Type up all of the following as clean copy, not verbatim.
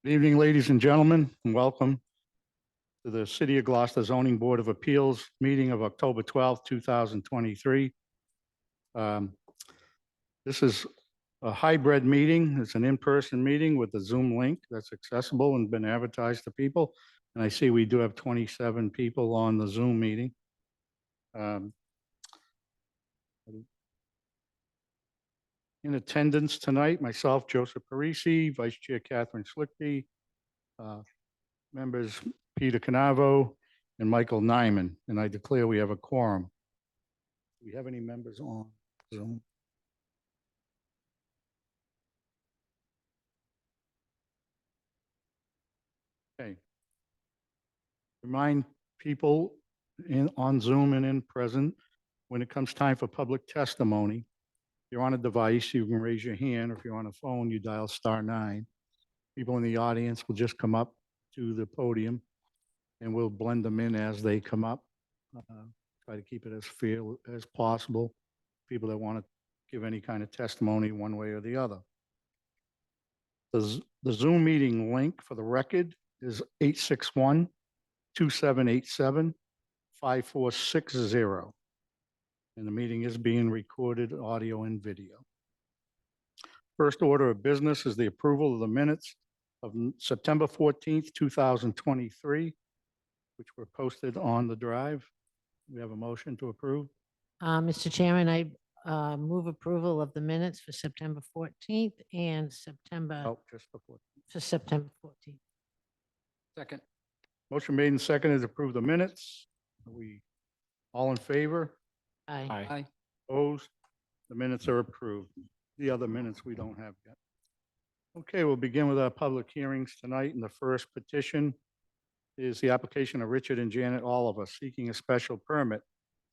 Good evening, ladies and gentlemen, and welcome to the City of Gloucester Zoning Board of Appeals meeting of October 12th, 2023. Um, This is a hybrid meeting. It's an in-person meeting with a Zoom link that's accessible and been advertised to people. And I see we do have 27 people on the Zoom meeting. Um, In attendance tonight, myself, Joseph Parisi, Vice Chair Catherine Slickby, uh, members Peter Canavo and Michael Nyman, and I declare we have a quorum. Do we have any members on Zoom? Okay. Remind people on Zoom and in present, when it comes time for public testimony, if you're on a device, you can raise your hand. If you're on a phone, you dial *9. People in the audience will just come up to the podium and we'll blend them in as they come up. Try to keep it as fair as possible. People that want to give any kind of testimony one way or the other. The Zoom meeting link for the record is 861-2787-5460. And the meeting is being recorded, audio and video. First order of business is the approval of the minutes of September 14th, 2023, which were posted on the drive. We have a motion to approve. Mr. Chairman, I move approval of the minutes for September 14th and Oh, just before. for September 14th. Second. Motion made and seconded to approve the minutes. Are we all in favor? Aye. Opposed? The minutes are approved. The other minutes we don't have yet. Okay, we'll begin with our public hearings tonight. And the first petition is the application of Richard and Janet Oliver seeking a special permit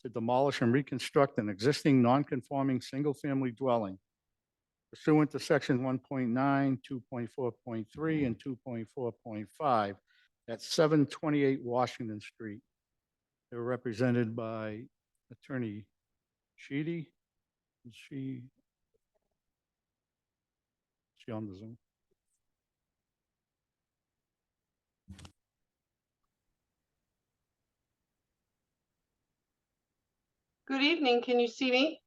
to demolish and reconstruct an existing non-conforming single-family dwelling pursuant to section 1.9, 2.4.3, and 2.4.5 at 728 Washington Street. They're represented by Attorney Sheedy. Is she on the Zoom? Good evening. Can you see me?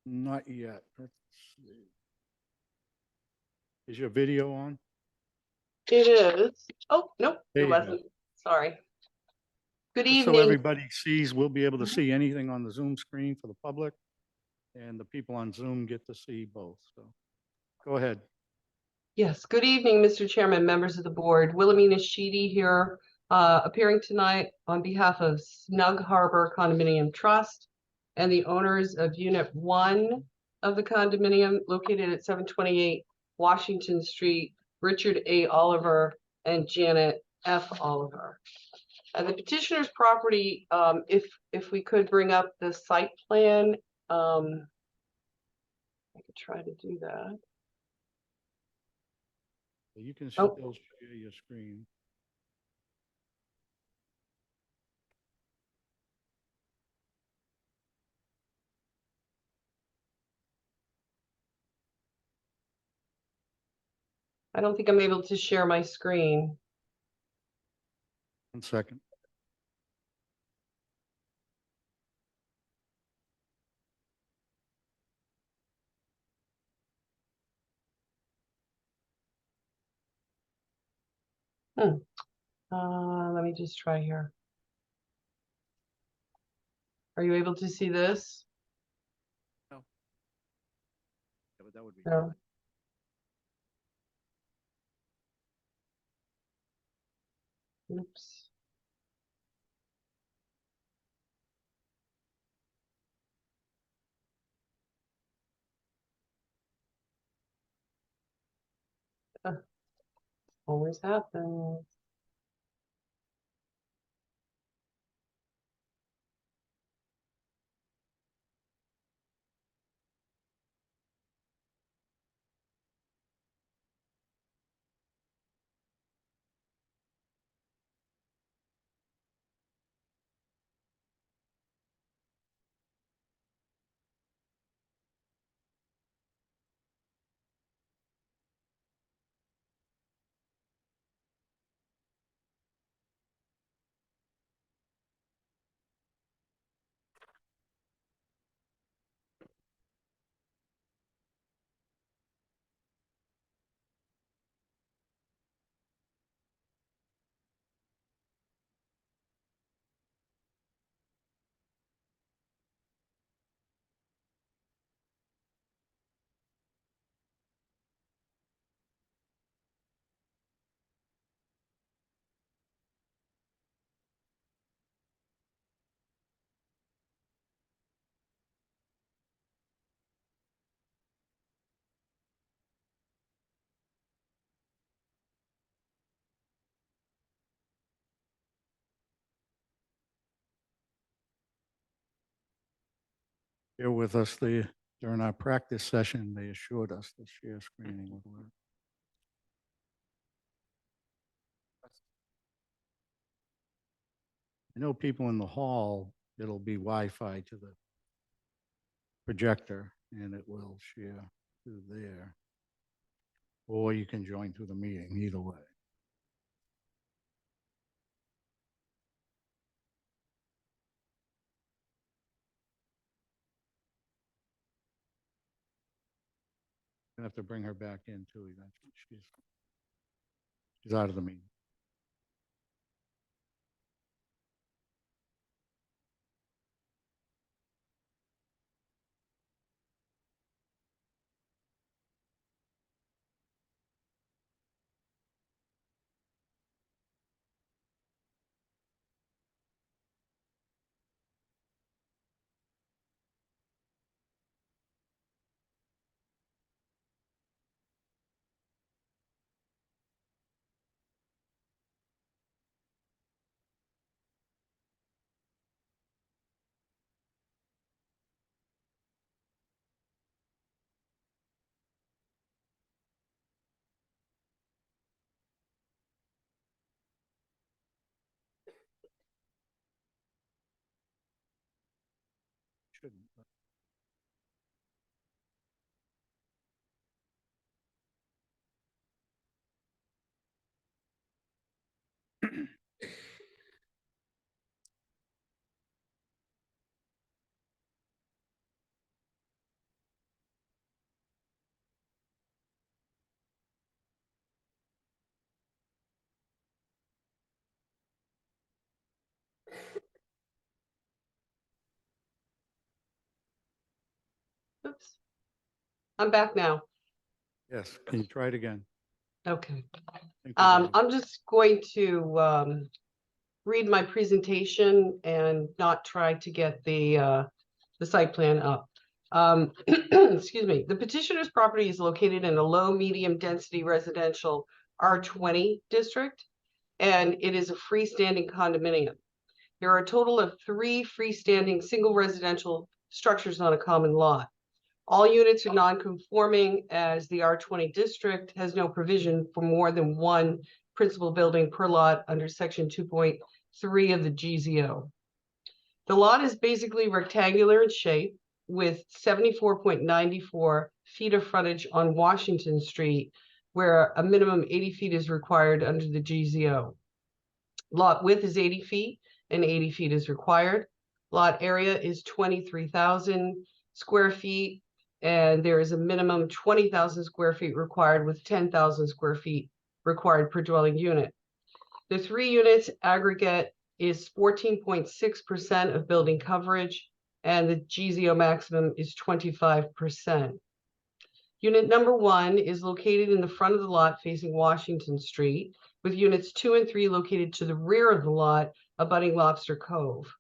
Not yet. Let's see. Is your video on? It is. Oh, nope, There it you go. wasn't. Sorry. Good Just so evening. everybody sees, we'll be able to Mhm. see anything on the Zoom screen for the public, and the people on Zoom get to see both. So go ahead. Yes, good evening, Mr. Chairman, members of the board. Wilhelmina Sheedy here, appearing tonight on behalf of Snug Harbor Condominium Trust and the owners of Unit 1 of the condominium located at 728 Washington Street, Richard A. Oliver and Janet F. Oliver. And the petitioner's property, if we could bring up the site plan, I could try to do that. You can Oh. still share your screen. I don't think I'm able to share my screen. 1 second. Let me just try here. Are you able to see this? Yeah, but that would be. No. Oops. Always happens. here with us during our practice session, they assured us the share screening would work. I know people in the hall, it'll be Wi-Fi to the projector and it will share through there. Or you can join through the meeting, either way. Gonna have to bring her back in too eventually. She's out of the meeting. Shouldn't. But Oops. I'm back now. Yes, can you try it again? Okay. I think we got it. I'm just going to read my presentation and not try to get the site plan up. Excuse me. The petitioner's property is located in a low, medium density residential R20 district, and it is a freestanding condominium. There are a total of 3 freestanding single residential structures on a common lot. All units are non-conforming as the R20 district has no provision for more than 1 principal building per lot under section 2.3 of the GZO. The lot is basically rectangular in shape with 74.94 feet of frontage on Washington Street, where a minimum 80 feet is required under the GZO. Lot width is 80 feet and 80 feet is required. Lot area is 23,000 square feet, and there is a minimum 20,000 square feet required with 10,000 square feet required per dwelling unit. The 3 units aggregate is 14.6% of building coverage, and the GZO maximum is 25%. Unit number 1 is located in the front of the lot facing Washington Street, with units 2 and 3 located to the rear of the lot abutting Lobster Cove.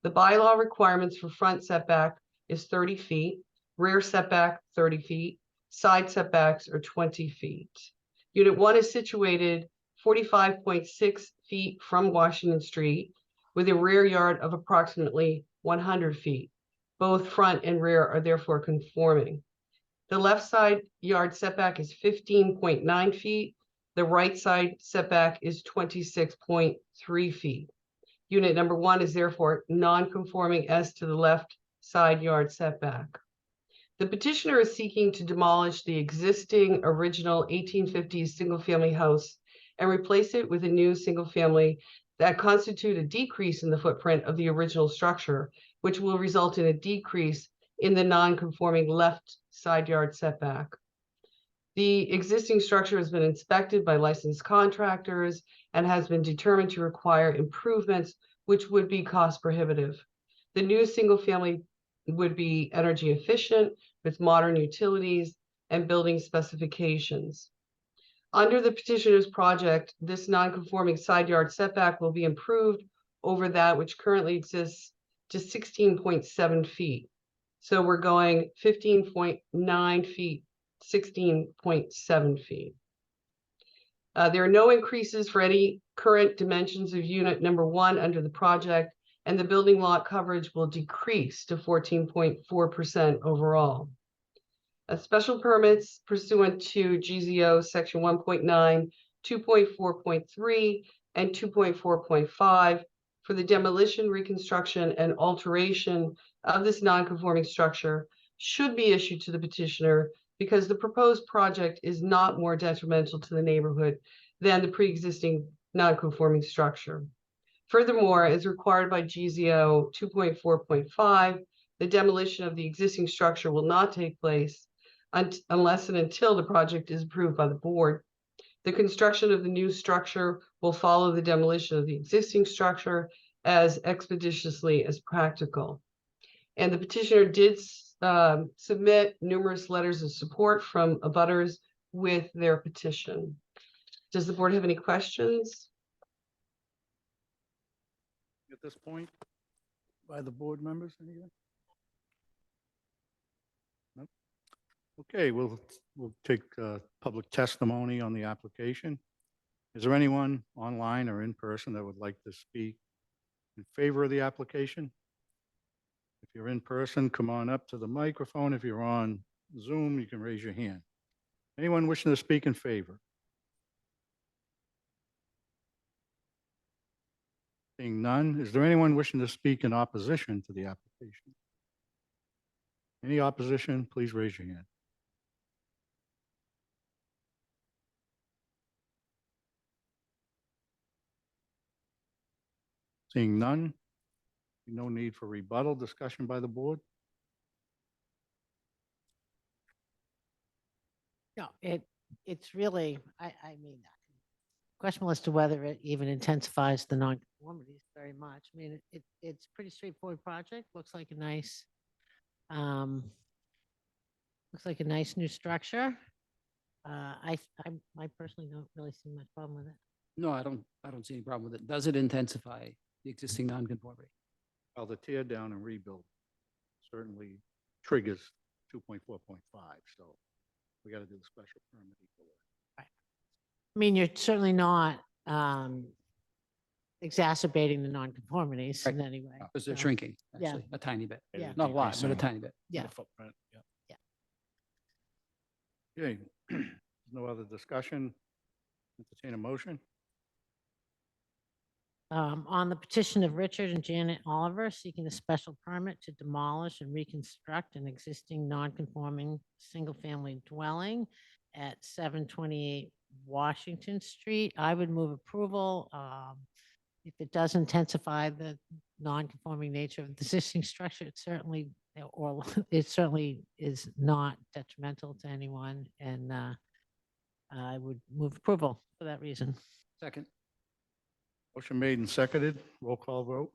The bylaw requirements for front setback is 30 feet, rear setback 30 feet, side setbacks are 20 feet. Unit 1 is situated 45.6 feet from Washington Street with a rear yard of approximately 100 feet. Both front and rear are therefore conforming. The left side yard setback is 15.9 feet. The right side setback is 26.3 feet. Unit number 1 is therefore non-conforming as to the left side yard setback. The petitioner is seeking to demolish the existing original 1850s single-family house and replace it with a new single-family that constitute a decrease in the footprint of the original structure, which will result in a decrease in the non-conforming left side yard setback. The existing structure has been inspected by licensed contractors and has been determined to require improvements, which would be cost prohibitive. The new single family would be energy efficient with modern utilities and building specifications. Under the petitioner's project, this non-conforming side yard setback will be improved over that which currently exists to 16.7 feet. So we're going 15.9 feet, 16.7 feet. There are no increases for any current dimensions of unit number 1 under the project, and the building lot coverage will decrease to 14.4% overall. Special permits pursuant to GZO Section 1.9, 2.4.3, and 2.4.5 for the demolition, reconstruction, and alteration of this non-conforming structure should be issued to the petitioner because the proposed project is not more detrimental to the neighborhood than the pre-existing non-conforming structure. Furthermore, as required by GZO 2.4.5, the demolition of the existing structure will not take place unless and until the project is approved by the board. The construction of the new structure will follow the demolition of the existing structure as expeditiously as practical. And the petitioner did submit numerous letters of support from abutters with their petition. Does the board have any questions? At this point, by the board members, anything? Nope. Okay, we'll take public testimony on the application. Is there anyone online or in person that would like to speak in favor of the application? If you're in person, come on up to the microphone. If you're on Zoom, you can raise your hand. Anyone wishing to speak in favor? Seeing none, is there anyone wishing to speak in opposition to the application? Any opposition, please raise your hand. Seeing none, no need for rebuttal discussion by the board. No, it's really, I mean, questionable as to whether it even intensifies the nonconformities very much. I mean, it's pretty straightforward project. Looks like a nice new structure. I personally don't really see much problem with it. No, I don't see any problem with it. Does it intensify the existing nonconformity? Well, the tear down and rebuild certainly triggers 2.4.5, so we got to do the special permit equally. I mean, you're certainly not exacerbating the nonconformities in any way. Because they're so, shrinking, Yeah. actually, a tiny bit. Yeah. Not a lot, but a tiny bit. Yeah. Footprint, yeah. Yeah. Okay, no other discussion. Entertain a motion. On the petition of Richard and Janet Oliver seeking a special permit to demolish and reconstruct an existing non-conforming single-family dwelling at 728 Washington Street. I would move approval. If it does intensify the non-conforming nature of the existing structure, it certainly is not detrimental to anyone, and I would move approval for that reason. Second, Motion made and seconded. Roll call vote.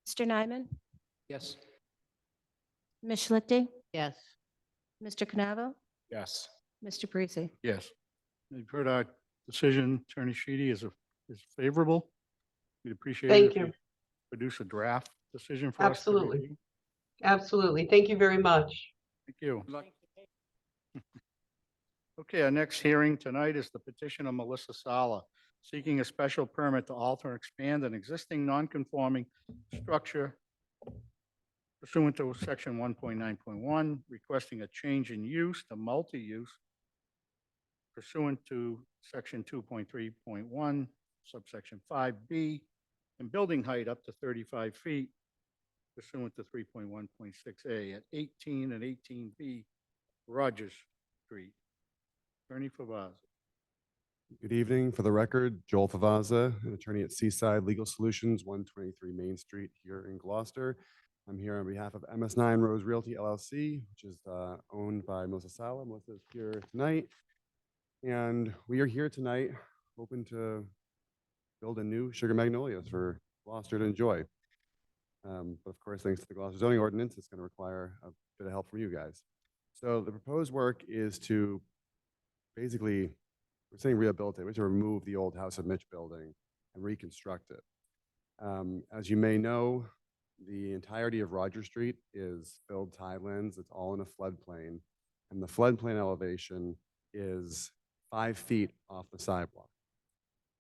Mr. Nyman, yes. Ms. Schlichting, Yes. Mr. Canavo, Yes. Mr. Parisi. Yes. You've heard our decision. Attorney Sheedy is favorable. We'd appreciate it. Thank if you. Produce a draft decision for us. to Absolutely. review. Absolutely. Thank you very much. Thank you. Good luck. Okay, our next hearing tonight is the petition of Melissa Sala, seeking a special permit to alter and expand an existing non-conforming structure pursuant to section 1.9.1, requesting a change in use to multi-use pursuant to section 2.3.1, subsection 5B, and building height up to 35 feet pursuant to 3.1.6A at 18 and 18B Rogers Street. Attorney Favazza. Good evening. For the record, Joel Favazza, an attorney at Seaside Legal Solutions, 123 Main Street here in Gloucester. I'm here on behalf of MS9 Rose Realty LLC, which is owned by Melissa Sala. Melissa is here tonight. And we are here tonight hoping to build a new Sugar Magnolias for Gloucester to enjoy. But of course, thanks to the Gloucester zoning ordinance, it's going to require a bit of help from you guys. So the proposed work is to basically, we're saying rehabilitate, we're to remove the old House of Mitch building and reconstruct it. As you may know, the entirety of Roger Street is filled tidelands. It's all in a floodplain. And the floodplain elevation is 5 feet off the sidewalk.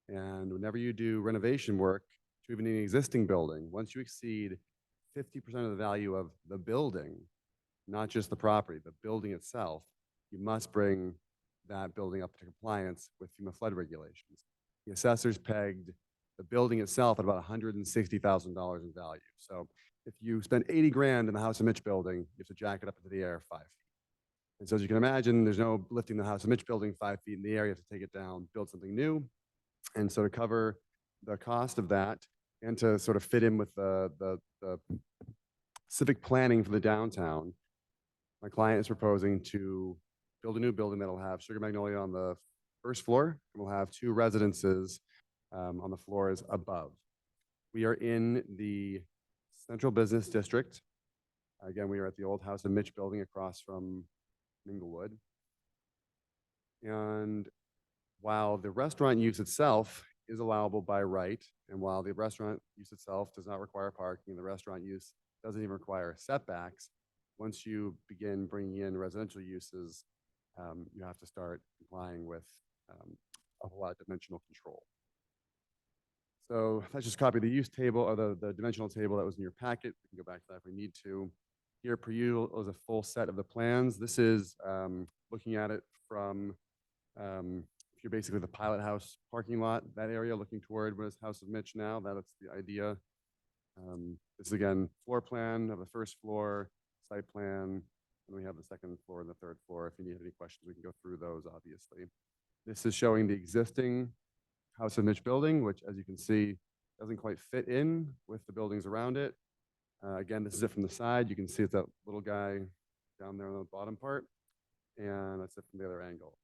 And whenever you do renovation work to even an existing building, once you exceed 50% of the value of the building, not just the property, the building itself, you must bring that building up to compliance with FEMA flood regulations. The assessors pegged the building itself at about $160,000 in value. So if you spend 80 grand in the House of Mitch building, you have to jack it up into the air 5 feet. And so as you can imagine, there's no lifting the House of Mitch building 5 feet in the air. You have to take it down, build something new. And so to cover the cost of that and to sort of fit in with the civic planning for the downtown, my client is proposing to build a new building that'll have Sugar Magnolia on the first floor, and we'll have 2 residences on the floors above. We are in the Central Business District. Again, we are at the old House of Mitch building across from Minglewood. And while the restaurant use itself is allowable by right, and while the restaurant use itself does not require parking, the restaurant use doesn't even require setbacks, once you begin bringing in residential uses, you have to start complying with a whole lot of dimensional control. So that's just a copy of the use table or the dimensional table that was in your packet. We can go back to that if we need to. Here per you is a full set of the plans. This is looking at it from, if you're basically the Pilot House parking lot, that area looking toward what is House of Mitch now, that's the idea. This is again, floor plan of the first floor, site plan, and we have the second floor and the third floor. If you need any questions, we can go through those, obviously. This is showing the existing House of Mitch building, which, as you can see, doesn't quite fit in with the buildings around it. Again, this is it from the side. You can see it's that little guy down there on the bottom part, and that's it from the other angle.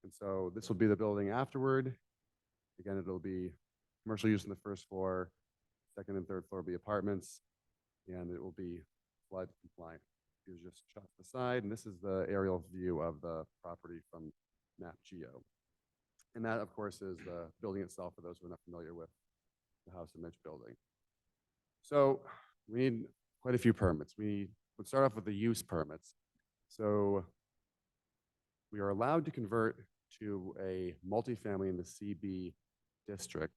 And so this will be the building afterward. Again, it'll be commercial use on the first floor, second and third floor will be apartments, and it will be flood compliant. Here's just shot to the side, and this is the aerial view of the property from Map Geo. And that, of course, is the building itself for those who are not familiar with the House of Mitch building. So we need quite a few permits. We'll start off with the use permits. So we are allowed to convert to a multifamily in the CB district,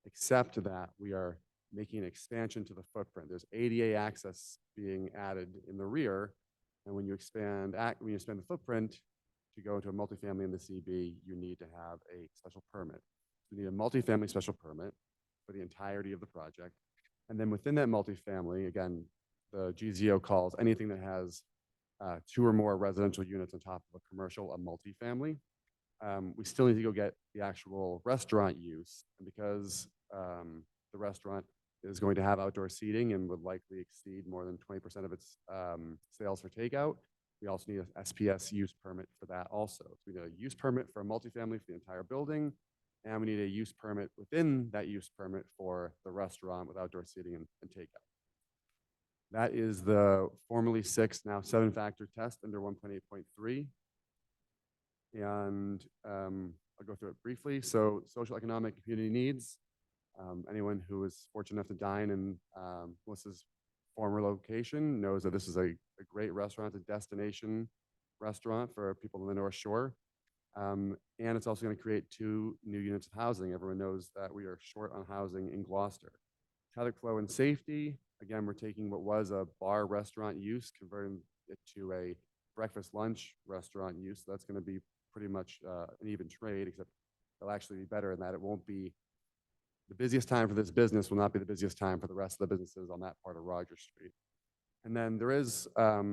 except that we are making an expansion to the footprint. There's ADA access being added in the rear. And when you expand the footprint to go into a multifamily in the CB, you need to have a special permit. You need a multifamily special permit for the entirety of the project. And then within that multifamily, again, the GZO calls anything that has 2 or more residential units on top of a commercial a multifamily. We still need to go get the actual restaurant use. And because the restaurant is going to have outdoor seating and would likely exceed more than 20% of its sales for takeout, we also need an SPS use permit for that also. So we need a use permit for a multifamily for the entire building, and we need a use permit within that use permit for the restaurant with outdoor seating and takeout. That is the formerly 6, now 7-factor test under 1.8.3. And I'll go through it briefly. So social, economic, and community needs. Anyone who is fortunate enough to dine in Melissa's former location knows that this is a great restaurant, a destination restaurant for people on the North Shore. And it's also going to create 2 new units of housing. Everyone knows that we are short on housing in Gloucester. Traffic flow and safety. Again, we're taking what was a bar restaurant use, converting it to a breakfast lunch restaurant use. So that's going to be pretty much an even trade, except it'll actually be better in that it won't be the busiest time for this business will not be the busiest time for the rest of the businesses on that part of Rogers Street. And then there is a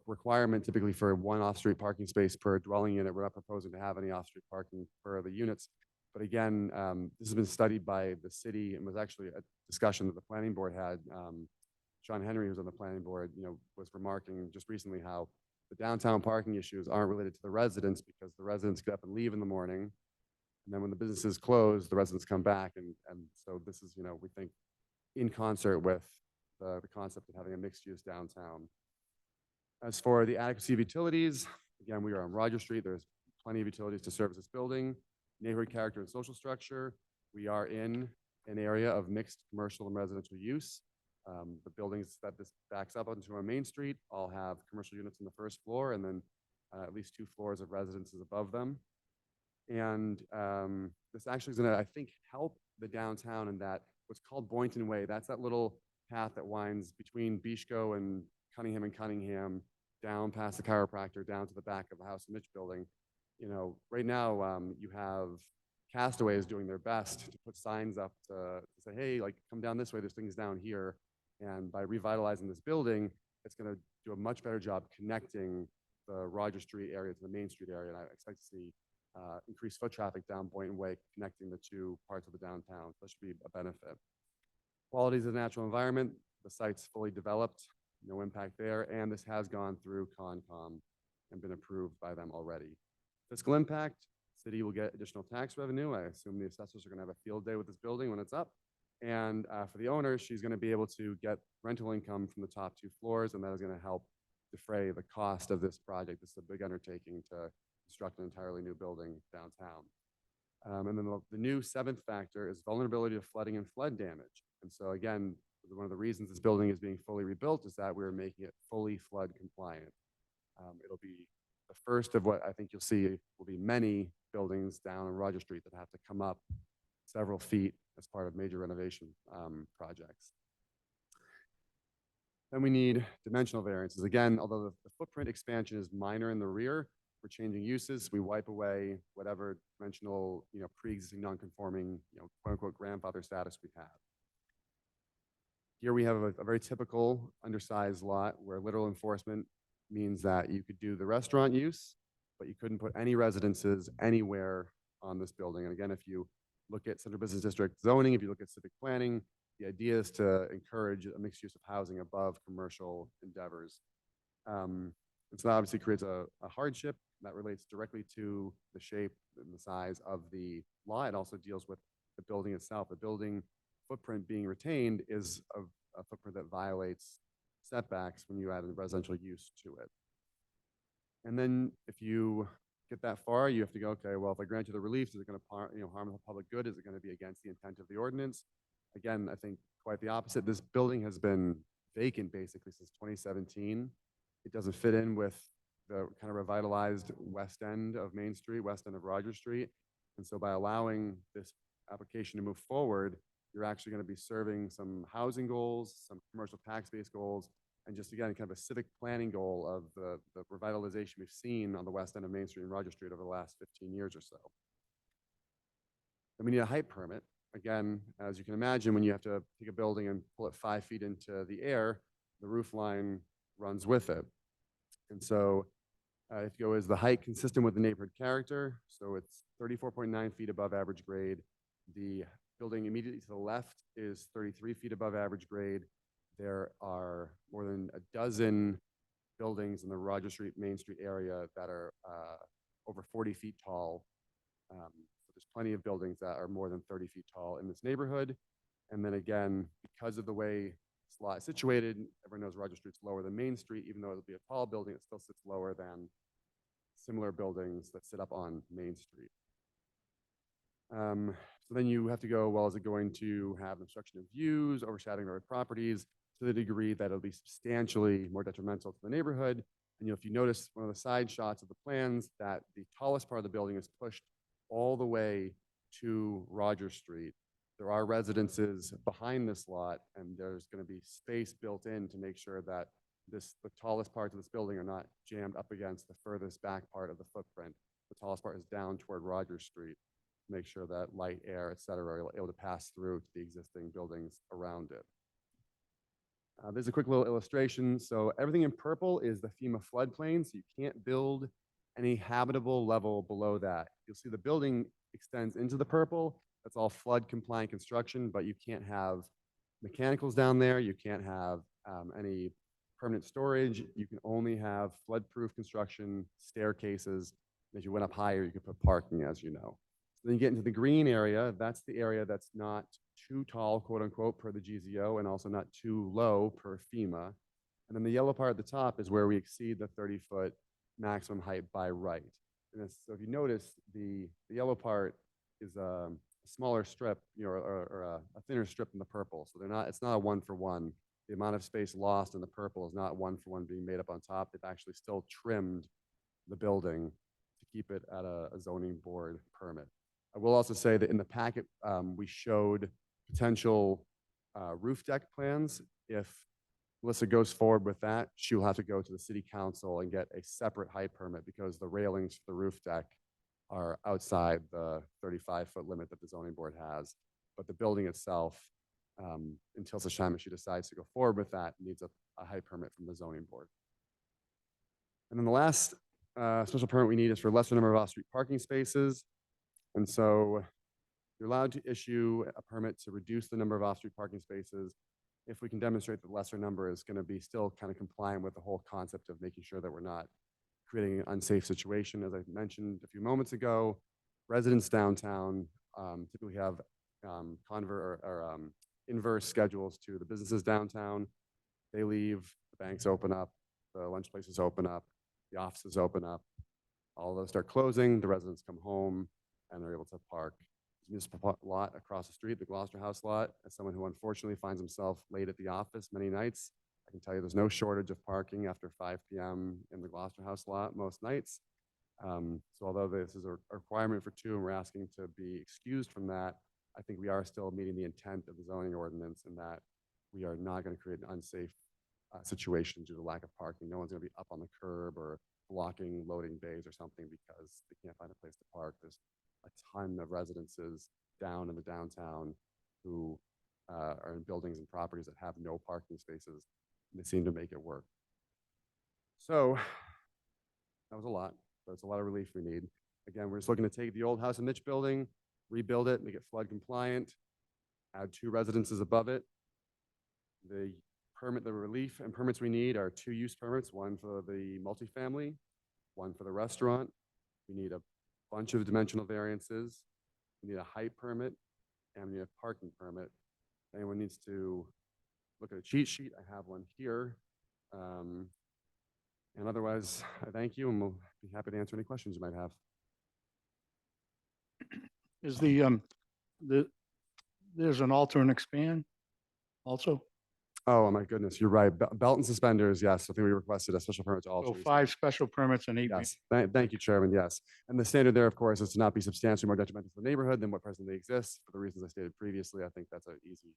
requirement typically for 1 off-street parking space per dwelling unit. We're not proposing to have any off-street parking for the units. But again, this has been studied by the city and was actually a discussion that the planning board had. Sean Henry, who's on the planning board, was remarking just recently how the downtown parking issues aren't related to the residents because the residents get up and leave in the morning. And then when the businesses close, the residents come back. And so this is, we think, in concert with the concept of having a mixed use downtown. As for the adequacy of utilities, again, we are on Rogers Street. There's plenty of utilities to service this building. Neighborhood character and social structure. We are in an area of mixed commercial and residential use. The buildings that this backs up onto our Main Street all have commercial units on the first floor and then at least 2 floors of residences above them. And this actually is going to, I think, help the downtown and that what's called Boynton Way, that's that little path that winds between Beechco and Cunningham, down past the chiropractor, down to the back of the House and Mitch building. You know, right now, you have Castaways doing their best to put signs up to say, hey, like, come down this way, there's things down here. And by revitalizing this building, it's going to do a much better job connecting the Roger Street area to the Main Street area. And I expect to see increased foot traffic down Boynton Way, connecting the two parts of the downtown. That should be a benefit. Qualities of the natural environment, the site's fully developed, no impact there. And this has gone through Concom and been approved by them already. Fiscal impact, city will get additional tax revenue. I assume the assessors are going to have a field day with this building when it's up. And for the owner, she's going to be able to get rental income from the top 2 floors, and that is going to help defray the cost of this project. This is a big undertaking to construct an entirely new building downtown. And then the new 7th factor is vulnerability to flooding and flood damage. And so again, one of the reasons this building is being fully rebuilt is that we're making it fully flood compliant. It'll be the first of what I think you'll see will be many buildings down on Roger Street that have to come up several feet as part of major renovation projects. Then we need dimensional variances. Again, although the footprint expansion is minor in the rear, we're changing uses. We wipe away whatever dimensional, pre-existing non-conforming, quote unquote grandfather status we have. Here we have a very typical undersized lot where literal enforcement means that you could do the restaurant use, but you couldn't put any residences anywhere on this building. And again, if you look at Central Business District zoning, if you look at civic planning, the idea is to encourage a mixed use of housing above commercial endeavors. And so that obviously creates a hardship that relates directly to the shape and the size of the lot. It also deals with the building itself. The building footprint being retained is a footprint that violates setbacks when you add a residential use to it. And then if you get that far, you have to go, okay, well, if I grant you the relief, is it going to harm the public good? Is it going to be against the intent of the ordinance? Again, I think quite the opposite. This building has been vacant basically since 2017. It doesn't fit in with the kind of revitalized west end of Main Street, west end of Roger Street. And so by allowing this application to move forward, you're actually going to be serving some housing goals, some commercial tax-based goals, and just again, kind of a civic planning goal of the revitalization we've seen on the west end of Main Street and Roger Street over the last 15 years or so. Then we need a height permit. Again, as you can imagine, when you have to take a building and pull it 5 feet into the air, the roof line runs with it. And so if you go, is the height consistent with the neighborhood character? So it's 34.9 feet above average grade. The building immediately to the left is 33 feet above average grade. There are more than a dozen buildings in the Roger Street, Main Street area that are over 40 feet tall. So there's plenty of buildings that are more than 30 feet tall in this neighborhood. And then again, because of the way this lot is situated, everyone knows Roger Street's lower than Main Street. Even though it'll be a tall building, it still sits lower than similar buildings that sit up on Main Street. So then you have to go, well, is it going to have obstruction of views, overshadowing road properties to the degree that it'll be substantially more detrimental to the neighborhood? And if you notice one of the side shots of the plans, that the tallest part of the building is pushed all the way to Roger Street. There are residences behind this lot, and there's going to be space built in to make sure that the tallest parts of this building are not jammed up against the furthest back part of the footprint. The tallest part is down toward Roger Street. Make sure that light, air, et cetera, are able to pass through to the existing buildings around it. There's a quick little illustration. So everything in purple is the FEMA floodplain, so you can't build any habitable level below that. You'll see the building extends into the purple. That's all flood compliant construction, but you can't have mechanicals down there. You can't have any permanent storage. You can only have flood-proof construction, staircases. As you went up higher, you could put parking, as you know. Then you get into the green area. That's the area that's not too tall, quote unquote, per the GZO, and also not too low per FEMA. And then the yellow part at the top is where we exceed the 30-foot maximum height by right. And so if you notice, the yellow part is a smaller strip, or a thinner strip than the purple. So it's not a 1-for-1. The amount of space lost in the purple is not 1-for-1 being made up on top. They've actually still trimmed the building to keep it at a zoning board permit. I will also say that in the packet, we showed potential roof deck plans. If Melissa goes forward with that, she will have to go to the city council and get a separate height permit because the railings for the roof deck are outside the 35-foot limit that the zoning board has. But the building itself, until such time as she decides to go forward with that, needs a height permit from the zoning board. And then the last special permit we need is for lesser number of off-street parking spaces. And so you're allowed to issue a permit to reduce the number of off-street parking spaces if we can demonstrate that the lesser number is going to be still kind of compliant with the whole concept of making sure that we're not creating an unsafe situation. As I mentioned a few moments ago, residents downtown typically have inverse schedules to the businesses downtown. They leave, the banks open up, the lunch places open up, the offices open up, all of those start closing, the residents come home, and they're able to park. Municipal lot across the street, the Gloucester House lot. As someone who unfortunately finds himself late at the office many nights, I can tell you there's no shortage of parking after 5 p.m. in the Gloucester House lot most nights. So although this is a requirement for 2 and we're asking to be excused from that, I think we are still meeting the intent of the zoning ordinance in that we are not going to create an unsafe situation due to lack of parking. No one's going to be up on the curb or blocking loading bays or something because they can't find a place to park. There's a ton of residences down in the downtown who are in buildings and properties that have no parking spaces, and they seem to make it work. So that was a lot, but it's a lot of relief we need. Again, we're just looking to take the old House and Mitch building, rebuild it, make it flood compliant, add 2 residences above it. The relief and permits we need are 2 use permits, one for the multifamily, one for the restaurant. We need a bunch of dimensional variances. We need a height permit, and we need a parking permit. If anyone needs to look at a cheat sheet, I have one here. And otherwise, I thank you, and we'll be happy to answer any questions you might have. Is there's an alter and expand also? Oh, my goodness, you're right. Belt and suspenders, yes. I think we requested a special permit to all. So 5 special permits and 8. Yes, thank you, Chairman, yes. And the standard there, of course, is to not be substantially more detrimental to the neighborhood than what presently exists. For the reasons I stated previously, I think that's an easy,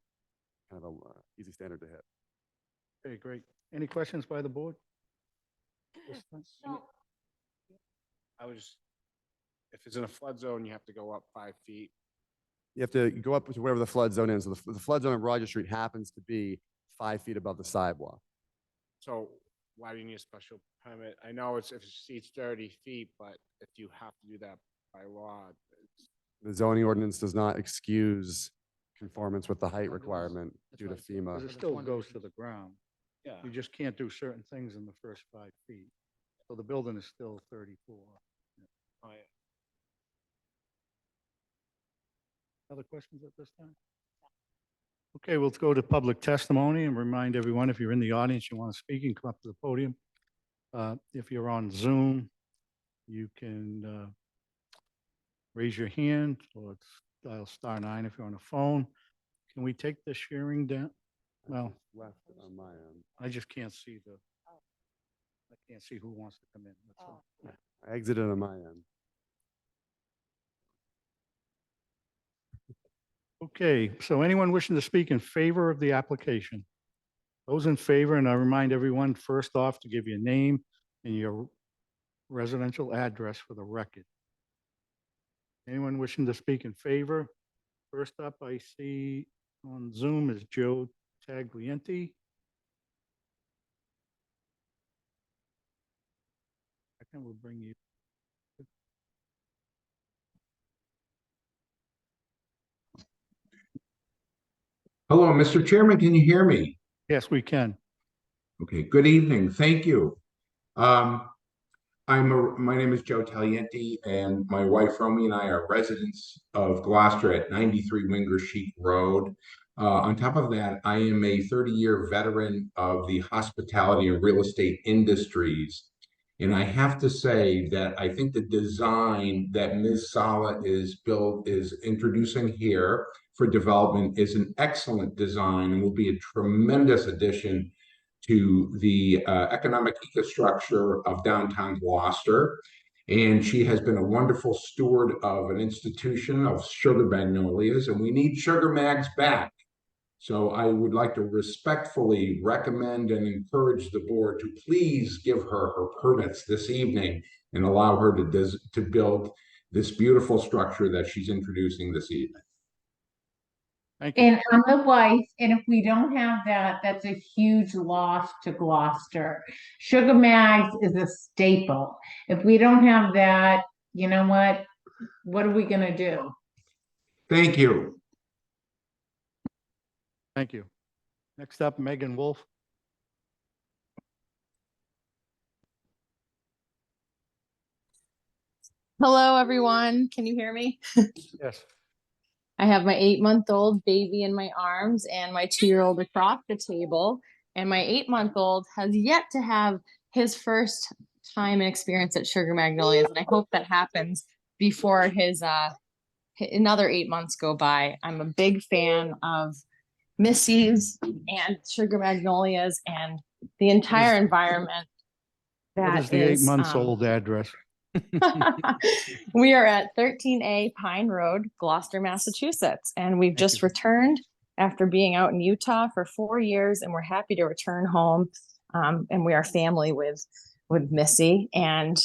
kind of a easy standard to hit. Okay, great. Any questions by the board? If it's in a flood zone, you have to go up 5 feet. You have to go up to wherever the flood zone is. So the flood zone on Roger Street happens to be 5 feet above the sidewalk. So why do you need a special permit? I know if it exceeds 30 feet, but if you have to do that by law, The zoning ordinance does not excuse conformance with the height requirement That's due to right. FEMA. Because it still goes to the ground. yeah. You just can't do certain things in the first 5 feet. So the building is still 34. Oh, yeah. Other questions at this time? Okay, we'll go to public testimony and remind everyone, if you're in the audience, you want to speak, you can come up to the podium. If you're on Zoom, you can raise your hand or dial *9 if you're on a phone. Can we take the sharing down? Well, Left on my end. I just can't see I can't see who wants to come in. That's all. I exited on my end. Okay, so anyone wishing to speak in favor of the application? Those in favor, and I remind everyone, first off, to give your name and your residential address for the record. Anyone wishing to speak in favor? First up, I see on Zoom is Joe Taglienti. Second, we'll bring you. Hello, Mr. Chairman, can you hear me? Yes, we can. Okay, good evening. Thank you. My name is Joe Taglienti, and my wife Romy and I are residents of Gloucester at 93 Wingersheet Road. On top of that, I am a 30-year veteran of the hospitality and real estate industries. And I have to say that I think the design that Ms. Sala is introducing here for development is an excellent design and will be a tremendous addition to the economic infrastructure of downtown Gloucester. And she has been a wonderful steward of an institution of Sugar Magnolias, and we need Sugar Mags back. So I would like to respectfully recommend and encourage the board to please give her her permits this evening and allow her to build this beautiful structure that she's introducing this evening. Thank you. And I'm the wife, and if we don't have that, that's a huge loss to Gloucester. Sugar Mags is a staple. If we don't have that, you know what are we gonna do? Thank you. Thank you. Next up, Megan Wolf. Hello, everyone. Can you hear me? Yes. I have my 8-month-old baby in my arms and my 2-year-old across the table. And my 8-month-old has yet to have his first time and experience at Sugar Magnolias. And I hope that happens before his another 8 months go by. I'm a big fan of Missy's and Sugar Magnolias and the entire environment. What is the 8 months old address? We are at 13A Pine Road, Gloucester, Massachusetts, and we've just returned after being out in Utah for 4 years, and we're happy to return home. And we are family with Missy, and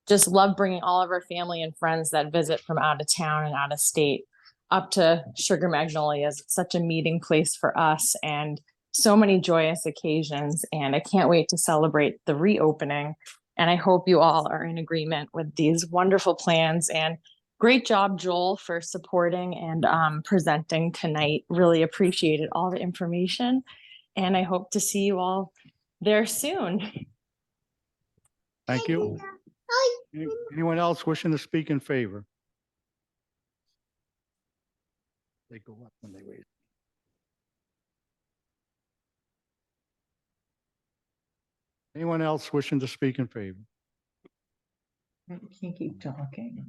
just love bringing all of our family and friends that visit from out of town and out of state up to Sugar Magnolias. It's such a meeting place for us, and so many joyous occasions. And I can't wait to celebrate the reopening. And I hope you all are in agreement with these wonderful plans. And great job, Joel, for supporting and presenting tonight. Really appreciated all the information. And I hope to see you all there soon. Thank you. Anyone else wishing to speak in favor? They go up when they wait. Anyone else wishing to speak in favor? Can't keep talking.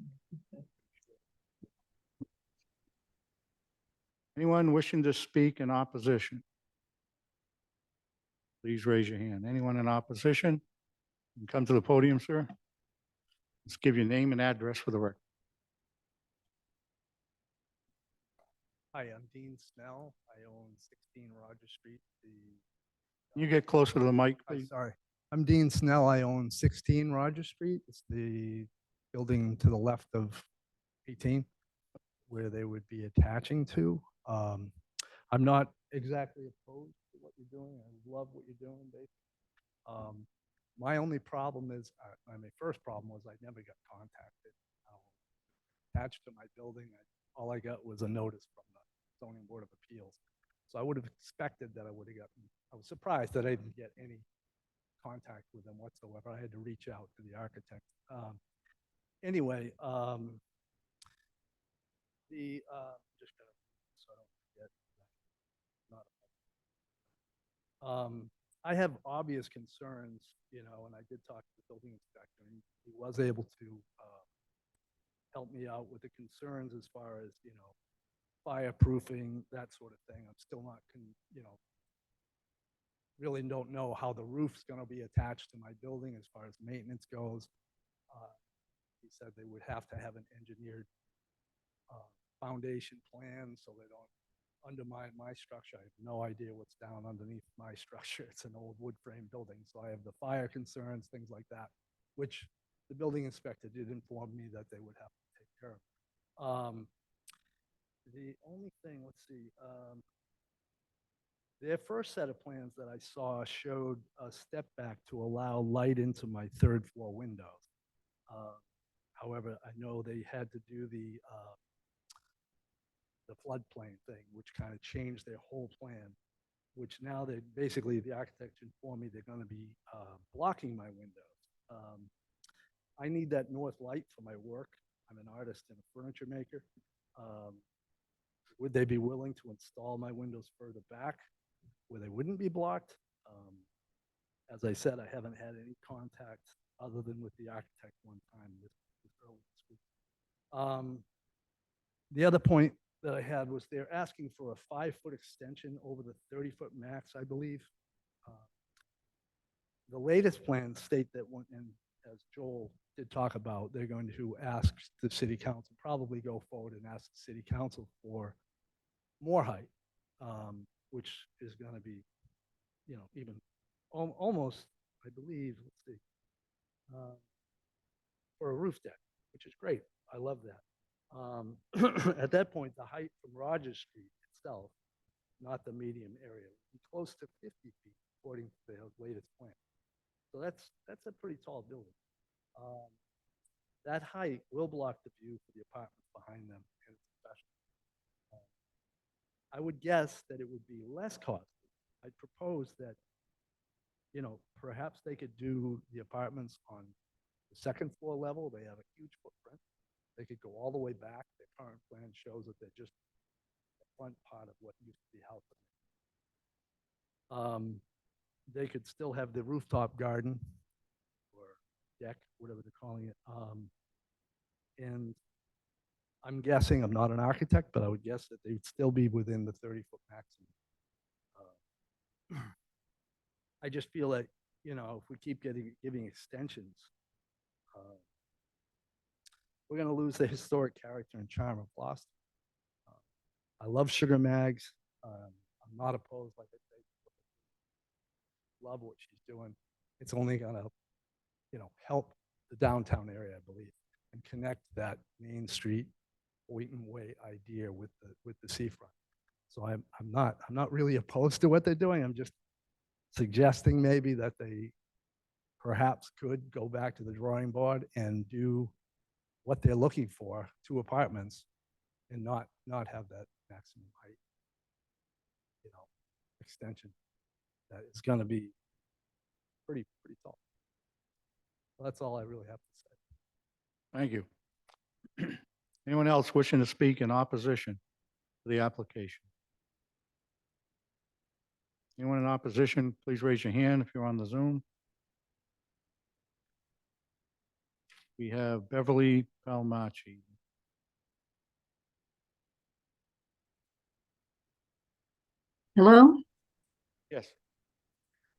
Anyone wishing to speak in opposition? Please raise your hand. Anyone in opposition? You can come to the podium, sir. Let's give your name and address for the record. Hi, I'm Dean Snell. I own 16 Roger Street. Can you get closer to the mic, please? Sorry. I'm Dean Snell. I own 16 Roger Street. It's the building to the left of 18 where they would be attaching to. I'm not exactly opposed to what you're doing. I love what you're doing, basically. My only problem is, my first problem was I never got contacted. Attached to my building, all I got was a notice from the Zoning Board of Appeals. So I would have expected that I would have gotten, I was surprised that I didn't get any contact with them whatsoever. I had to reach out to the architect. Anyway, just gonna, so I don't forget. I have obvious concerns, you know, and I did talk to the building inspector, and he was able to help me out with the concerns as far as, you know, fireproofing, that sort of thing. I'm still not, you know, really don't know how the roof's going to be attached to my building as far as maintenance goes. He said they would have to have an engineered foundation plan so they don't undermine my structure. I have no idea what's down underneath my structure. It's an old wood frame building. So I have the fire concerns, things like that, which the building inspector did inform me that they would have to take care of. The only thing, let's see, their first set of plans that I saw showed a step back to allow light into my third floor windows. However, I know they had to do the floodplain thing, which kind of changed their whole plan, which now they basically, the architect informed me they're going to be blocking my windows. I need that north light for my work. I'm an artist and a furniture maker. Would they be willing to install my windows further back where they wouldn't be blocked? As I said, I haven't had any contact other than with the architect one time this early this week. The other point that I had was they're asking for a 5-foot extension over the 30-foot max, I believe. The latest plans state that when, and as Joel did talk about, they're going to ask the city council, probably go forward and ask the city council for more height, which is going to be, even almost, I believe, let's see, for a roof deck, which is great. I love that. At that point, the height from Rogers Street itself, not the medium area, would be close to 50 feet, according to the latest plan. So that's a pretty tall building. That height will block the view for the apartments behind them, and it's special. I would guess that it would be less costly. I'd propose that, perhaps they could do the apartments on the second floor level. They have a huge footprint. They could go all the way back. Their current plan shows that they're just the front part of what used to be housing. They could still have the rooftop garden or deck, whatever they're calling it. And I'm guessing, I'm not an architect, but I would guess that they'd still be within the 30-foot maximum. I just feel that, if we keep giving extensions, we're going to lose the historic character and charm of Gloucester. I love Sugar Mags. I'm not opposed, like I say. Love what she's doing. It's only going to, help the downtown area, I believe, and connect that Main Street, Wheaton Way idea with the seafront. So I'm not really opposed to what they're doing. I'm just suggesting maybe that they perhaps could go back to the drawing board and do what they're looking for, 2 apartments, and not have that maximum height, extension that is going to be pretty tall. Well, that's all I really have to say. Thank you. Anyone else wishing to speak in opposition to the application? Anyone in opposition, please raise your hand if you're on the Zoom. We have Beverly Palmacci. Hello? Yes.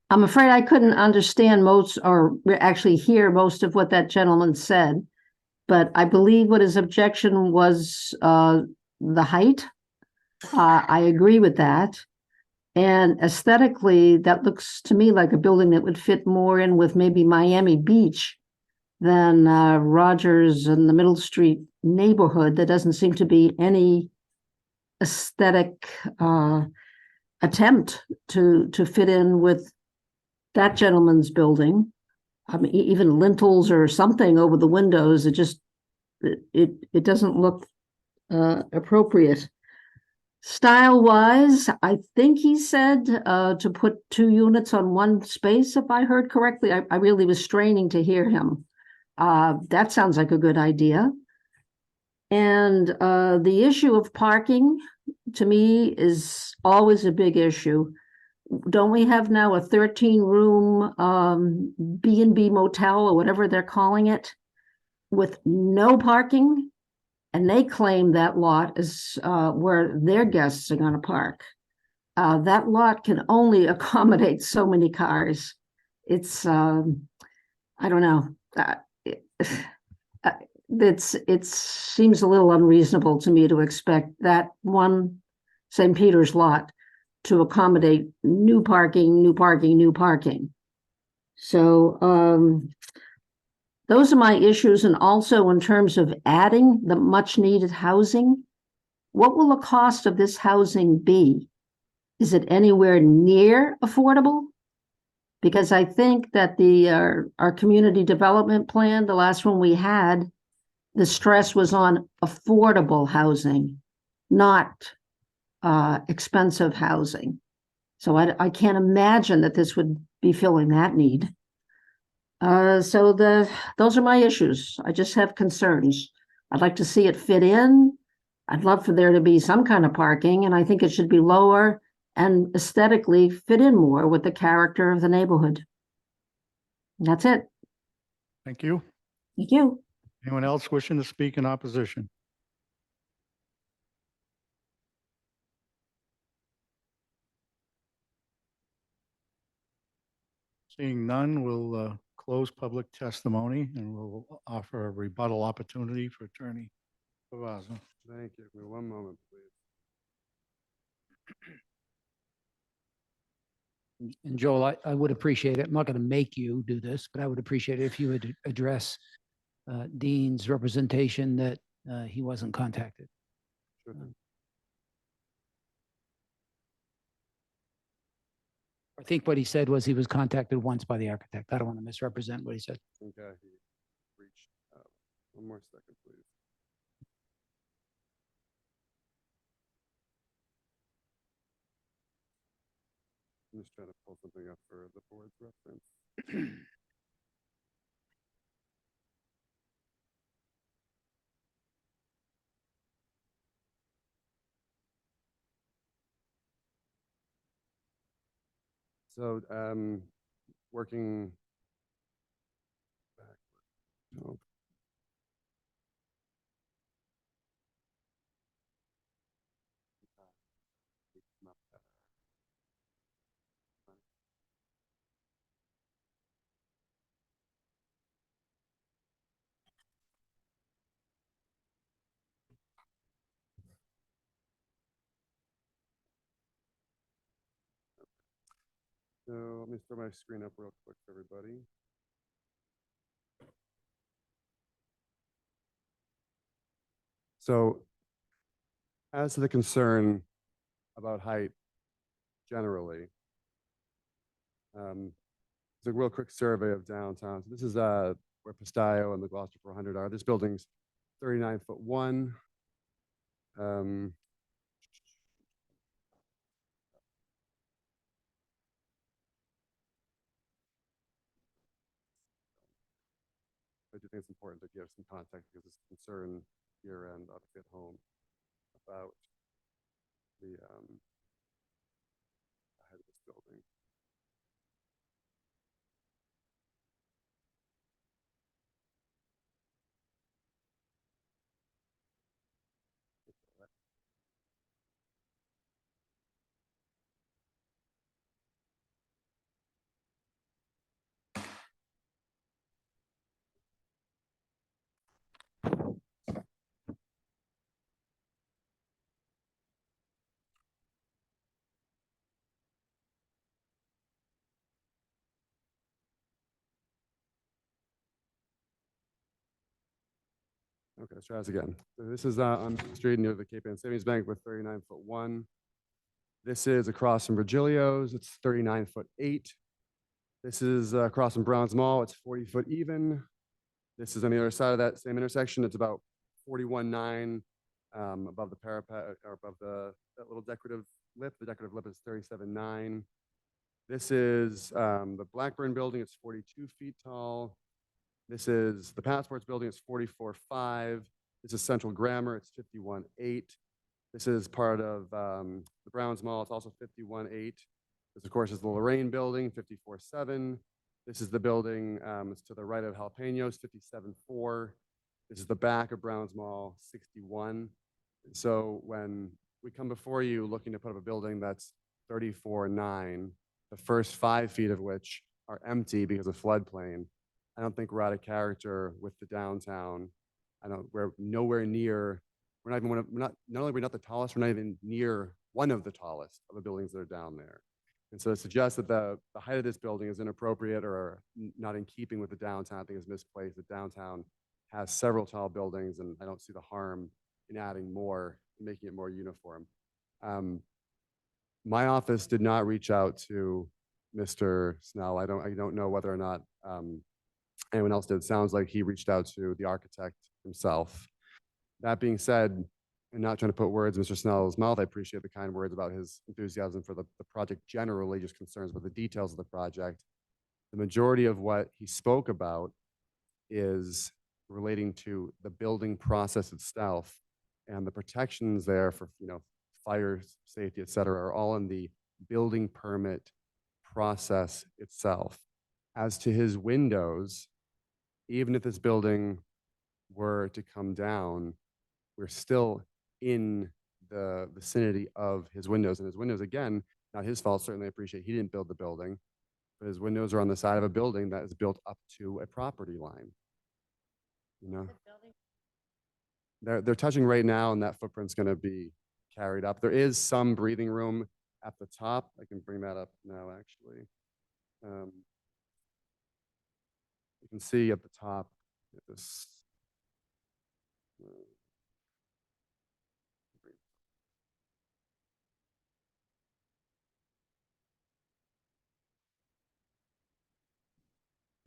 I'm afraid I couldn't understand most or actually hear most of what that gentleman said, but I believe what his objection was the height. I agree with that. And aesthetically, that looks to me like a building that would fit more in with maybe Miami Beach than Rogers and the Middle Street neighborhood. There doesn't seem to be any aesthetic attempt to fit in with that gentleman's building. I mean, even lintels or something over the windows. It just it doesn't look appropriate. Style-wise, I think he said to put 2 units on 1 space, if I heard correctly. I really was straining to hear him. That sounds like a good idea. And the issue of parking, to me, is always a big issue. Don't we have now a 13-room B&B motel or whatever they're calling it with no parking? And they claim that lot is where their guests are going to park. That lot can only accommodate so many cars. It's, I don't know. It seems a little unreasonable to me to expect that one St. Peter's lot to accommodate new parking. So those are my issues. And also in terms of adding the much needed housing, what will the cost of this housing be? Is it anywhere near affordable? Because I think that our community development plan, the last one we had, the stress was on affordable housing, not expensive housing. So I can't imagine that this would be filling that need. So those are my issues. I just have concerns. I'd like to see it fit in. I'd love for there to be some kind of parking, and I think it should be lower and aesthetically fit in more with the character of the neighborhood. That's it. Thank you. Thank you. Anyone else wishing to speak in opposition? Seeing none, we'll close public testimony and we'll offer a rebuttal opportunity for Attorney Cavazza. Thank you. Give me one moment, please. And Joel, I would appreciate it. I'm not going to make you do this, but I would appreciate it if you would address Dean's representation that he wasn't contacted. Sure thing. I think what he said was he was contacted once by the architect. I don't want to misrepresent what he said. Okay, he reached out. One more second, please. I'm just trying to pull something up for the board's reference. So, working back. Oh. So let me throw my screen up real quick for everybody. So as to the concern about height generally, it's a real quick survey of downtown. So this is where Pastaio and the Gloucester 400 are. This building's 39'1". I do think it's important to give some context because there's concern here and obviously at home about the height of this building. Okay, let's try this again. So this is on the street near the Cape Ann Savings Bank with 39'1". This is across from Virgilio's. It's 39'8". This is across from Brown's Mall. It's 40 foot even. This is on the other side of that same intersection. It's about 41'9" above the parapet or above that little decorative lip. The decorative lip is 37'9". This is the Blackburn building. It's 42 feet tall. This is the Passports building. It's 44'5". This is Central Grammar. It's 51'8". This is part of the Browns Mall. It's also 51'8". This, of course, is the Lorraine building, 54'7". This is the building it's to the right of Jalapenos, 57'4". This is the back of Browns Mall, 61. So when we come before you looking to put up a building that's 34'9", the first 5 feet of which are empty because of floodplain, I don't think we're out of character with the downtown. We're nowhere near, we're not only are we not the tallest, we're not even near one of the tallest of the buildings that are down there. And so to suggest that the height of this building is inappropriate or not in keeping with the downtown, I think is misplaced. The downtown has several tall buildings and I don't see the harm in adding more, making it more uniform. My office did not reach out to Mr. Snell. I don't know whether or not anyone else did. It sounds like he reached out to the architect himself. That being said, and not trying to put words in Mr. Snell's mouth, I appreciate the kind words about his enthusiasm for the project generally, just concerns with the details of the project. The majority of what he spoke about is relating to the building process itself and the protections there for, fire safety, et cetera, are all in the building permit process itself. As to his windows, even if this building were to come down, we're still in the vicinity of his windows. And his windows, again, not his fault, certainly appreciate he didn't build the building. But his windows are on the side of a building that is built up to a property line. You know? They're touching right now, and that footprint's gonna be carried up. There is some breathing room at the top. I can bring that up now, actually. You can see at the top, this.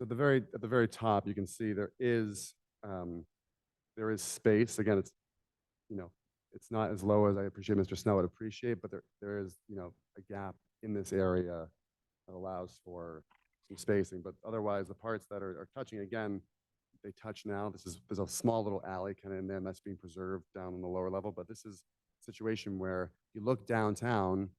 At the very top, you can see there is space. Again, it's, you know, it's not as low as I appreciate Mr. Snell would appreciate, but there is, you know, a gap in this area that allows for some spacing. But otherwise, the parts that are touching, again, they touch now. There's a small little alley kind of in there, and that's being preserved down on the lower level. But this is a situation where you look downtown,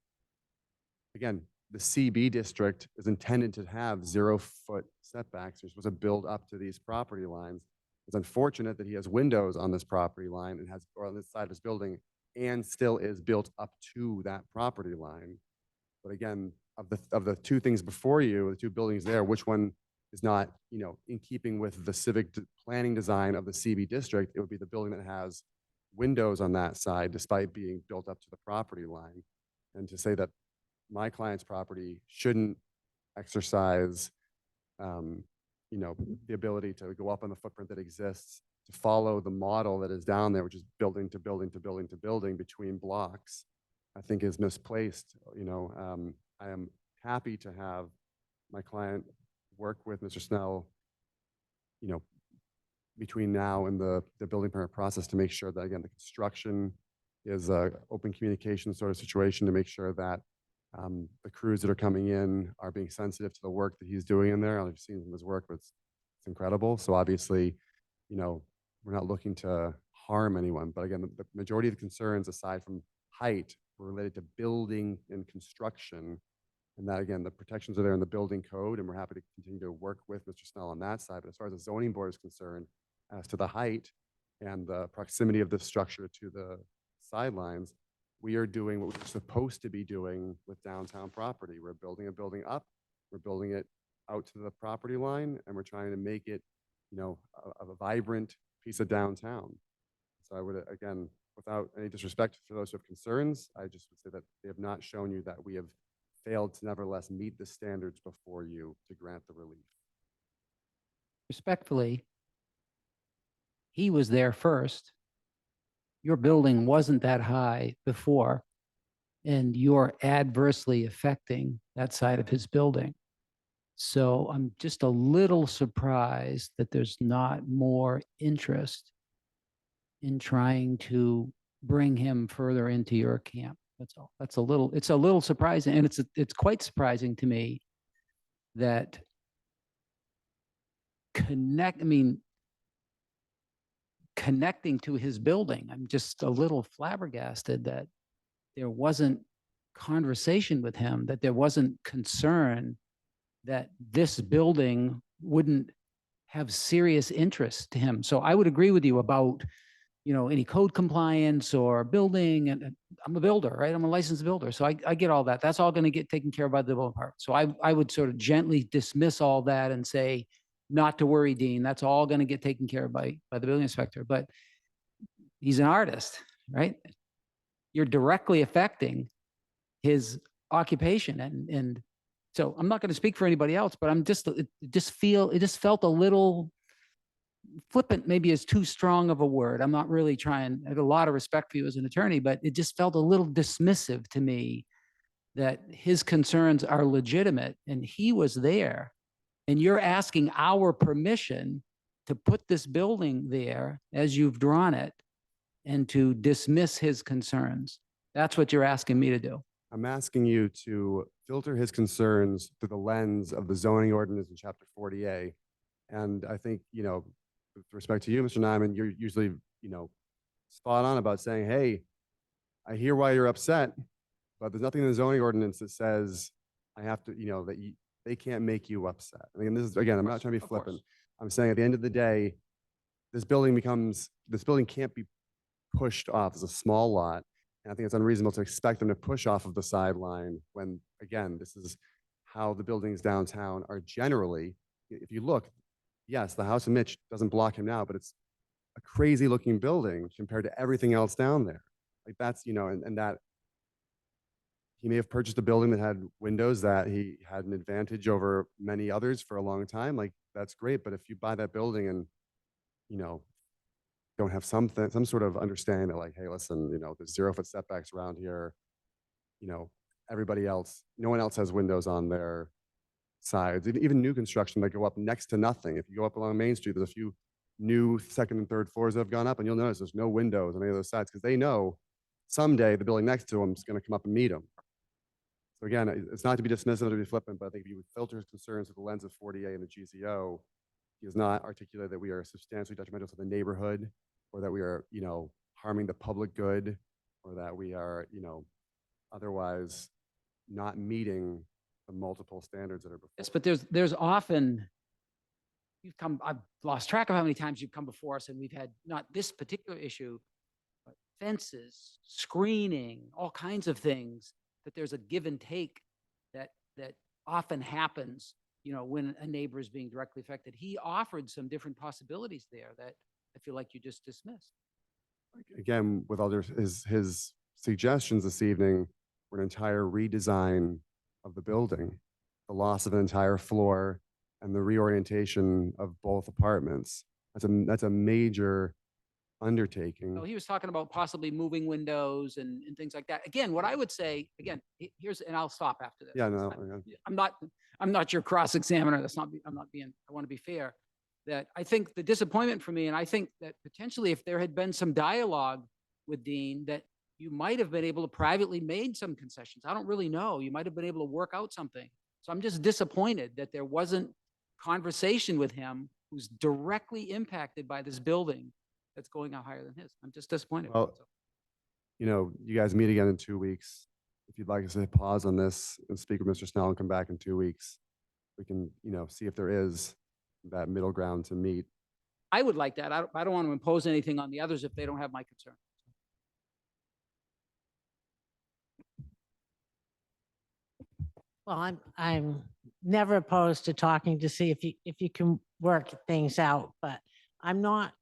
again, the CB district is intended to have 0-foot setbacks. You're supposed to build up to these property lines. It's unfortunate that he has windows on this property line and or on this side of his building, and still is built up to that property line. But again, of the two things before you, the two buildings there, which one is not, you know, in keeping with the civic planning design of the CB district? It would be the building that has windows on that side, despite being built up to the property line. And to say that my client's property shouldn't exercise, you know, the ability to go up on the footprint that exists, to follow the model that is down there, which is building to building to building to building between blocks, I think is misplaced. You know, I am happy to have my client work with Mr. Snell, you know, between now and the building permit process, to make sure that, again, the construction is a open communication sort of situation, to make sure that the crews that are coming in are being sensitive to the work that he's doing in there. I've seen his work, but it's incredible. So obviously, you know, we're not looking to harm anyone. But again, the majority of the concerns, aside from height, were related to building and construction. And that, again, the protections are there in the building code, and we're happy to continue to work with Mr. Snell on that side. But as far as the zoning board is concerned, as to the height and the proximity of the structure to the sidelines, we are doing what we're supposed to be doing with downtown property. We're building a building up, we're building it out to the property line, and we're trying to make it, you know, a vibrant piece of downtown. So I would, again, without any disrespect for those who have concerns, I just would say that they have not shown you that we have failed to nevertheless meet the standards before you to grant the relief. Respectfully, he was there first. Your building wasn't that high before, and you're adversely affecting that side of his building. So I'm just a little surprised that there's not more interest in trying to bring him further into your camp. That's all. It's a little surprising, and it's quite surprising to me that connecting to his building, I'm just a little flabbergasted that there wasn't conversation with him, that there wasn't concern that this building wouldn't have serious interest to him. So I would agree with you about, you know, any code compliance or building, and I'm a builder, right? I'm a licensed builder. So I get all that. That's all going to get taken care of by the building department. So I would sort of gently dismiss all that and say, not to worry, Dean, that's all going to get taken care of by the building inspector. But he's an artist, right? You're directly affecting his occupation. And so I'm not going to speak for anybody else, but it just felt a little flippant, maybe is too strong of a word. I'm not really trying, I have a lot of respect for you as an attorney, but it just felt a little dismissive to me that his concerns are legitimate and he was there. And you're asking our permission to put this building there as you've drawn it and to dismiss his concerns. That's what you're asking me to do. I'm asking you to filter his concerns through the lens of the zoning ordinance in Chapter 40A. And I think, you know, with respect to you, Mr. Nyman, you're usually, you know, spot on about saying, hey, I hear why you're upset, but there's nothing in the zoning ordinance that says I have to, you know, that they can't make you upset. I mean, this is, again, I'm not trying to be flippant. I'm saying at the end of the day, this building can't be pushed off as a small lot. And I think it's unreasonable to expect them to push off of the sideline when, again, this is how the buildings downtown are generally, if you look, yes, the House of Mitch doesn't block him now, but it's a crazy looking building compared to everything else down there. Like that's, and that he may have purchased a building that had windows that he had an advantage over many others for a long time. Like that's great. But if you buy that building and, don't have some sort of understanding that like, hey, listen, there's 0-foot setbacks around here. Everybody else, no one else has windows on their sides. Even new construction that go up next to nothing. If you go up along Main Street, there's a few new second and third floors that have gone up, and you'll notice there's no windows on any of those sides because they know someday the building next to them is going to come up and meet them. So again, it's not to be dismissive or to be flippant, but I think if you would filter his concerns through the lens of 40A and the GZO, he has not articulated that we are substantially detrimental to the neighborhood, or that we are, harming the public good, or that we are, otherwise not meeting the multiple standards that are before. Yes, but there's often, I've lost track of how many times you've come before us and we've had not this particular issue, but fences, screening, all kinds of things, that there's a give and take that often happens, when a neighbor is being directly affected. He offered some different possibilities there that I feel like you just dismissed. Again, with all his suggestions this evening were an entire redesign of the building, the loss of an entire floor, and the reorientation of both apartments. That's a major undertaking. So he was talking about possibly moving windows and things like that. Again, what I would say, and I'll stop after this. Yeah, It's no, fine. yeah. I'm not your cross-examiner. I want to be fair. That I think the disappointment for me, and I think that potentially if there had been some dialogue with Dean, that you might have been able to privately made some concessions. I don't really know. You might have been able to work out something. So I'm just disappointed that there wasn't conversation with him who's directly impacted by this building that's going out higher than his. I'm just disappointed. Well, you guys meet again in 2 weeks. If you'd like us to pause on this and speak with Mr. Snell and come back in 2 weeks, we can, see if there is that middle ground to meet. I would like that. I don't want to impose anything on the others if they don't have my concern. Well, I'm never opposed to talking to see if you can work things out, but I'm not,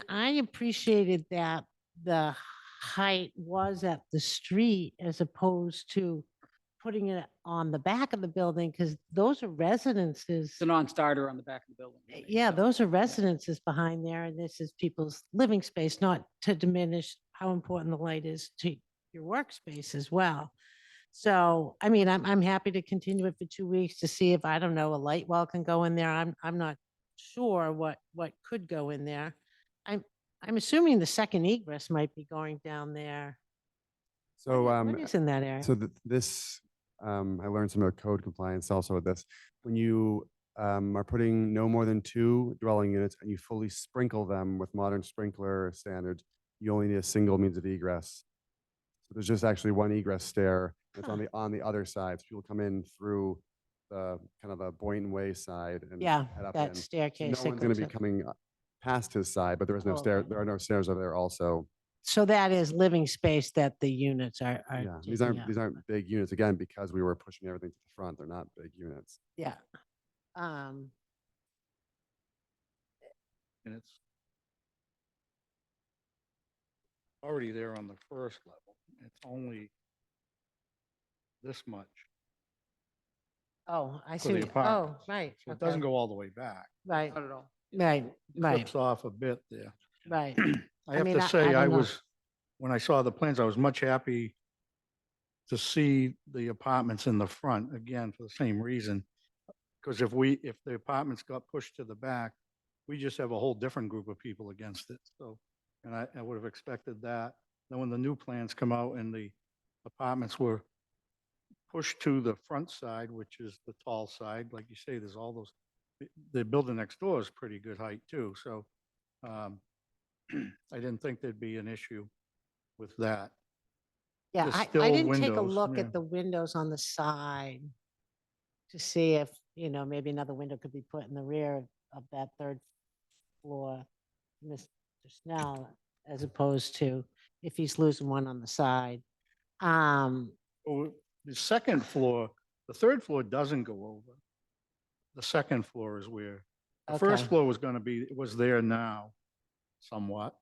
I appreciated that the height was at the street as opposed to putting it on the back of the building, because those are residences. It's a non-starter on the back of the building. Yeah, those are residences behind there, and this is people's living space, not to diminish how important the light is to your workspace as well. So, I'm happy to continue it for 2 weeks to see if, I don't know, a light well can go in there. I'm not sure what could go in there. I'm assuming the second egress might be going down there. So, What is in that area? So this, I learned some of code compliance also with this. When you are putting no more than 2 dwelling units and you fully sprinkle them with modern sprinkler standards, you only need a single means of egress. So there's just actually one egress stair. It's on the other side. So people come in through the kind of the Boynton Way side and Yeah, head up that in. staircase. No that one's going to goes be up. coming past his side, but there is no Oh, stair. okay. There are no stairs over there also. So that is living space that the units are Yeah, taking up. these aren't big units again because we were pushing everything to the front. They're not big units. Yeah. And it's already there on the first level. It's only this much. Oh, I For see. the what you- apartments. Oh, right. So it doesn't okay. go all the way back. Right, Not at all. right, It right, clips off a bit there. right. I have mean, to say, don't know. when I saw the plans, I was much happy to see the apartments in the front, again, for the same reason. Because if the apartments got pushed to the back, we just have a whole different group of people against it. So, and I would have expected that. Then when the new plans come out and the apartments were pushed to the front side, which is the tall side, like you say, there's all those, the building next door is pretty good height too. So, I didn't think there'd be an issue with that. Yeah, There's I still didn't take a windows, look yeah. at the windows on the side to see if, maybe another window could be put in the rear of that third floor, Mr. Snell, as opposed to if he's losing one on the side. Oh, the second floor, The third floor doesn't go over. The second floor is where, the first Okay. floor was gonna be, was there now somewhat.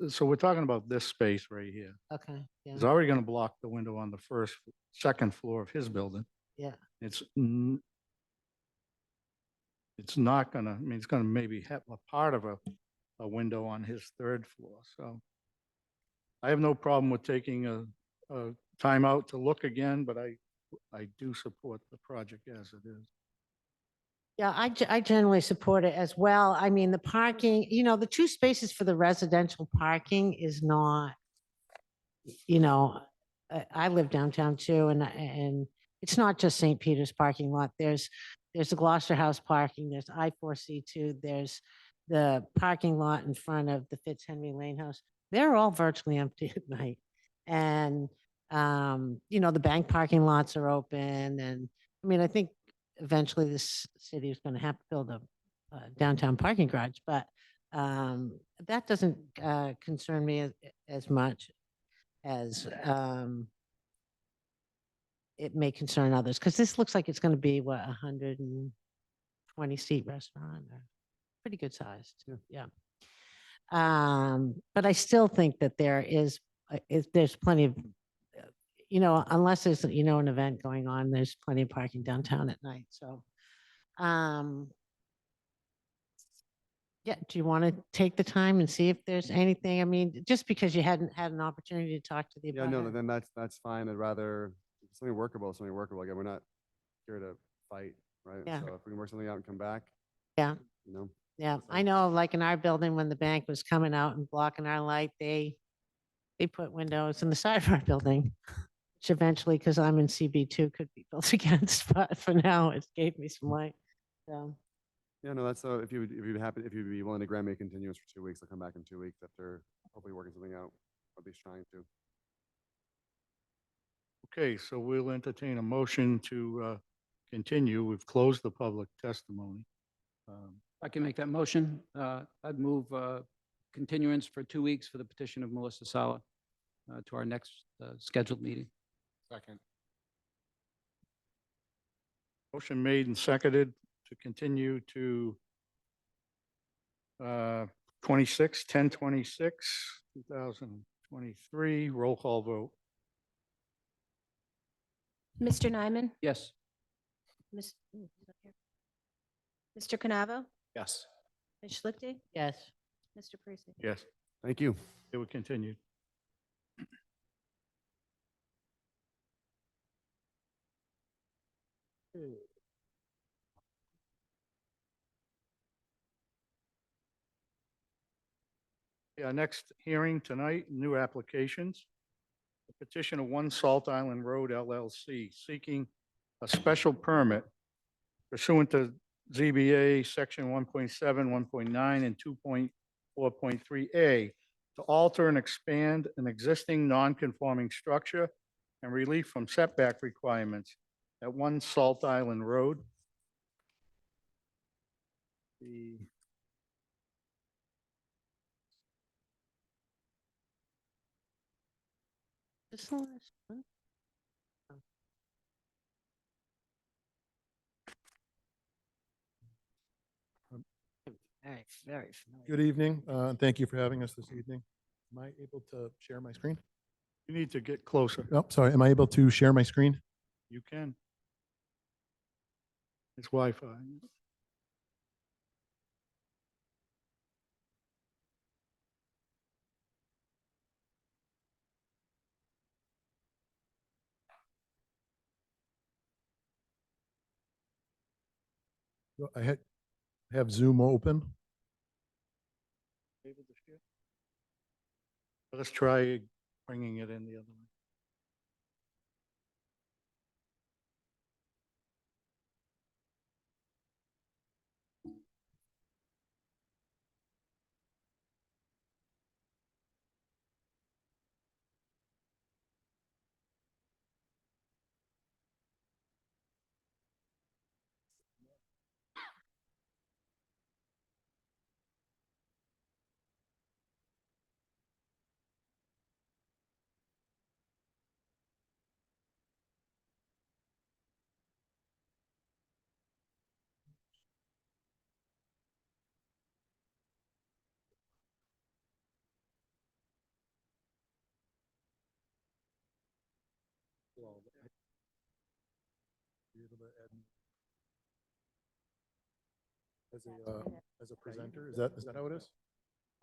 So we're talking about this space right here. Okay, yeah, It's already gonna block the window on the second floor of his building. yeah. It's not gonna, I mean, it's gonna maybe have a part of a window on his third floor, so. I have no problem with taking a time out to look again, but I do support the project as it is. Yeah, I generally support it as well. I mean, the parking, the two spaces for the residential parking is not, I live downtown too, and it's not just St. Peter's parking lot. There's the Gloucester House parking, there's I-4C2, there's the parking lot in front of the Fitzhenry Lane House. They're all virtually empty at night. And, the bank parking lots are open. And I mean, I think eventually this city is going to have to build a downtown parking garage, but that doesn't concern me as much as it may concern others, because this looks like it's going to be what, 120-seat restaurant, or pretty good sized. Yeah. But I still think that there's plenty of, unless there's, an event going on, there's plenty of parking downtown at night. So, yeah, do you want to take the time and see if there's anything? I mean, just because you hadn't had an opportunity to talk to the Yeah, no, abutter. then that's fine. I'd rather something workable. Again, we're not here to fight, right? Yeah. So if we can work something out and come back, Yeah. you know. Yeah, so- I know, like in our building, when the bank was coming out and blocking our light, they put windows in the side of our building, which eventually, because I'm in CB2, could be built against, but for now, it gave me some light. So, Yeah, no, that's, if you'd be willing to grant me a continuance for 2 weeks, I'll come back in 2 weeks after hopefully working something out, at least trying to. Okay, so we'll entertain a motion to continue. We've closed the public testimony. I can make that motion. I'd move continuance for 2 weeks for the petition of Melissa Sala to our next scheduled meeting. Second. Motion made and seconded to continue to 2023. Roll call vote. Mr. Nyman, Yes. Mr. Canavo, Yes. Ms. Schlichty, yes. Mr. Parisi. Yes, Thank you. it will continue. Our next hearing tonight, new applications. The petition of One Salt Island Road LLC seeking a special permit pursuant to ZBA Section 1.7, 1.9, and 2.4.3A to alter and expand an existing non-conforming structure and relief from setback requirements at One Salt Island Road. The This the last one? Very familiar. Good evening. Thank you for having us this evening. Am I able to share my screen? You need to get closer. Oh, sorry. Am I able to share my screen? You can. It's Wi-Fi. I have Zoom open. Able to share? Let's try bringing it in the other way. well. Be able to add as a presenter, is that how it is?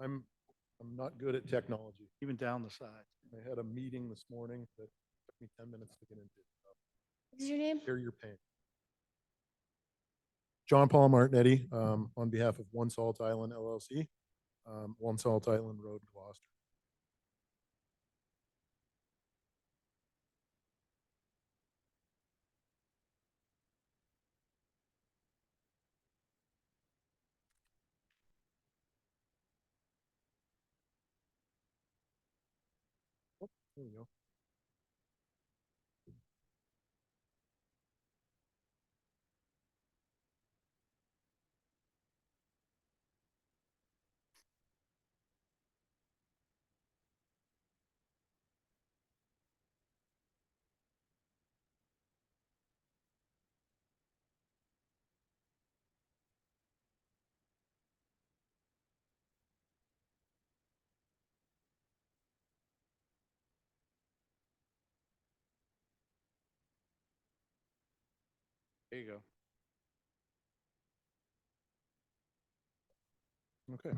I'm not good at technology. Even down the side. I had a meeting this morning that took me 10 minutes to get into. What is your name? Share your pain. John Paul Martinetti, on behalf of One Salt Island LLC, 1 Salt Island Road, Gloucester. Oh, there we go. There you go. Okay.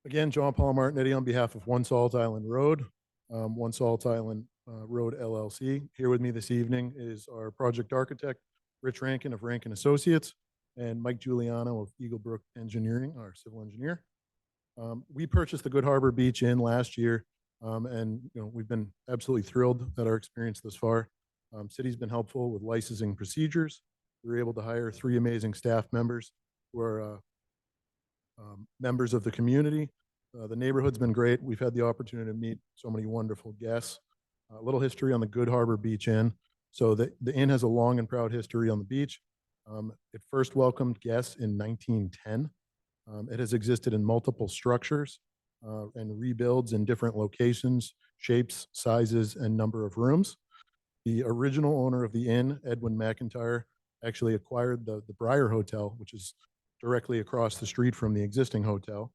Again, John Paul Martinetti on behalf of One Salt Island Road, 1 Salt Island Road LLC. Here with me this evening is our project architect, Rich Rankin of Rankin Associates, and Mike Giuliano of Eagle Brook Engineering, our civil engineer. We purchased the Good Harbor Beach Inn last year, and we've been absolutely thrilled at our experience thus far. City's been helpful with licensing procedures. We were able to hire 3 amazing staff members who are members of the community. The neighborhood's been great. We've had the opportunity to meet so many wonderful guests. A little history on the Good Harbor Beach Inn. So the inn has a long and proud history on the beach. It first welcomed guests in 1910. It has existed in multiple structures and rebuilds in different locations, shapes, sizes, and number of rooms. The original owner of the inn, Edwin McIntyre, actually acquired the Briar Hotel, which is directly across the street from the existing hotel,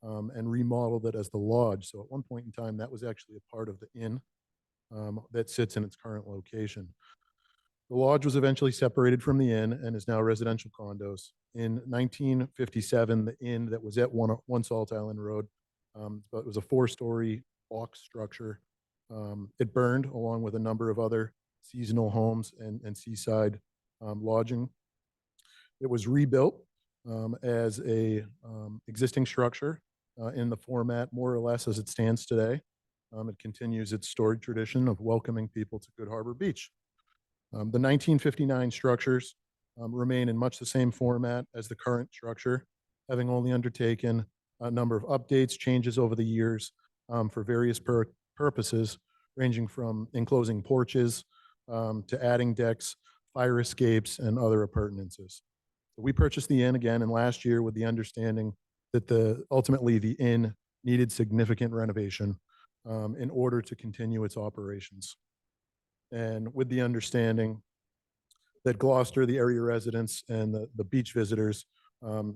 and remodeled it as the lodge. So at one point in time, that was actually a part of the inn that sits in its current location. The lodge was eventually separated from the inn and is now residential condos. In 1957, the inn that was at 1 Salt Island Road, but it was a 4-story box structure. It burned along with a number of other seasonal homes and seaside lodging. It was rebuilt as a existing structure in the format more or less as it stands today. It continues its storied tradition of welcoming people to Good Harbor Beach. The 1959 structures remain in much the same format as the current structure, having only undertaken a number of updates, changes over the years for various purposes, ranging from enclosing porches to adding decks, fire escapes, and other appurtenances. We purchased the inn again, and last year with the understanding that ultimately the inn needed significant renovation in order to continue its operations. And with the understanding that Gloucester, the area residents, and the beach visitors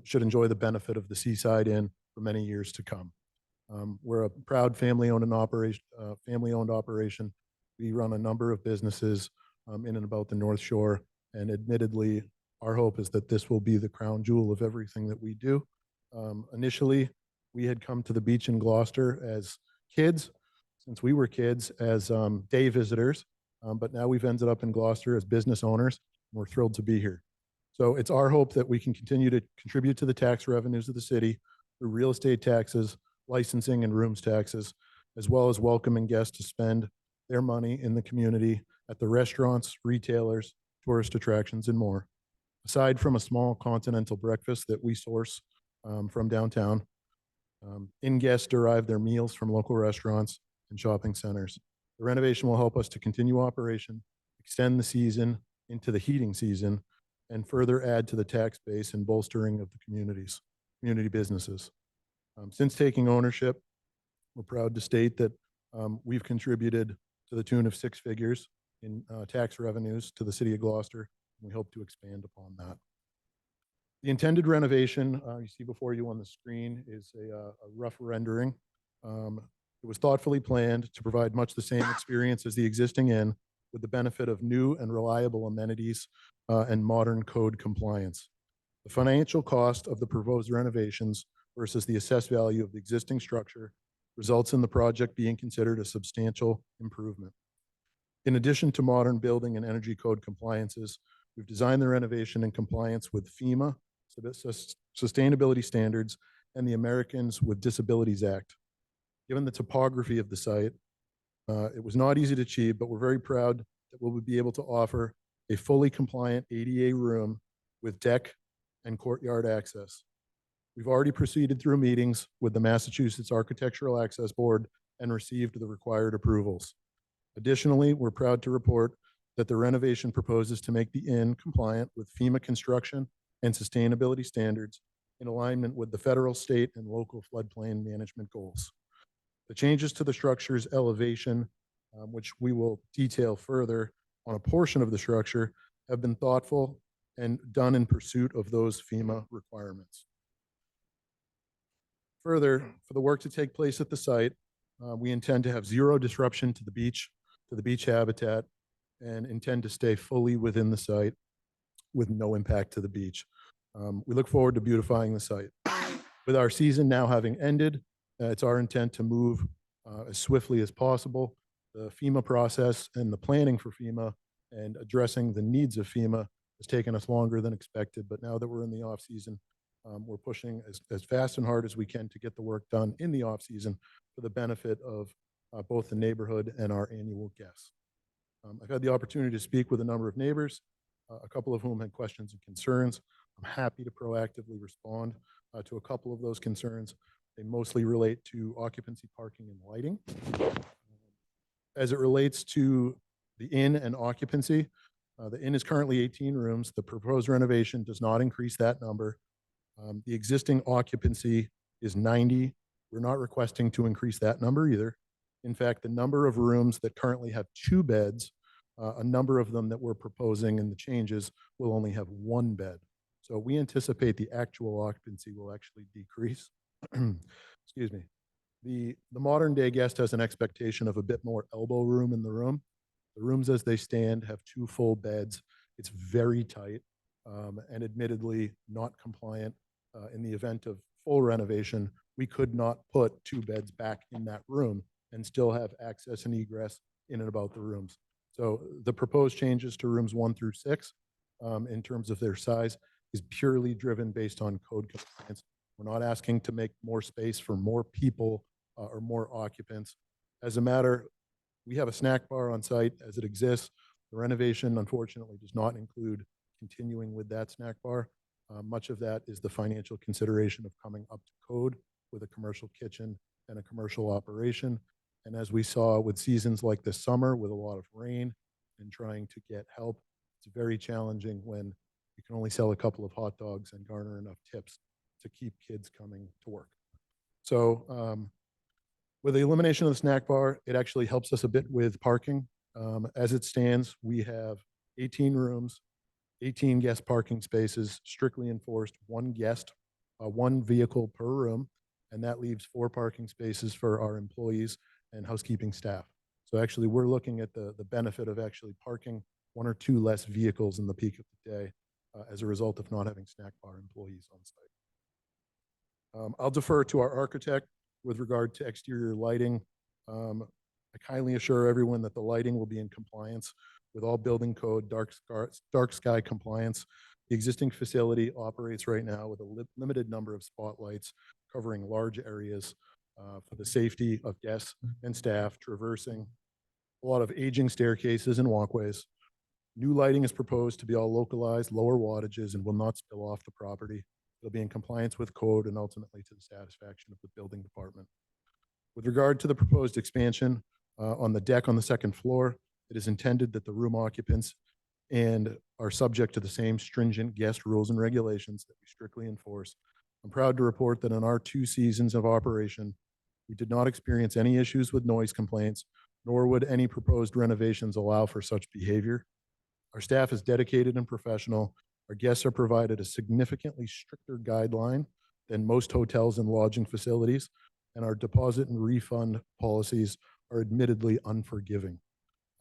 should enjoy the benefit of the Seaside Inn for many years to come. We're a proud family-owned operation. We run a number of businesses in and about the North Shore, and admittedly, our hope is that this will be the crown jewel of everything that we do. Initially, we had come to the beach in Gloucester as kids, since we were kids, as day visitors, but now we've ended up in Gloucester as business owners. We're thrilled to be here. So it's our hope that we can continue to contribute to the tax revenues of the city through real estate taxes, licensing, and rooms taxes, as well as welcoming guests to spend their money in the community at the restaurants, retailers, tourist attractions, and more. Aside from a small continental breakfast that we source from downtown, inn guests derive their meals from local restaurants and shopping centers. The renovation will help us to continue operation, extend the season into the heating season, and further add to the tax base and bolstering of the community businesses. Since taking ownership, we're proud to state that we've contributed to the tune of 6 figures in tax revenues to the city of Gloucester. We hope to expand upon that. The intended renovation you see before you on the screen is a rough rendering. It was thoughtfully planned to provide much the same experience as the existing inn, with the benefit of new and reliable amenities and modern code compliance. The financial cost of the proposed renovations versus the assessed value of the existing structure results in the project being considered a substantial improvement. In addition to modern building and energy code compliances, we've designed the renovation in compliance with FEMA, sustainability standards, and the Americans with Disabilities Act. Given the topography of the site, it was not easy to achieve, but we're very proud that we will be able to offer a fully compliant ADA room with deck and courtyard access. We've already proceeded through meetings with the Massachusetts Architectural Access Board and received the required approvals. Additionally, we're proud to report that the renovation proposes to make the inn compliant with FEMA construction and sustainability standards in alignment with the federal, state, and local floodplain management goals. The changes to the structure's elevation, which we will detail further on a portion of the structure, have been thoughtful and done in pursuit of those FEMA requirements. Further, for the work to take place at the site, we intend to have zero disruption to the beach habitat, and intend to stay fully within the site with no impact to the beach. We look forward to beautifying the site. With our season now having ended, it's our intent to move as swiftly as possible. The FEMA process and the planning for FEMA and addressing the needs of FEMA has taken us longer than expected, but now that we're in the off season, we're pushing as fast and hard as we can to get the work done in the off season for the benefit of both the neighborhood and our annual guests. I've had the opportunity to speak with a number of neighbors, a couple of whom had questions and concerns. I'm happy to proactively respond to a couple of those concerns. They mostly relate to occupancy, parking, and lighting. As it relates to the inn and occupancy, the inn is currently 18 rooms. The proposed renovation does not increase that number. The existing occupancy is 90. We're not requesting to increase that number either. In fact, the number of rooms that currently have 2 beds, a number of them that we're proposing in the changes will only have 1 bed. So we anticipate the actual occupancy will actually decrease. Excuse me. The modern day guest has an expectation of a bit more elbow room in the room. The rooms as they stand have 2 full beds. It's very tight and admittedly not compliant. In the event of full renovation, we could not put 2 beds back in that room and still have access and egress in and about the rooms. So the proposed changes to rooms 1 through 6 in terms of their size is purely driven based on code compliance. We're not asking to make more space for more people or more occupants. As a matter, we have a snack bar on site as it exists. The renovation, unfortunately, does not include continuing with that snack bar. Much of that is the financial consideration of coming up to code with a commercial kitchen and a commercial operation. And as we saw with seasons like this summer with a lot of rain and trying to get help, it's very challenging when you can only sell a couple of hot dogs and garner enough tips to keep kids coming to work. So with the elimination of the snack bar, it actually helps us a bit with parking. As it stands, we have 18 rooms, 18 guest parking spaces, strictly enforced, 1 guest, 1 vehicle per room, and that leaves 4 parking spaces for our employees and housekeeping staff. So actually, we're looking at the benefit of actually parking 1 or 2 less vehicles in the peak of the day as a result of not having snack bar employees on site. I'll defer to our architect with regard to exterior lighting. I kindly assure everyone that the lighting will be in compliance with all building code, dark sky compliance. The existing facility operates right now with a limited number of spotlights covering large areas for the safety of guests and staff traversing a lot of aging staircases and walkways. New lighting is proposed to be all localized, lower wattages, and will not spill off the property. It'll be in compliance with code and ultimately to the satisfaction of the building department. With regard to the proposed expansion on the deck on the 2nd floor, it is intended that the room occupants and are subject to the same stringent guest rules and regulations that we strictly enforce. I'm proud to report that in our 2 seasons of operation, we did not experience any issues with noise complaints, nor would any proposed renovations allow for such behavior. Our staff is dedicated and professional. Our guests are provided a significantly stricter guideline than most hotels and lodging facilities and our deposit and refund policies are admittedly unforgiving.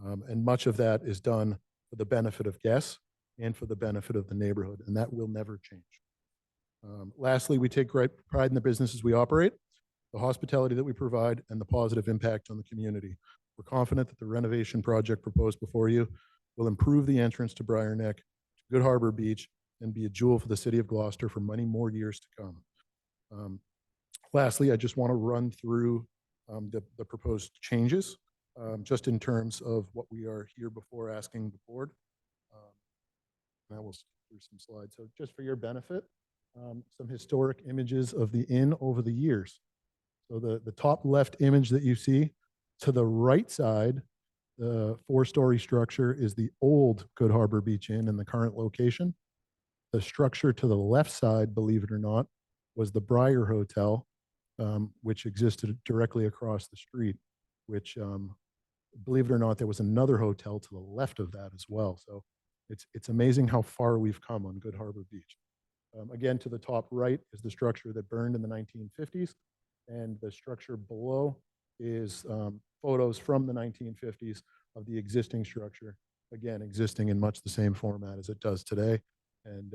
And much of that is done for the benefit of guests and for the benefit of the neighborhood, and that will never change. Lastly, we take great pride in the businesses we operate, the hospitality that we provide, and the positive impact on the community. We're confident that the renovation project proposed before you will improve the entrance to Briar Neck, to Good Harbor Beach, and be a jewel for the city of Gloucester for many more years to come. Lastly, I just want to run through the proposed changes, just in terms of what we are here before asking the board. And I will skip through some slides. So just for your benefit, some historic images of the inn over the years. So the top left image that you see to the right side, the 4-story structure is the old Good Harbor Beach Inn in the current location. The structure to the left side, believe it or not, was the Briar Hotel, which existed directly across the street, which, believe it or not, there was another hotel to the left of that as well. So it's amazing how far we've come on Good Harbor Beach. Again, to the top right is the structure that burned in the 1950s, and the structure below is photos from the 1950s of the existing structure, again, existing in much the same format as it does today, and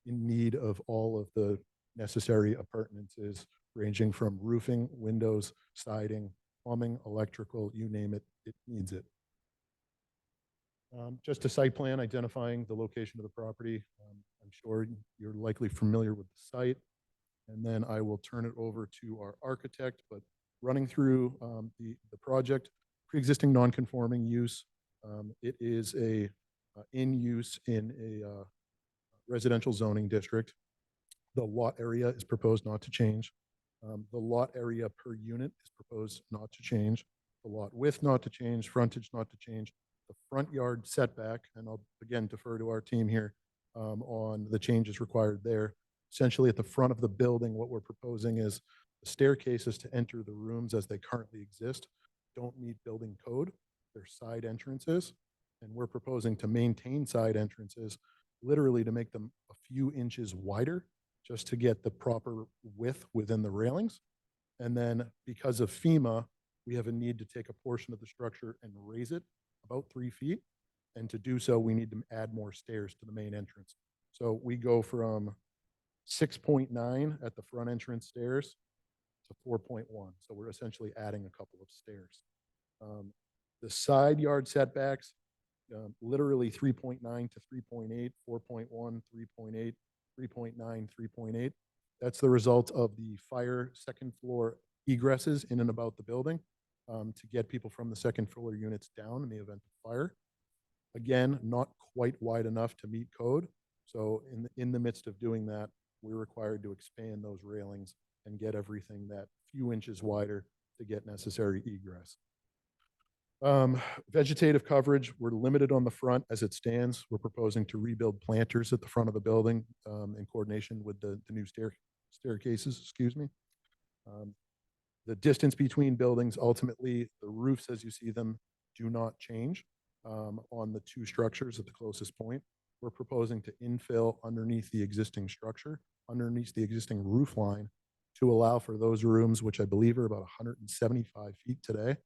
in need of all of the necessary appurtenances, ranging from roofing, windows, siding, plumbing, electrical, you name it, it needs it. Just a site plan identifying the location of the property. I'm sure you're likely familiar with the site. And then I will turn it over to our architect, but running through the project, pre-existing non-conforming use. It is in use in a residential zoning district. The lot area is proposed not to change. The lot area per unit is proposed not to change. The lot width not to change, frontage not to change. The front yard setback, and I'll again defer to our team here on the changes required there. Essentially at the front of the building, what we're proposing is the staircases to enter the rooms as they currently exist don't meet building code. They're side entrances, and we're proposing to maintain side entrances, literally to make them a few inches wider, just to get the proper width within the railings. And then because of FEMA, we have a need to take a portion of the structure and raise it about 3 feet. And to do so, we need to add more stairs to the main entrance. So we go from 6.9 at the front entrance stairs to 4.1. So we're essentially adding a couple of stairs. The side yard setbacks, literally 3.9 to 3.8, 4.1, 3.8, 3.9, 3.8. That's the result of the fire second floor egresses in and about the building to get people from the second floor units down in the event of fire. Again, not quite wide enough to meet code. So in the midst of doing that, we're required to expand those railings and get everything that few inches wider to get necessary egress. Vegetative coverage, we're limited on the front as it stands. We're proposing to rebuild planters at the front of the building in coordination with the new staircases, excuse me. The distance between buildings, ultimately, the roofs as you see them do not change on the two structures at the closest point. We're proposing to infill underneath the existing structure, underneath the existing roof line, to allow for those rooms, which I believe are about 175 feet today,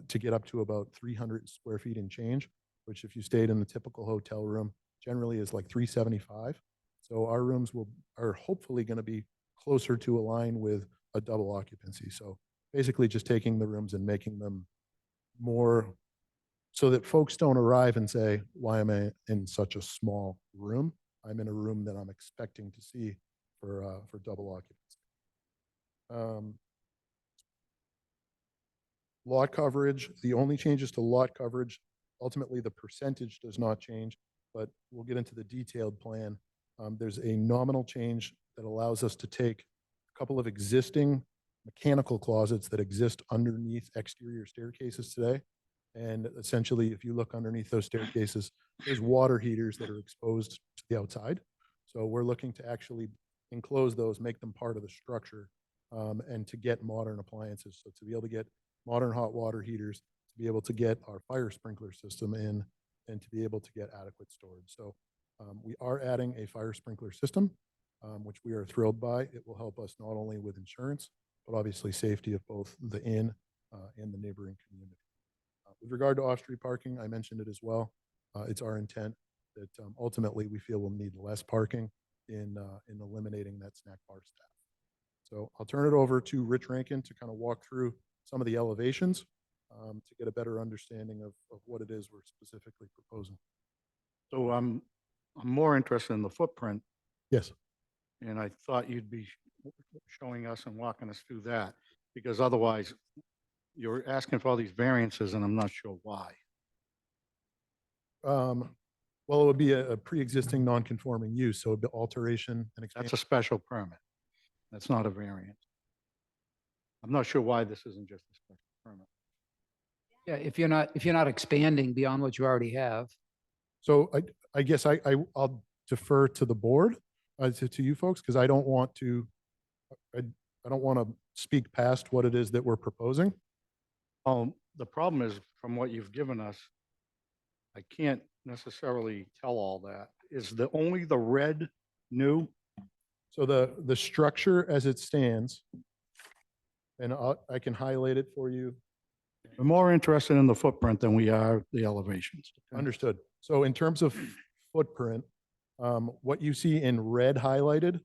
to get up to about 300 square feet and change, which if you stayed in the typical hotel room, generally is like 375. So our rooms are hopefully going to be closer to align with a double occupancy. So basically just taking the rooms and making them more so that folks don't arrive and say, why am I in such a small room? I'm in a room that I'm expecting to see for double occupancy. Lot coverage, the only changes to lot coverage, ultimately the percentage does not change, but we'll get into the detailed plan. There's a nominal change that allows us to take a couple of existing mechanical closets that exist underneath exterior staircases today. And essentially, if you look underneath those staircases, there's water heaters that are exposed to the outside. So we're looking to actually enclose those, make them part of the structure, and to get modern appliances. So to be able to get modern hot water heaters, to be able to get our fire sprinkler system in, and to be able to get adequate storage. So we are adding a fire sprinkler system, which we are thrilled by. It will help us not only with insurance, but obviously safety of both the inn and the neighboring community. With regard to off-street parking, I mentioned it as well. It's our intent that ultimately we feel we'll need less parking in eliminating that snack bar staff. So I'll turn it over to Rich Rankin to kind of walk through some of the elevations to get a better understanding of what it is we're specifically proposing. So I'm more interested in the footprint, Yes. and I thought you'd be showing us and walking us through that, because otherwise you're asking for all these variances and I'm not sure why. Well, it would be a pre-existing non-conforming use, so it'd be alteration and That's expansion. a special permit. That's not a variance. I'm not sure why this isn't just a special permit. Yeah, if you're not expanding beyond what you already have. So I guess I'll defer to the board, to you folks, because I don't want to speak past what it is that we're proposing. The problem is, from what you've given us, I can't necessarily tell all that. Is only the red new? So the structure as it stands, and I can highlight it for you. We're more interested in the footprint than we are the elevations. Understood. So in terms of footprint, what you see in red highlighted,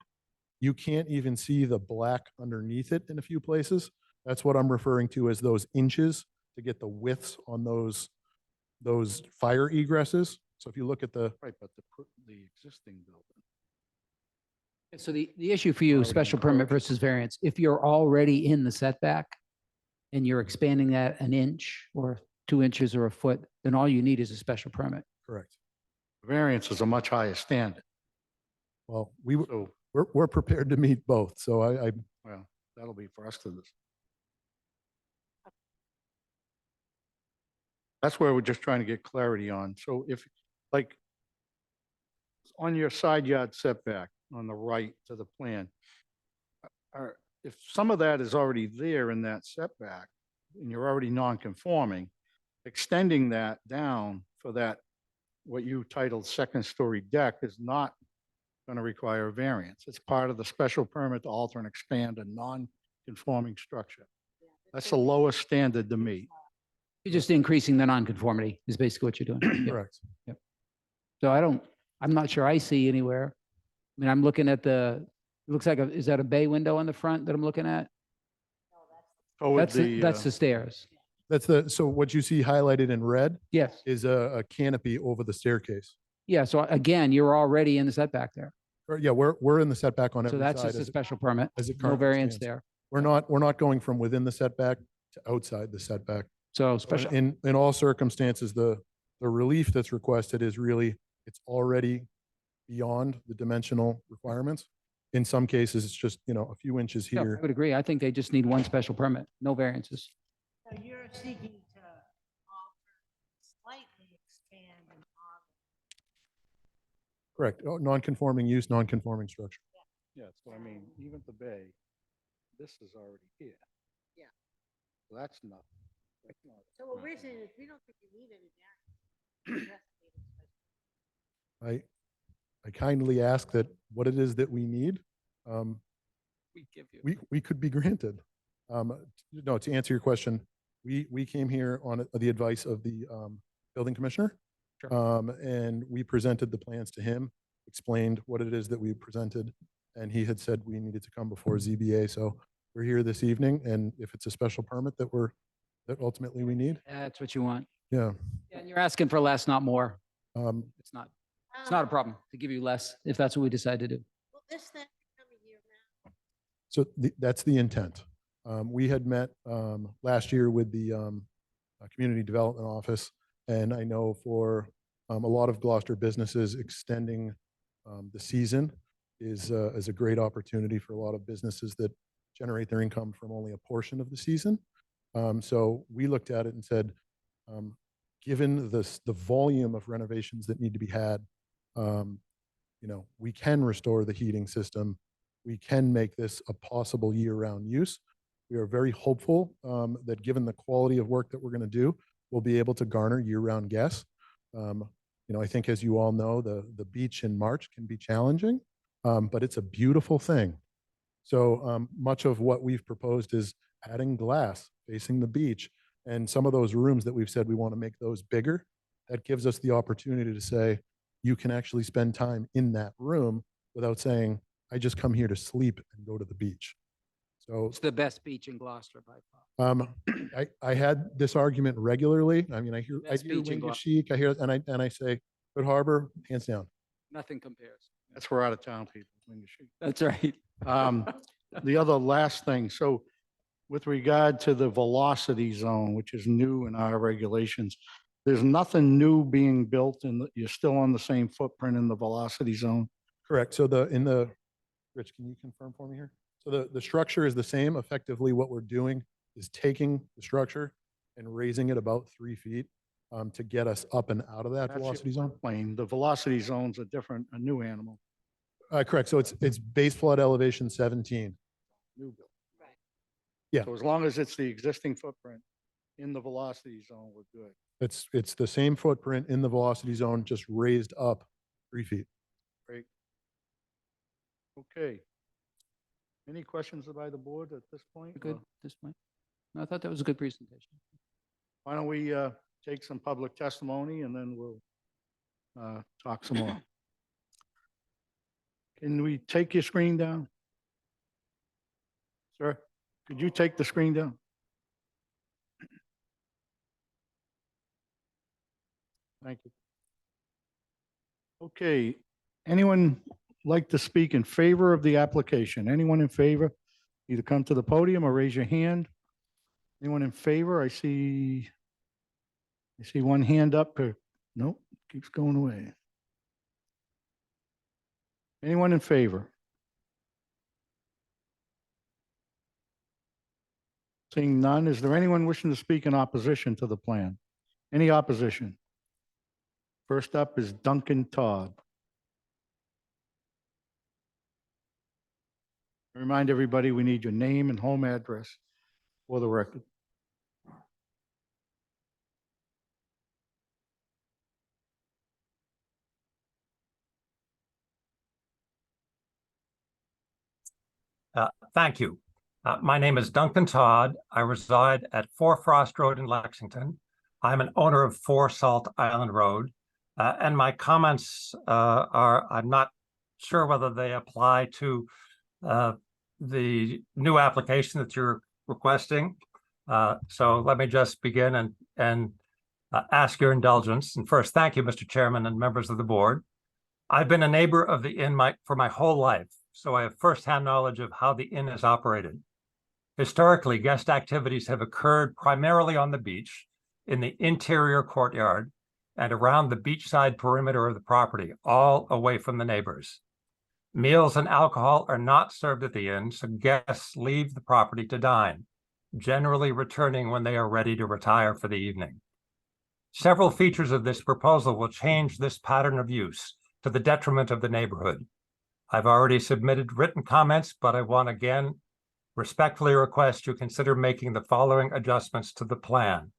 you can't even see the black underneath it in a few places. That's what I'm referring to as those inches to get the widths on those fire egresses. So if you look at the, Right, but the existing building. So the issue for you, Already special permit encroached. versus variance, if you're already in the setback and you're expanding that an inch or 2 inches or a foot, then all you need is a special permit. correct. Variance is a much higher standard. Well, So, we're prepared to meet both. So well, that'll be for us to this. That's where we're just trying to get clarity on. So if, like, on your side yard setback on the right to the plan, if some of that is already there in that setback and you're already non-conforming, extending that down for that, what you titled second-story deck, is not going to require a variance. It's part of the special permit to alter and expand a non-conforming structure. That's the lowest standard to meet. You're just increasing the nonconformity is basically what you're doing. Yep. correct. So I'm not sure I see anywhere. I mean, I'm looking at it looks like is that a bay window on the front that I'm looking at? Toward That's the stairs. So what you see highlighted in red Yes. is a canopy over the staircase. Yeah. So again, you're already in the setback there. Yeah, we're in the setback on So every that's side just a as it- special permit. as it No currently variance stands. there. We're not going from within the setback to outside the setback. So So special, in all circumstances, the relief that's requested is really, it's already beyond the dimensional requirements. In some cases, it's just, a few inches yeah, I here. would agree. I think they just need one special permit, no variances. So you're seeking to alter, slightly expand and Correct. Oh, non-conforming use, non-conforming structure. Yeah, so I mean, even the bay, this is already here. Yeah. So that's not. So what we're saying is we don't think you need any variance. I kindly ask that what it is that we need, We give you. we could be granted. No, to answer your question, we came here on the advice of the building commissioner. Sure. And we presented the plans to him, explained what it is that we presented, and he had said we needed to come before ZBA. So we're here this evening, and if it's a special permit that ultimately we need, That's what you want. yeah. Yeah, and you're asking for less, not more. Um, It's not a problem to give you less if that's what we decide to do. Will this then become a year round? So that's the intent. We had met last year with the Community Development Office, and I know for a lot of Gloucester businesses, extending the season is a great opportunity for a lot of businesses that generate their income from only a portion of the season. So we looked at it and said, given the volume of renovations that need to be had, we can restore the heating system. We can make this a possible year-round use. We are very hopeful that given the quality of work that we're going to do, we'll be able to garner year-round guests. I think, as you all know, the beach in March can be challenging, but it's a beautiful thing. So much of what we've proposed is adding glass facing the beach. And some of those rooms that we've said we want to make those bigger, that gives us the opportunity to say, you can actually spend time in that room without saying, I just come here to sleep and go to the beach. So It's the best beach in Gloucester by far. I had this argument regularly. I mean, I hear Best beach in Gloucester. Wingashiek, I hear, and I say, Good Harbor, hands down. Nothing compares. That's for out of town people. Wingashiek. That's right. The other last thing, so with regard to the velocity zone, which is new in our regulations, there's nothing new being built and you're still on the same footprint in the velocity zone? Correct. So Rich, can you confirm for me here? So the structure is the same. Effectively, what we're doing is taking the structure and raising it about 3 feet to get us up and out of that That's velocity your zone. plane. The velocity zone's a new animal. Correct. So it's base flood elevation 17. New build. Right. Yeah. So as long as it's the existing footprint in the velocity zone, we're good. It's the same footprint in the velocity zone, just raised up 3 feet. Great. Okay. Any questions by the board at this point? Good Or at this point. No, I thought that was a good presentation. Why don't we take some public testimony and then we'll talk some more. Can we take your screen down? Sir, could you take the screen down? Thank you. Okay, anyone like to speak in favor of the application? Anyone in favor? Either come to the podium or raise your hand. Anyone in favor? I see one hand up. Nope, keeps going away. Anyone in favor? Seeing none, is there anyone wishing to speak in opposition to the plan? Any opposition? First up is Duncan Todd. Remind everybody, we need your name and home address for the record. Thank you. My name is Duncan Todd. I reside at 4 Frost Road in Lexington. I'm an owner of 4 Salt Island Road. And my comments are, I'm not sure whether they apply to the new application that you're requesting. So let me just begin and ask your indulgence. And first, thank you, Mr. Chairman and members of the board. I've been a neighbor of the inn for my whole life, so I have firsthand knowledge of how the inn is operated. Historically, guest activities have occurred primarily on the beach, in the interior courtyard, and around the beachside perimeter of the property, all away from the neighbors. Meals and alcohol are not served at the inn, so guests leave the property to dine, generally returning when they are ready to retire for the evening. Several features of this proposal will change this pattern of use to the detriment of the neighborhood. I've already submitted written comments, but I want again respectfully request you consider making the following adjustments to the plan.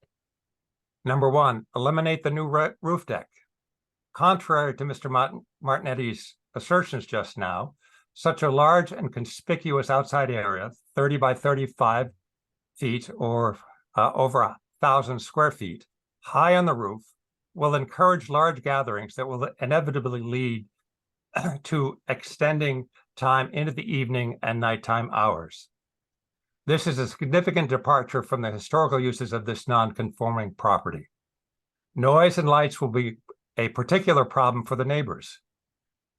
Number 1, eliminate the new roof deck. Contrary to Mr. Martinetti's assertions just now, such a large and conspicuous outside area, 30 by 35 feet or over 1,000 square feet, high on the roof, will encourage large gatherings that will inevitably lead to extending time into the evening and nighttime hours. This is a significant departure from the historical uses of this non-conforming property. Noise and lights will be a particular problem for the neighbors.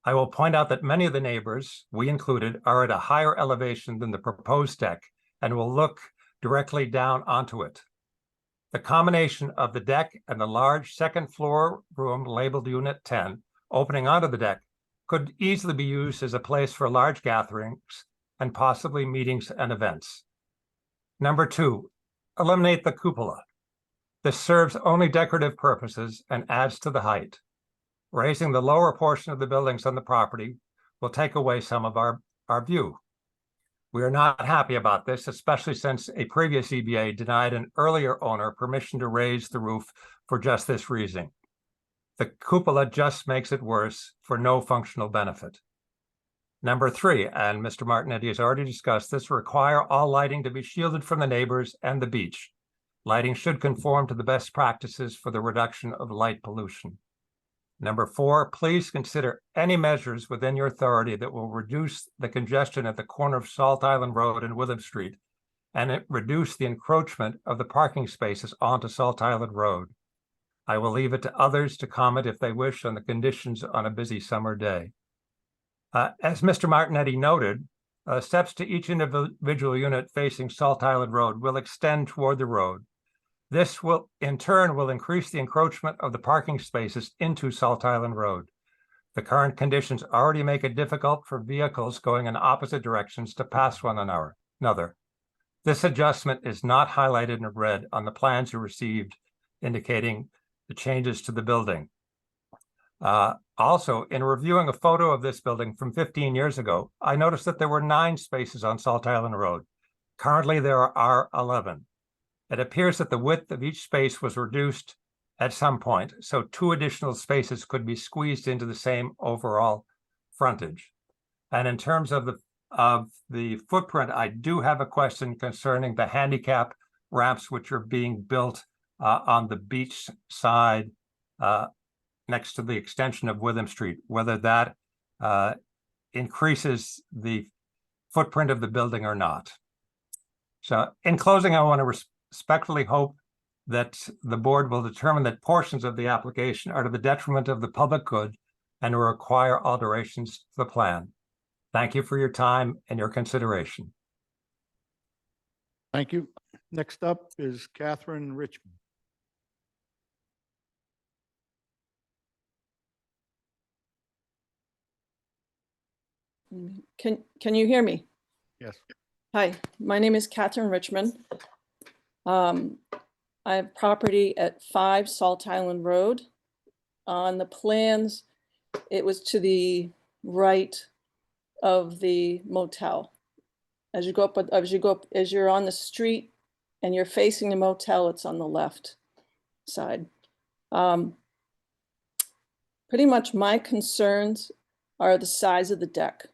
I will point out that many of the neighbors, we included, are at a higher elevation than the proposed deck and will look directly down onto it. The combination of the deck and the large second floor room labeled Unit 10 opening onto the deck could easily be used as a place for large gatherings and possibly meetings and events. Number 2, eliminate the cupola. This serves only decorative purposes and adds to the height. Raising the lower portion of the buildings on the property will take away some of our view. We are not happy about this, especially since a previous EBA denied an earlier owner permission to raise the roof for just this reason. The cupola just makes it worse for no functional benefit. Number 3, and Mr. Martinetti has already discussed this, require all lighting to be shielded from the neighbors and the beach. Lighting should conform to the best practices for the reduction of light pollution. Number 4, please consider any measures within your authority that will reduce the congestion at the corner of Salt Island Road and Witham Street, and reduce the encroachment of the parking spaces onto Salt Island Road. I will leave it to others to comment if they wish on the conditions on a busy summer day. As Mr. Martinetti noted, steps to each individual unit facing Salt Island Road will extend toward the road. This will, in turn, will increase the encroachment of the parking spaces into Salt Island Road. The current conditions already make it difficult for vehicles going in opposite directions to pass one another. This adjustment is not highlighted in red on the plans you received, indicating the changes to the building. Also, in reviewing a photo of this building from 15 years ago, I noticed that there were 9 spaces on Salt Island Road. Currently, there are 11. It appears that the width of each space was reduced at some point, so 2 additional spaces could be squeezed into the same overall frontage. And in terms of the footprint, I do have a question concerning the handicap ramps which are being built on the beach side next to the extension of Witham Street, whether that increases the footprint of the building or not. So in closing, I want to respectfully hope that the board will determine that portions of the application are to the detriment of the public good and will require alterations to the plan. Thank you for your time and your consideration. Thank you. Next up is Catherine Richmond. Can you hear me? Yes. Hi, my name is Catherine Richmond. I have property at 5 Salt Island Road. On the plans, it was to the right of the motel. As you're on the street and you're facing the motel, it's on the left side. Pretty much my concerns are the size of the deck.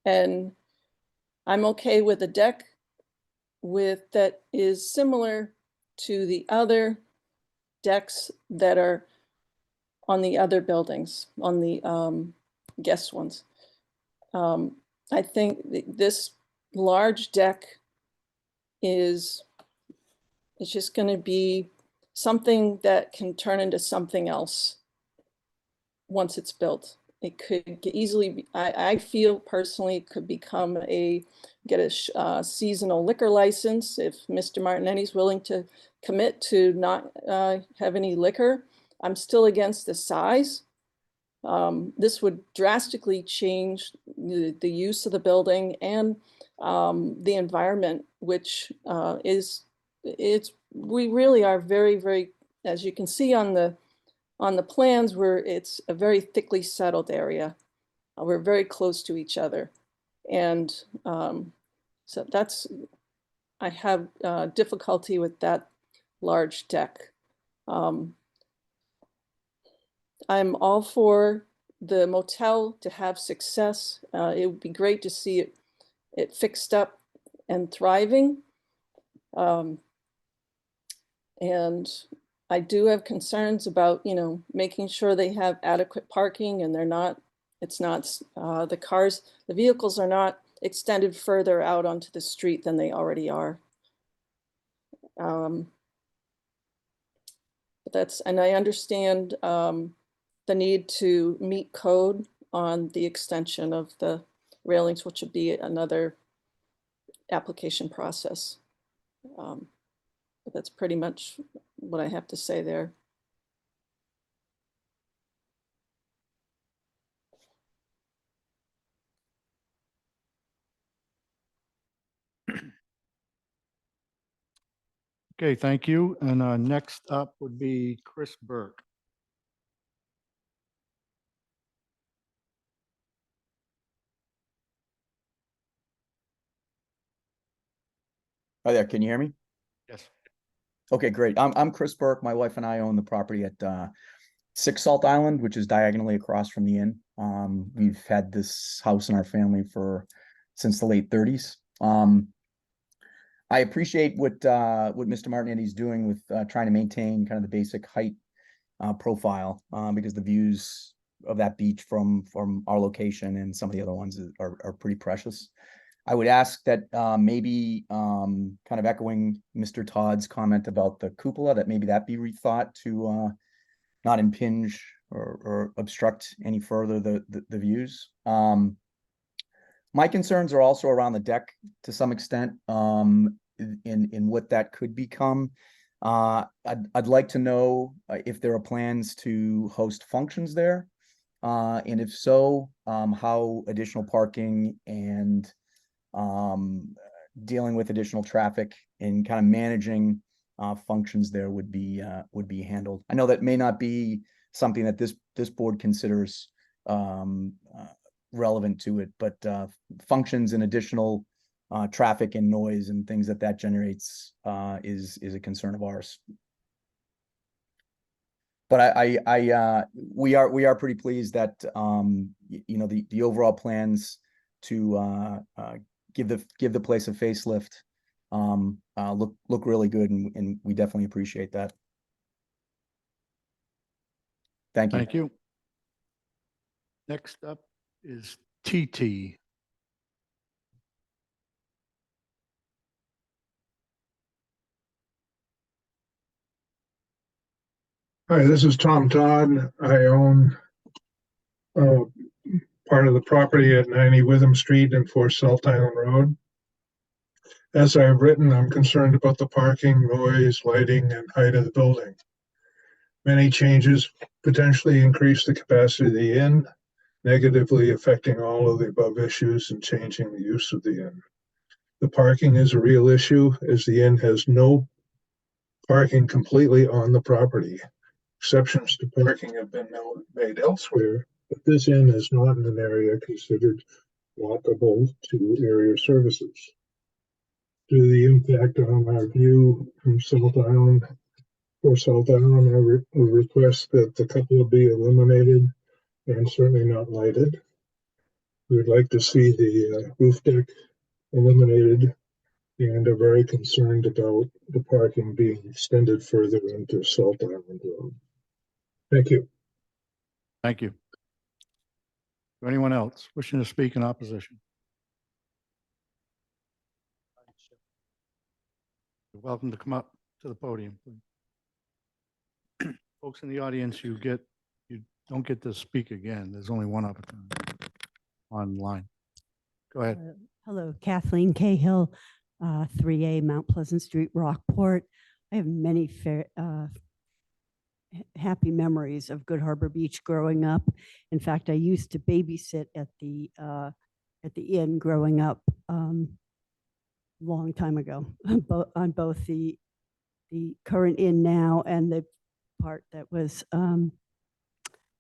And I'm okay with a deck that is similar to the other decks that are on the other buildings, on the guest ones. I think this large deck it's just going to be something that can turn into something else once it's built. It could easily be, I feel personally, it could become get a seasonal liquor license if Mr. Martinetti's willing to commit to not have any liquor. I'm still against the size. This would drastically change the use of the building and the environment, which we really are very, very, as you can see on the plans, where it's a very thickly settled area. We're very close to each other. And so I have difficulty with that large deck. I'm all for the motel to have success. It would be great to see it fixed up and thriving. And I do have concerns about, making sure they have adequate parking and the vehicles are not extended further out onto the street than they already are. And I understand the need to meet code on the extension of the railings, which would be another application process. But that's pretty much what I have to say there. Okay, thank you. And next up would be Chris Burke. Hi there, can you hear me? Yes. Okay, great. I'm Chris Burke. My wife and I own the property at 6 Salt Island, which is diagonally across from the inn. We've had this house in our family since the late 30s. I appreciate what Mr. Martinetti's doing with trying to maintain kind of the basic height profile because the views of that beach from our location and some of the other ones are pretty precious. I would ask that maybe kind of echoing Mr. Todd's comment about the cupola, that maybe that be rethought to not impinge or obstruct any further the views. My concerns are also around the deck to some extent, in what that could become. I'd like to know if there are plans to host functions there, and if so, how additional parking and dealing with additional traffic and kind of managing functions there would be handled. I know that may not be something that this board considers relevant to it, but functions and additional traffic and noise and things that generates is a concern of ours. But we are pretty pleased that you know, the overall plans to give the place a facelift look really good, and we definitely appreciate that. Thank you. Thank you. Next up is TT. Hi, this is Tom Todd. I own part of the property at 90 Witham Street and 4 Salt Island Road. As I've written, I'm concerned about the parking, noise, lighting, and height of the building. Many changes potentially increase the capacity of the inn, negatively affecting all of the above issues and changing the use of the inn. The parking is a real issue, as the inn has no parking completely on the property. Exceptions to parking have been made elsewhere, but this inn is not in an area considered walkable to area services. Due to the impact on our view from Salt Island, for Salt Island, I request that the cupola be eliminated and certainly not lighted. We would like to see the roof deck eliminated and are very concerned about the parking being extended further into Salt Island Road. Thank you. Thank you. Anyone else wishing to speak in opposition? You're welcome to come up to the podium, please. Folks in the audience, you don't get to speak again. There's only one opportunity online. Go ahead. Hello, Kathleen Cahill, 3A Mount Pleasant Street, Rockport. I have many happy memories of Good Harbor Beach growing up. In fact, I used to babysit at the inn growing up long time ago, on both the current inn now and the part that was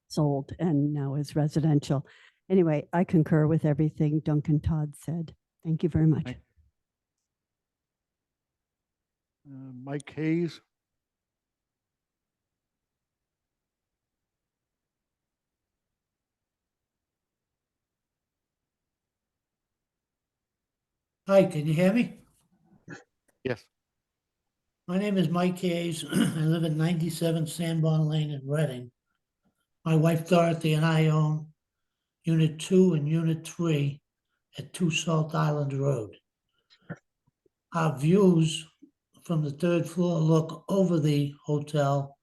sold and now is residential. Anyway, I concur with everything Duncan Todd said. Thank you very much. Mike Hayes. Hi, can you hear me? Yes. My name is Mike Hayes. I live at 97 Sanborn Lane in Reading. My wife Dorothy and I own Unit 2 and Unit 3 at 2 Salt Island Road. Our views from the 3rd floor look over the hotel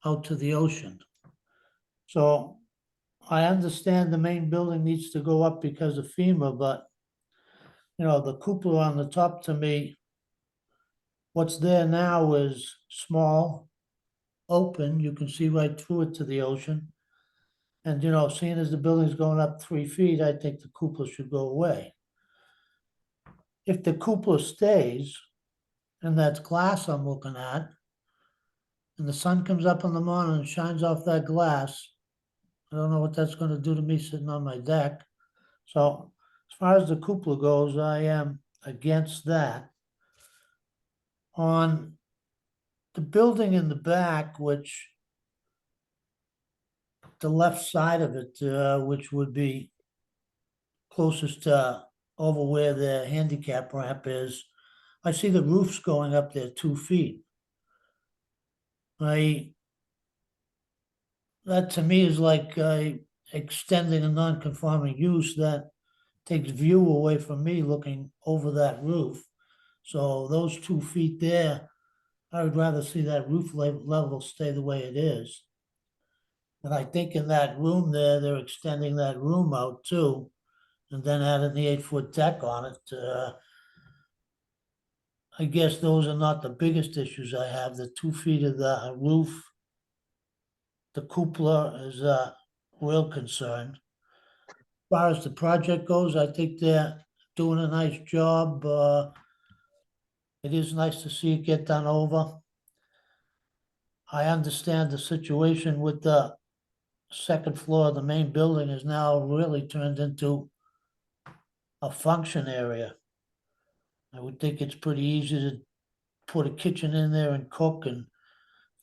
out to the ocean. So I understand the main building needs to go up because of FEMA, but you know, the cupola on the top, to me, what's there now is small, open, you can see right through it to the ocean. And, you know, seeing as the building's going up 3 feet, I think the cupola should go away. If the cupola stays, and that's glass I'm looking at, and the sun comes up in the morning and shines off that glass, I don't know what that's going to do to me sitting on my deck. So as far as the cupola goes, I am against that. On the building in the back, which the left side of it, which would be closest to over where the handicap ramp is, I see the roof's going up there 2 feet. That to me is like extending a non-conforming use that takes view away from me looking over that roof. So those 2 feet there, I would rather see that roof level stay the way it is. And I think in that room there, they're extending that room out too, and then adding the 8-foot deck on it. I guess those are not the biggest issues I have. The 2 feet of the roof, the cupola is a real concern. As far as the project goes, I think they're doing a nice job. It is nice to see it get done over. I understand the situation with the second floor of the main building is now really turned into a function area. I would think it's pretty easy to put a kitchen in there and cook and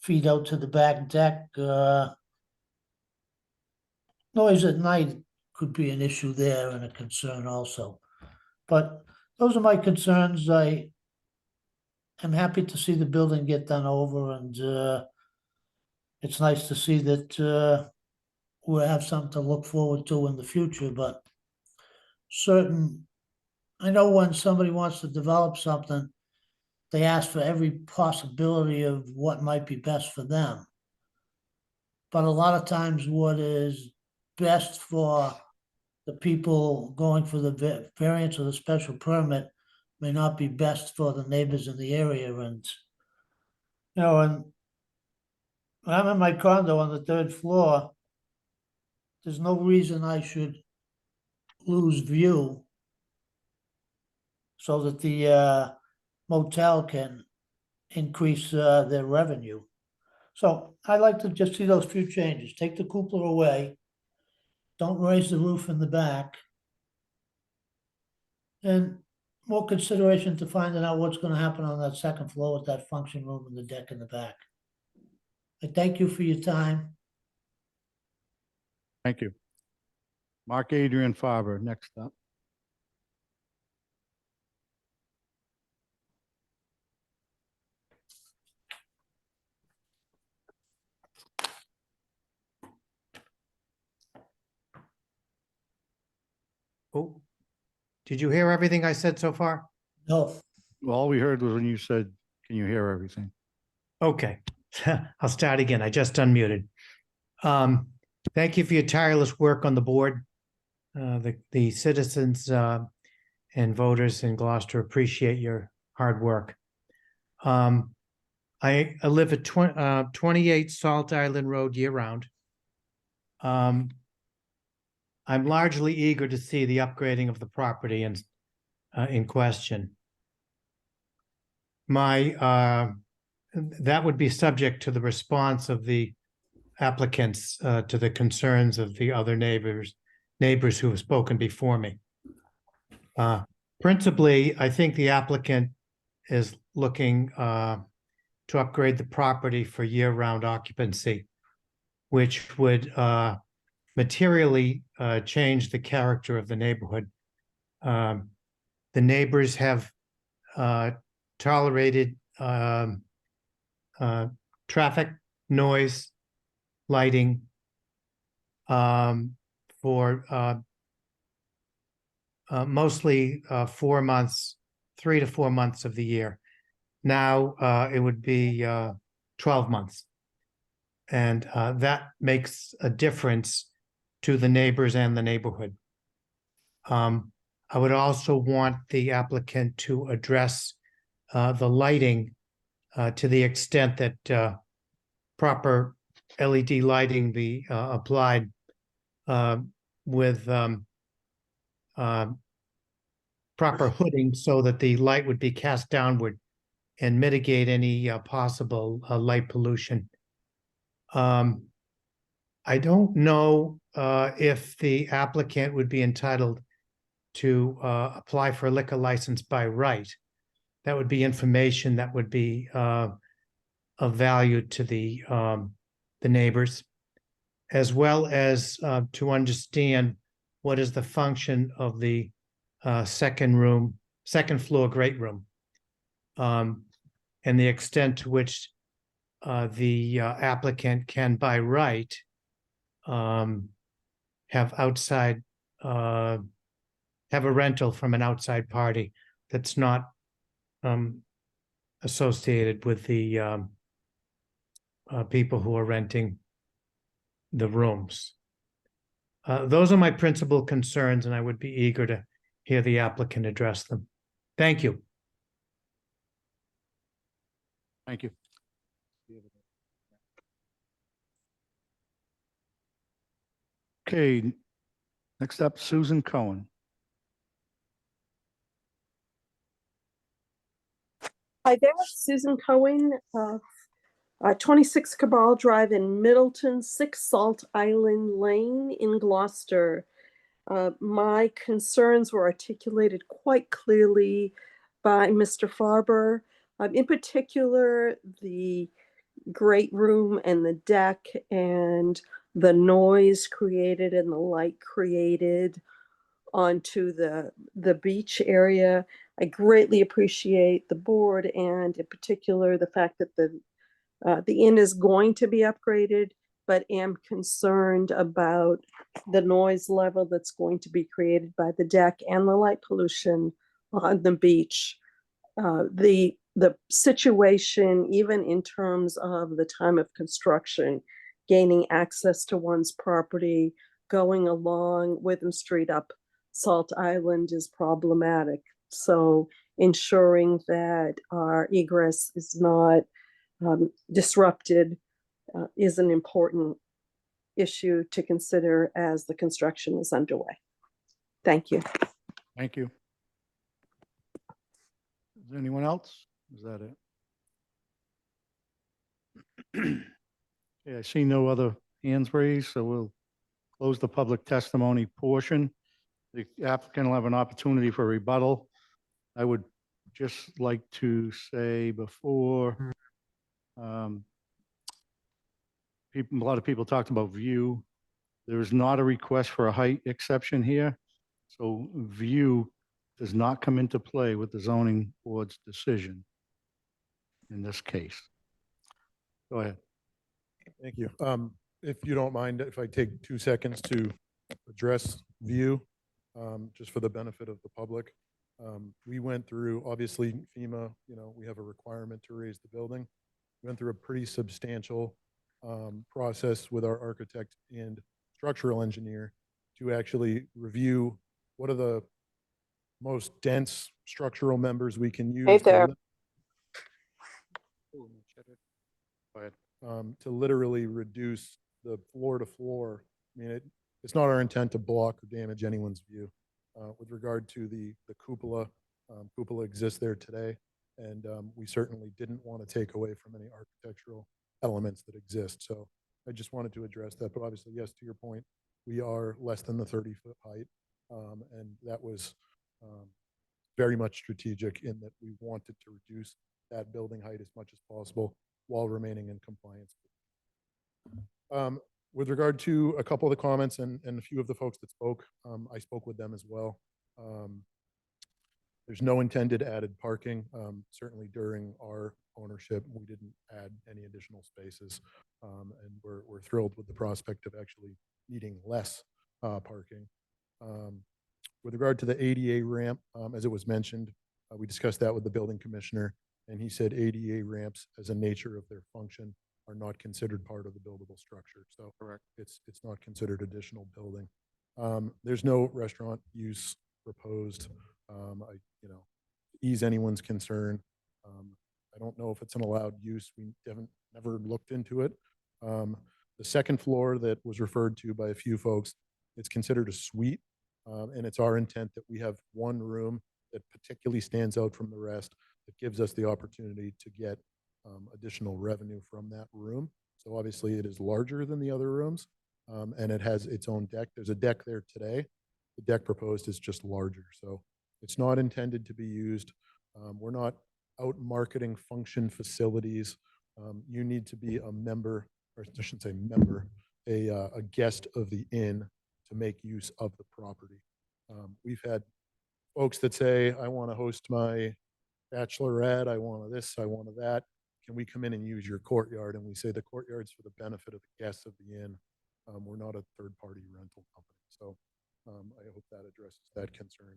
feed out to the back deck. Noise at night could be an issue there and a concern also. But those are my concerns. I am happy to see the building get done over, and it's nice to see that we'll have something to look forward to in the future, but I know when somebody wants to develop something, they ask for every possibility of what might be best for them. But a lot of times what is best for the people going for the variance or the special permit may not be best for the neighbors in the area. And, and I'm in my condo on the 3rd floor. There's no reason I should lose view so that the motel can increase their revenue. So I'd like to just see those few changes. Take the cupola away. Don't raise the roof in the back. And more consideration to finding out what's going to happen on that 2nd floor with that function room and the deck in the back. I thank you for your time. Thank you. Mark Adrian Farber, next up. Oh, did you hear everything I said so far? No. Well, all we heard was when you said, can you hear everything? Okay, I'll start again. I just unmuted. Thank you for your tireless work on the board. The citizens and voters in Gloucester appreciate your hard work. I live at 28 Salt Island Road year-round. I'm largely eager to see the upgrading of the property in question. That would be subject to the response of the applicants to the concerns of the other neighbors who have spoken before me. Principally, I think the applicant is looking to upgrade the property for year-round occupancy, which would materially change the character of the neighborhood. The neighbors have tolerated traffic, noise, lighting for mostly 4 months, 3 to 4 months of the year. Now it would be 12 months. And that makes a difference to the neighbors and the neighborhood. I would also want the applicant to address the lighting to the extent that proper LED lighting be applied with proper hooding so that the light would be cast downward and mitigate any possible light pollution. I don't know if the applicant would be entitled to apply for a liquor license by right. That would be information that would be of value to the neighbors. as well as to understand what is the function of the second floor great room. And the extent to which the applicant can by right have outside, have a rental from an outside party that's not associated with the people who are renting the rooms. Those are my principal concerns, and I would be eager to hear the applicant address them. Thank you. Thank you. Okay, next up, Susan Cohen. Hi there, Susan Cohen, 26 Cabral Drive in Middleton, 6 Salt Island Lane in Gloucester. My concerns were articulated quite clearly by Mr. Farber. In particular, the great room and the deck and the noise created and the light created onto the beach area. I greatly appreciate the board and in particular the fact that the inn is going to be upgraded, but am concerned about the noise level that's going to be created by the deck and the light pollution on the beach. The situation, even in terms of the time of construction, gaining access to one's property, going along Witham Street up Salt Island is problematic. So ensuring that our egress is not disrupted is an important issue to consider as the construction is underway. Thank you. Thank you. Is there anyone else? Is that it? Okay, I see no other hands raised, so we'll close the public testimony portion. The applicant will have an opportunity for rebuttal. I would just like to say before, a lot of people talked about view. There is not a request for a height exception here. So view does not come into play with the zoning board's decision in this case. Go ahead. Thank you. If you don't mind, if I take 2 seconds to address view, just for the benefit of the public. We went through, obviously FEMA, we have a requirement to raise the building. We went through a pretty substantial process with our architect and structural engineer to actually review what are the most dense structural members we can use. Hey there. To literally reduce the floor to floor. I mean, it's not our intent to block or damage anyone's view. With regard to the cupola, cupola exists there today, and we certainly didn't want to take away from any architectural elements that exist. So I just wanted to address that. But obviously, yes, to your point, we are less than the 30-foot height, and that was very much strategic in that we wanted to reduce that building height as much as possible while remaining in compliance. With regard to a couple of the comments and a few of the folks that spoke, I spoke with them as well. There's no intended added parking. Certainly during our ownership, we didn't add any additional spaces. And we're thrilled with the prospect of actually needing less parking. With regard to the ADA ramp, as it was mentioned, we discussed that with the building commissioner, and he said ADA ramps as a nature of their function are not considered part of the buildable structure. So correct, it's not considered additional building. There's no restaurant use proposed. Ease anyone's concern. I don't know if it's an allowed use. We haven't never looked into it. The second floor that was referred to by a few folks, it's considered a suite, and it's our intent that we have one room that particularly stands out from the rest that gives us the opportunity to get additional revenue from that room. So obviously it is larger than the other rooms, and it has its own deck. There's a deck there today. The deck proposed is just larger. So it's not intended to be used. We're not out marketing function facilities. You need to be a member, or I shouldn't say member, a guest of the inn to make use of the property. We've had folks that say, I want to host my bachelorette, I want this, I want that. Can we come in and use your courtyard? And we say the courtyard's for the benefit of the guests of the inn. We're not a third-party rental company. So I hope that addresses that concern.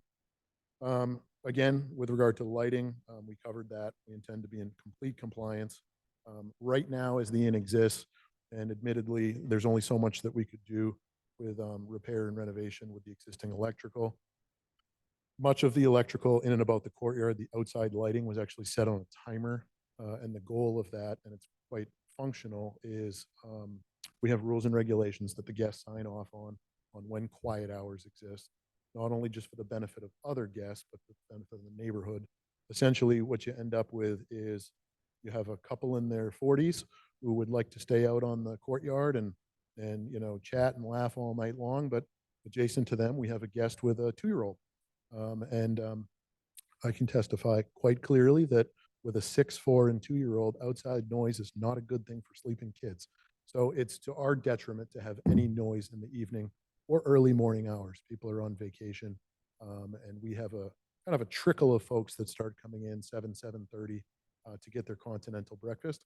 Again, with regard to lighting, we covered that. We intend to be in complete compliance. Right now, as the inn exists, and admittedly, there's only so much that we could do with repair and renovation with the existing electrical. Much of the electrical in and about the courtyard, the outside lighting was actually set on a timer. And the goal of that, and it's quite functional, is we have rules and regulations that the guests sign off on when quiet hours exist, not only just for the benefit of other guests, but the benefit of the neighborhood. Essentially, what you end up with is you have a couple in their 40s who would like to stay out on the courtyard and chat and laugh all night long, but adjacent to them, we have a guest with a 2-year-old. I can testify quite clearly that with a 6, 4, and 2-year-old, outside noise is not a good thing for sleeping kids. So it's to our detriment to have any noise in the evening or early morning hours. People are on vacation, and we have a kind of a trickle of folks that start coming in 7:30 to get their continental breakfast.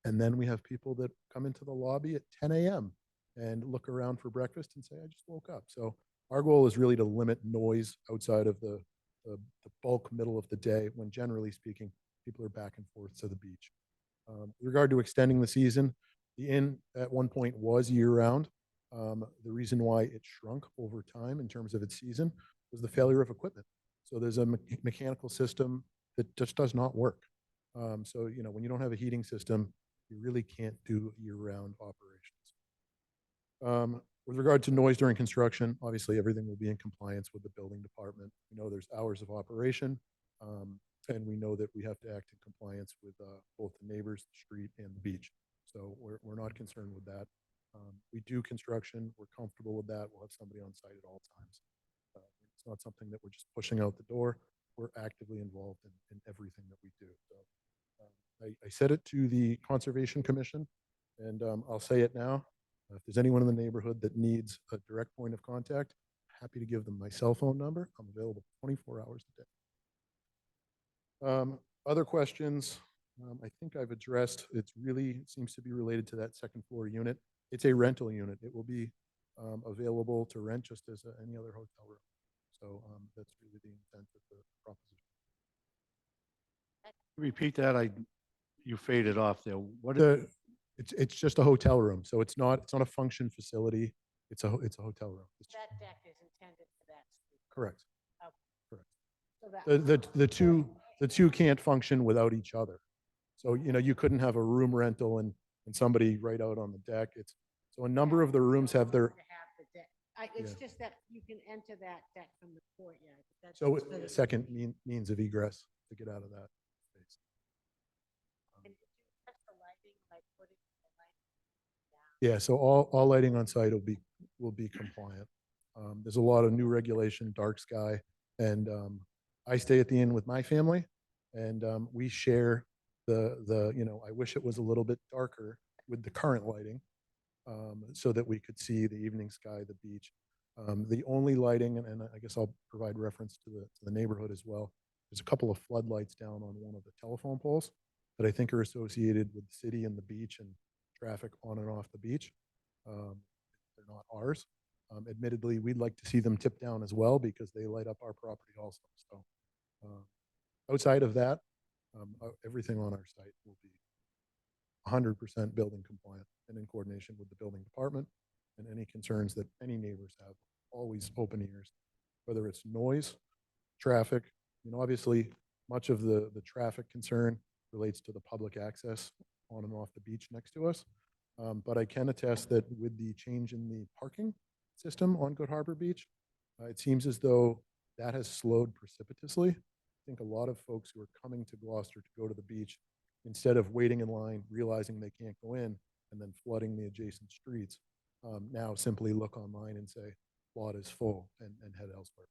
And then we have people that come into the lobby at 10 a.m. and look around for breakfast and say, I just woke up. So our goal is really to limit noise outside of the bulk middle of the day, when generally speaking, people are back and forth to the beach. With regard to extending the season, the inn at one point was year-round. The reason why it shrunk over time in terms of its season was the failure of equipment. So there's a mechanical system that just does not work. So when you don't have a heating system, you really can't do year-round operations. With regard to noise during construction, obviously everything will be in compliance with the building department. We know there's hours of operation, and we know that we have to act in compliance with both the neighbors, the street, and the beach. So we're not concerned with that. We do construction. We're comfortable with that. We'll have somebody on site at all times. It's not something that we're just pushing out the door. We're actively involved in everything that we do. So I said it to the Conservation Commission, and I'll say it now. If there's anyone in the neighborhood that needs a direct point of contact, happy to give them my cell phone number. I'm available 24 hours a day. Other questions, I think I've addressed. It really seems to be related to that second floor unit. It's a rental unit. It will be available to rent just as any other hotel room. So that's really the intent of the proposition. Repeat that. You faded off there. It's just a hotel room, so it's not a function facility. It's a hotel room. That deck is intended for that. Correct. Okay. Correct. So that- The two can't function without each other. So you couldn't have a room rental and somebody right out on the deck. So a number of the rooms have their. It's just that you can enter that deck from the courtyard. So a second means of egress to get out of that space. And did you test the lighting, like putting the lighting down? Yeah, so all lighting on site will be compliant. There's a lot of new regulation, dark sky, and I stay at the inn with my family, and we share I wish it was a little bit darker with the current lighting, so that we could see the evening sky, the beach. The only lighting, and I guess I'll provide reference to the neighborhood as well. There's a couple of floodlights down on one of the telephone poles that I think are associated with the city and the beach and traffic on and off the beach. They're not ours. Admittedly, we'd like to see them tip down as well because they light up our property also. So outside of that, everything on our site will be 100% building compliant and in coordination with the building department, and any concerns that any neighbors have, always open ears, whether it's noise, traffic. Obviously much of the traffic concern relates to the public access on and off the beach next to us. But I can attest that with the change in the parking system on Good Harbor Beach, it seems as though that has slowed precipitously. I think a lot of folks who are coming to Gloucester to go to the beach, instead of waiting in line, realizing they can't go in, and then flooding the adjacent streets, now simply look online and say, lot is full, and head elsewhere.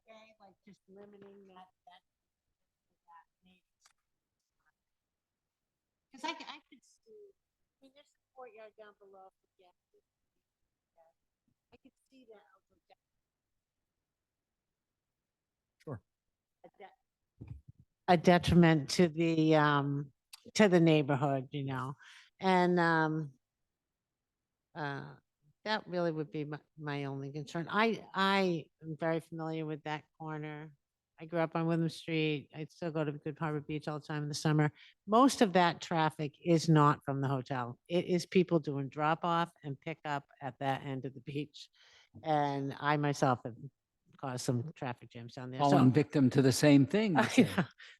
okay, like just limiting that. Because I could see, I mean, there's a courtyard down below. Yeah. I could see that. Sure. A detriment to the neighborhood, and that really would be my only concern. I am very familiar with that corner. I grew up on Witham Street. I still go to Good Harbor Beach all the time in the summer. Most of that traffic is not from the hotel. It is people doing drop off and pick up at that end of the beach. And I myself have caused some traffic jams down there. Fallen victim to the same thing. you say.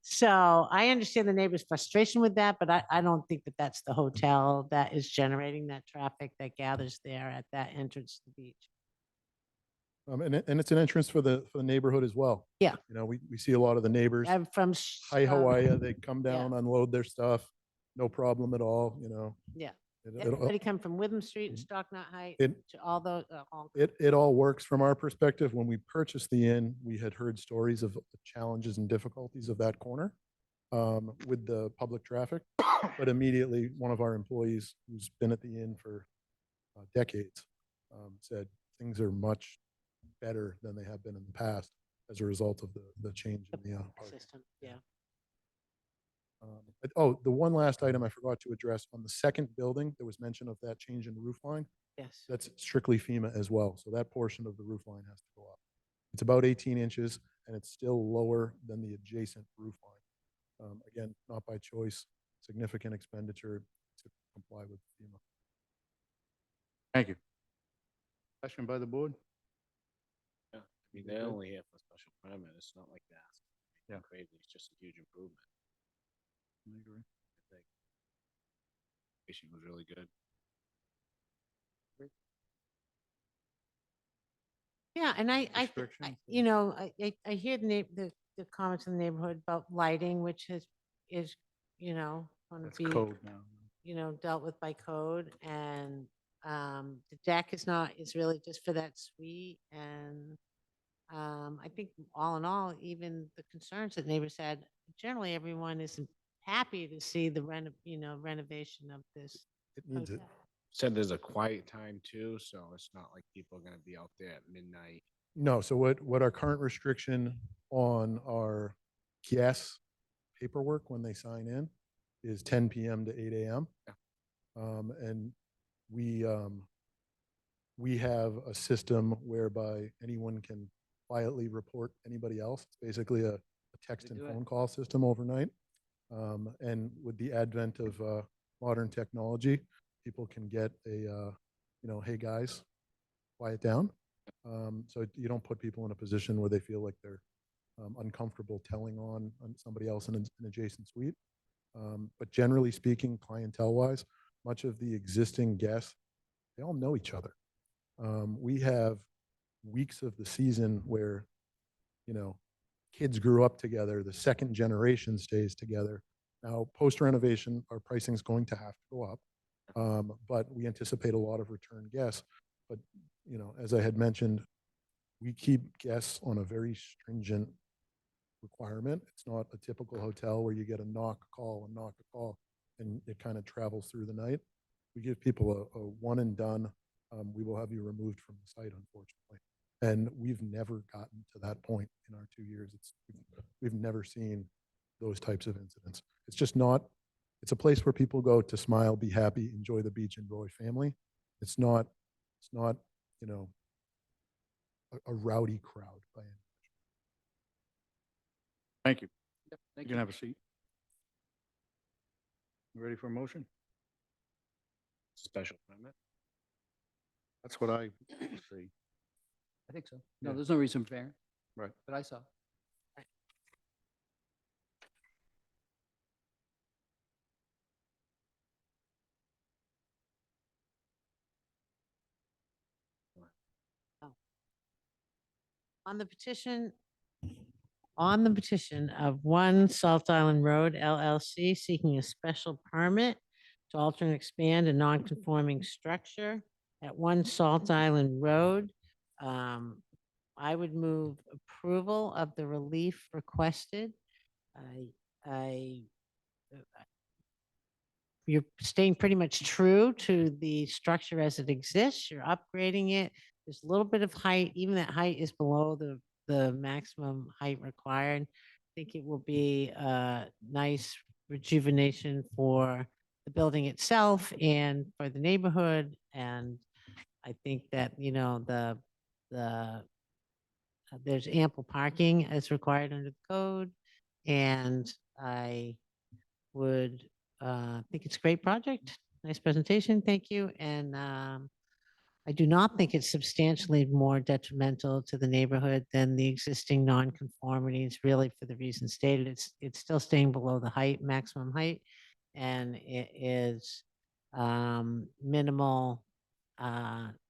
So I understand the neighbors' frustration with that, but I don't think that that's the hotel that is generating that traffic that gathers there at that entrance to the beach. And it's an entrance for the neighborhood as well. Yeah. We see a lot of the neighbors. I'm from Hi Hawaii, they come down, unload their stuff, no problem at all, Yeah. It- Everybody come from Witham Street and Stocknut Heights It- to all those. All It all works from our perspective. When we purchased the inn, we had heard stories of the challenges and difficulties of that corner with the public traffic. But immediately, one of our employees who's been at the inn for decades said things are much better than they have been in the past as a result of the change in the parking. system. Yeah. The one last item I forgot to address on the second building, there was mention of that change in roof line. Yes. That's strictly FEMA as well. So that portion of the roof line has to go up. It's about 18 inches and it's still lower than the adjacent roof line. Again, not by choice, significant expenditure to comply with FEMA. Thank you. Question by the board? Yeah, I mean, they're only here for a special permit. It's not like that. Yeah. Crazy. It's just a huge improvement. I agree. I think. Patient was really good. Yeah, and I Restrictions, I hear the comments in the neighborhood about lighting, which is going to That's be code now. dealt with by code, and the deck is really just for that suite, and I think all in all, even the concerns that neighbors had, generally everyone is happy to see the renovation of this. It needs it. hotel. Said there's a quiet time too, so it's not like people are gonna be out there at midnight. No, so what our current restriction on our guests paperwork when they sign in is 10 PM to 8 AM. And we have a system whereby anyone can quietly report anybody else. It's basically a text and do it. phone call system overnight. And with the advent of modern technology, people can get hey guys, quiet down. So you don't put people in a position where they feel like they're uncomfortable telling on somebody else in an adjacent suite. But generally speaking, clientele-wise, much of the existing guests, they all know each other. We have weeks of the season where, kids grew up together, the second generation stays together. Now, post renovation, our pricing is going to have to go up, but we anticipate a lot of return guests. But, as I had mentioned, we keep guests on a very stringent requirement. It's not a typical hotel where you get a knock, call, and it kind of travels through the night. We give people a one and done. We will have you removed from the site, unfortunately. And we've never gotten to that point in our 2 years. We've never seen those types of incidents. It's just not, it's a place where people go to smile, be happy, enjoy the beach, enjoy family. It's not, a rowdy crowd by any measure. Thank you. Thank You can have a seat. You ready for a motion? Special permit. That's what I see. I think so. No, Yeah. there's no reason for variance, Right. but I saw. On the petition of One Salt Island Road LLC seeking a special permit to alter and expand a non-conforming structure at One Salt Island Road. I would move approval of the relief requested. I, you're staying pretty much true to the structure as it exists. You're upgrading it. There's a little bit of height, even that height is below the maximum height required. I think it will be a nice rejuvenation for the building itself and for the neighborhood. And I think that, you know, there's ample parking as required under the code. And I would think it's a great project. Nice presentation. Thank you. And I do not think it's substantially more detrimental to the neighborhood than the existing nonconformities, really, for the reasons stated. It's still staying below the height, maximum height, and it is minimal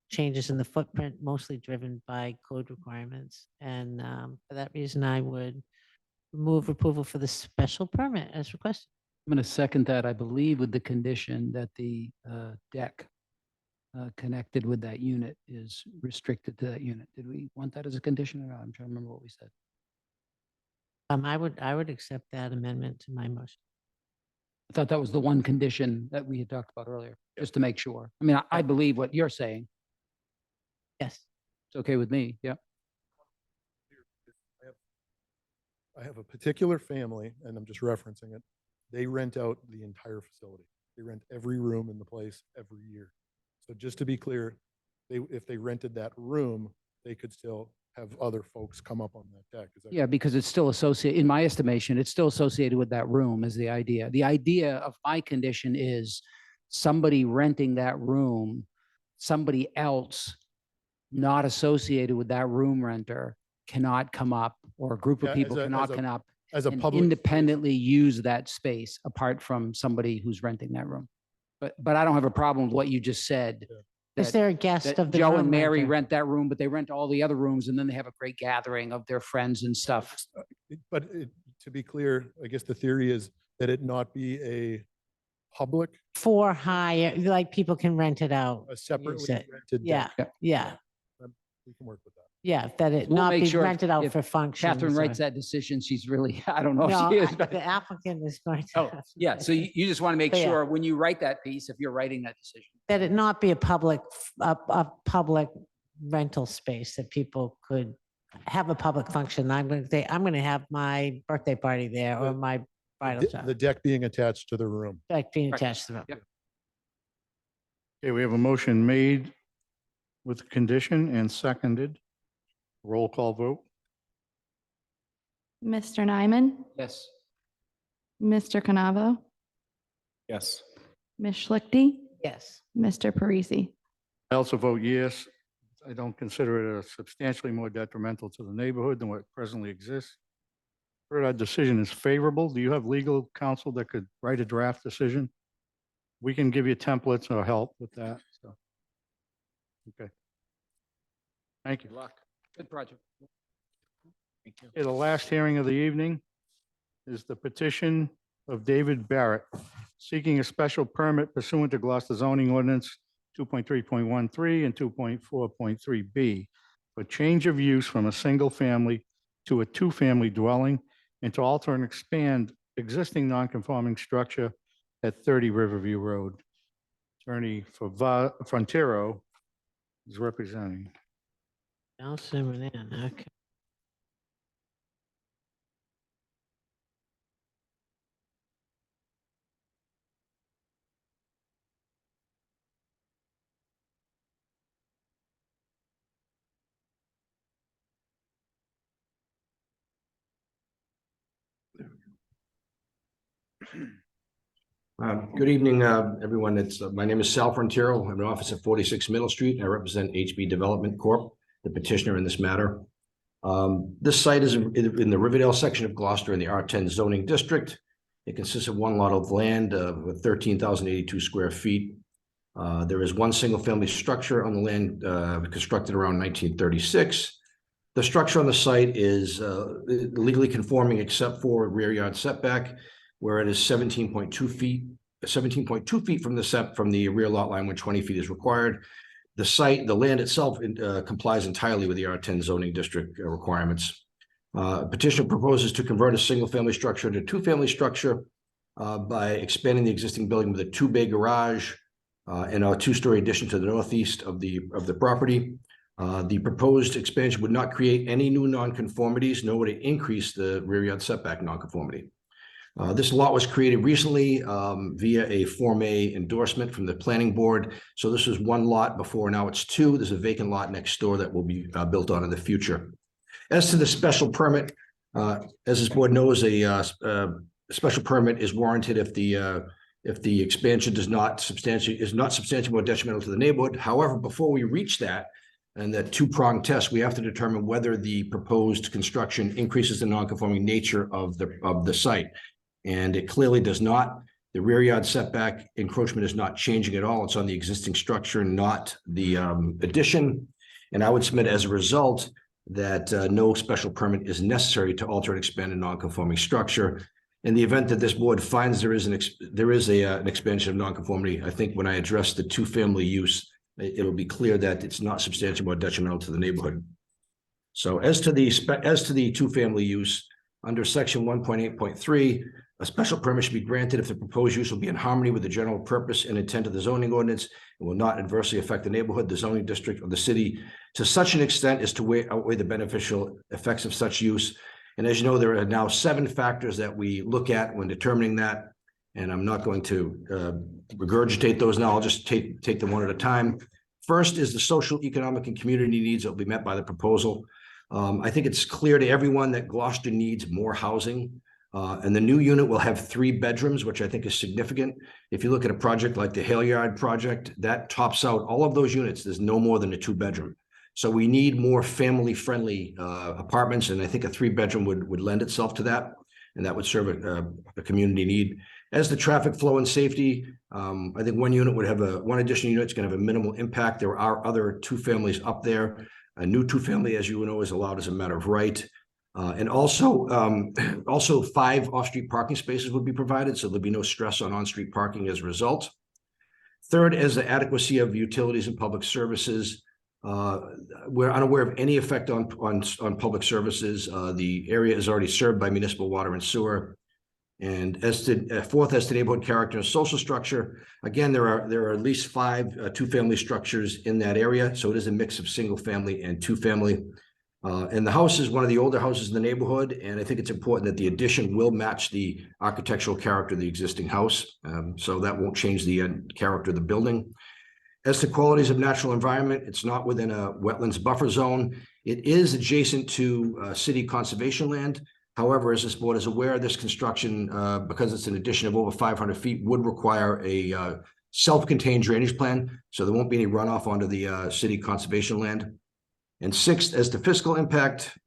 changes in the footprint, mostly driven by code requirements. And for that reason, I would move approval for the special permit as requested. I'm going to second that, I believe, with the condition that the deck connected with that unit is restricted to that unit. Did we want that as a condition or not? I'm trying to remember what we said. I would accept that amendment to my motion. I thought that was the one condition that we had talked about earlier, just to make sure. I mean, I believe what you're saying. Yes. It's okay with me. Yeah. I have a particular family, and I'm just referencing it. They rent out the entire facility. They rent every room in the place every year. So just to be clear, if they rented that room, they could still have other folks come up on that deck. Is that Yeah, because it's still associated, in my estimation, it's still associated with that room is the idea. The idea of my condition is somebody renting that room, somebody else not associated with that room renter cannot come up, or a group of Yeah, people as a- cannot as a- come up as a and public space. independently use that space apart from somebody who's renting that room. But I don't have a problem with what you just said. Is that- there a guest that of the Joe room and Mary renter? rent that room, but they rent all the other rooms, and then they have a great gathering of their friends and stuff. But to be clear, I guess the theory is that it not be a public, For hire, like people can rent it out. a use separately it. rented Yeah, deck. yeah, We can work with that. yeah, that it We'll not make be sure if- rented out if for functions. Catherine writes or- that decision, she's really, I don't know No, if she is, but. the applicant is going to. Oh, have to yeah, say so you just want to make But yeah. sure when you write that piece, if you're writing that decision. that it not be a public, a public rental space, that people could have a public function. I'm going to say, I'm going to have my birthday party there or my bridal The shower, deck being attached to the room. like being Right. attached to the room. Yep. Okay, we have a motion made with condition and seconded. Roll call vote. Mr. Nyman, Yes. Mr. Canavo, Yes. Ms. Schlichty, Yes. Mr. Parisi. I also vote yes. I don't consider it a substantially more detrimental to the neighborhood than what presently exists. Heard our decision is favorable. Do you have legal counsel that could write a draft decision? We can give you templates or help with that, so. Okay. Thank you. Good luck. Good project. Thank you. Okay, the last hearing of the evening is the petition of David Barrett seeking a special permit pursuant to Gloucester zoning ordinance 2.3.13 and 2.4.3B for change of use from a single family to a two-family dwelling and to alter and expand existing non-conforming structure at 30 Riverview Road. Attorney for Frontiero is representing. Now zooming in, okay. Good evening, everyone. My name is Sal Frontiero. I have an office at 46 Middle Street. I represent HB Development Corp., the petitioner in this matter. This site is in the Riverdale section of Gloucester in the R10 zoning district. It consists of one lot of land with 13,082 square feet. There is one single-family structure on the land constructed around 1936. The structure on the site is legally conforming except for rear yard setback, where it is 17.2 feet from the rear lot line when 20 feet is required. The site, the land itself complies entirely with the R10 zoning district requirements. Petitioner proposes to convert a single-family structure into a two-family structure by expanding the existing building with a two-bay garage and a two-story addition to the northeast of the property. The proposed expansion would not create any new nonconformities, nor would it increase the rear yard setback nonconformity. This lot was created recently via a Form A endorsement from the planning board. So this was one lot before, now it's two. There's a vacant lot next door that will be built on in the future. As to the special permit, as this board knows, a special permit is warranted if the expansion is not substantially more detrimental to the neighborhood. However, before we reach that, and that two-pronged test, we have to determine whether the proposed construction increases the non-conforming nature of the site. And it clearly does not. The rear yard setback encroachment is not changing at all. It's on the existing structure, not the addition. And I would submit as a result that no special permit is necessary to alter and expand a non-conforming structure. In the event that this board finds there is an expansion of non-conformity, I think when I address the two-family use, it'll be clear that it's not substantially more detrimental to the neighborhood. So as to the two-family use, under section 1.8.3, a special permit should be granted if the proposed use will be in harmony with the general purpose and intent of the zoning ordinance and will not adversely affect the neighborhood, the zoning district, or the city to such an extent as to outweigh the beneficial effects of such use. And as you know, there are now 7 factors that we look at when determining that. And I'm not going to regurgitate those now. I'll just take them one at a time. First is the social, economic, and community needs that will be met by the proposal. I think it's clear to everyone that Gloucester needs more housing. And the new unit will have 3 bedrooms, which I think is significant. If you look at a project like the Hale Yard project, that tops out all of those units. There's no more than a 2-bedroom. So we need more family-friendly apartments, and I think a 3-bedroom would lend itself to that, and that would serve a community need. As the traffic flow and safety, I think one unit would have one additional unit is going to have a minimal impact. There are other 2 families up there. A new 2-family, as you know, is allowed as a matter of right. And also 5 off-street parking spaces would be provided, so there'll be no stress on on-street parking as a result. Third is the adequacy of utilities and public services. We're unaware of any effect on public services. The area is already served by municipal water and sewer. And as to fourth, as to neighborhood character and social structure, again, there are at least 5 2-family structures in that area. So it is a mix of single family and 2-family. And the house is one of the older houses in the neighborhood. And I think it's important that the addition will match the architectural character of the existing house. So that won't change the character of the building. As to qualities of natural environment, it's not within a wetlands buffer zone. It is adjacent to city conservation land. However, as this board is aware, this construction, because it's an addition of over 500 feet, would require a self-contained drainage plan. So there won't be any runoff onto the city conservation land. And sixth, as to fiscal impact,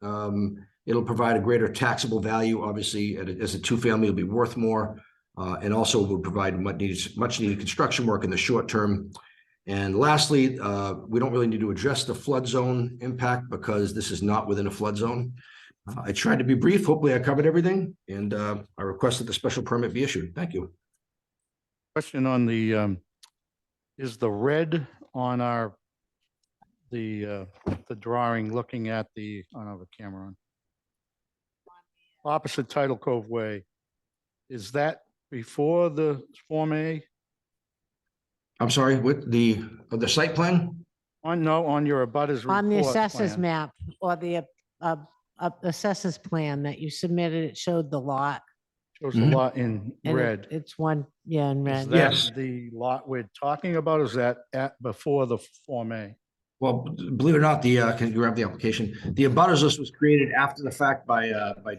it'll provide a greater taxable value. Obviously, as a 2-family, it'll be worth more, and also will provide much needed construction work in the short term. And lastly, we don't really need to address the flood zone impact because this is not within a flood zone. I tried to be brief. Hopefully I covered everything, and I request that the special permit be issued. Thank you. Question on the, is the red on the drawing looking at the, I don't have a camera on, opposite Tidal Cove Way, is that before the Form A? I'm sorry, with the site plan? On your abutters report On the assessors plan. map or the assessors plan that you submitted, it showed the lot. Shows a lot in and red. It's one, yeah, in Is red. that the lot we're talking about? Is that before the Form A? Well, believe it or not, can you grab the application? The abutters list was created after the fact by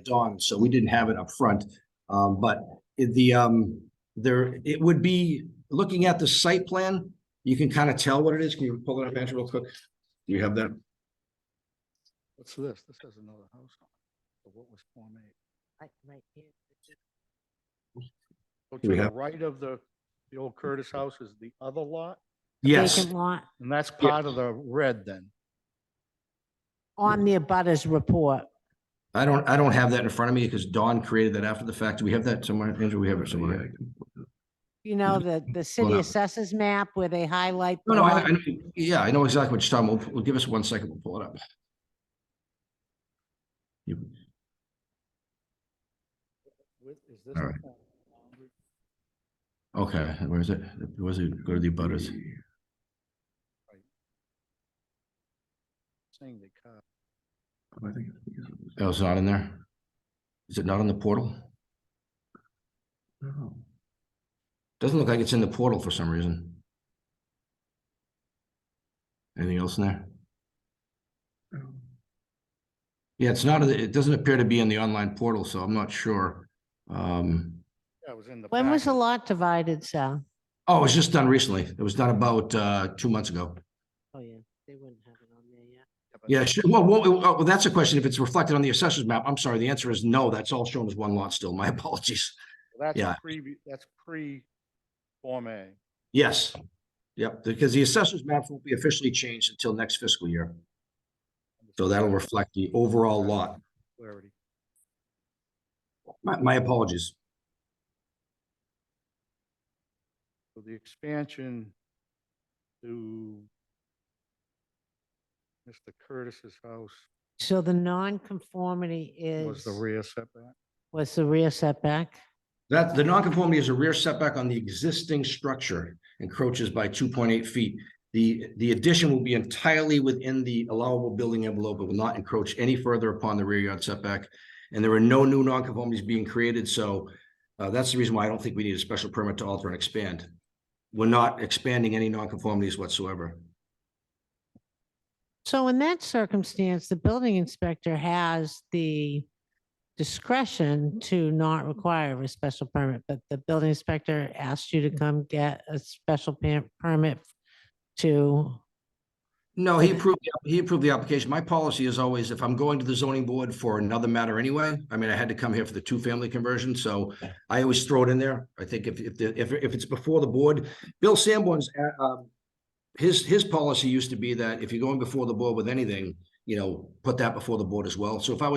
Dawn, so we didn't have it up front. But it would be, looking at the site plan, you can kind of tell what it is. Can you pull it up, Andrew, real quick? Do you have that? What's this? This has another house on it. So what was Form A? Right here. So Do to we the have- right of the old Curtis house is the other lot? Yes. Vacant lot And that's part of the red then? on the abutters report. I don't have that in front of me because Dawn created that after the fact. Do we have that somewhere? Andrew, we have it somewhere. You know, the city up. assessors map where they highlight. No, the no, lot- yeah, I know exactly what you're talking about. We'll give us 1 second. We'll pull it up. You- Is this All right. Okay, where is it? Where's it? Go to the butters. Saying they cut. Oh, it's not in there? Is it not on the portal? Doesn't look like it's in the portal for some reason. Anything else in there? Yeah, it's not, it doesn't appear to be in the online portal, so I'm not sure. Yeah, it was in the. When was the packet. lot divided, Sal? Oh, it was just done recently. It was done about 2 months ago. Oh, yeah, they wouldn't have it on there yet. Yeah, sure. Well, that's a question. If it's reflected on the assessor's map, I'm sorry, the answer is no. That's all shown as one lot still. My apologies. That's Yeah. that's pre-Form A. Yes. Yep, because the assessor's maps won't be officially changed until next fiscal year. So that'll reflect the overall lot. Clarity. My apologies. So the expansion to Mr. Curtis's house So the nonconformity was is, the rear setback. was the rear setback? That the nonconformity is a rear setback on the existing structure, encroaches by 2.8 feet. The addition will be entirely within the allowable building envelope. It will not encroach any further upon the rear yard setback. And there are no new nonconformities being created, so that's the reason why I don't think we need a special permit to alter and expand. We're not expanding any nonconformities whatsoever. So in that circumstance, the building inspector has the discretion to not require a special permit, but the building inspector asked you to come get a special permit to, No, he approved the application. My policy is always, if I'm going to the zoning board for another matter anyway, I mean, I had to come here for the 2-family conversion, so I always throw it in there. I think if it's before the board, Bill Sanborn's, his policy used to be that if you're going before the board with anything, you know, put that before the board as well. So if it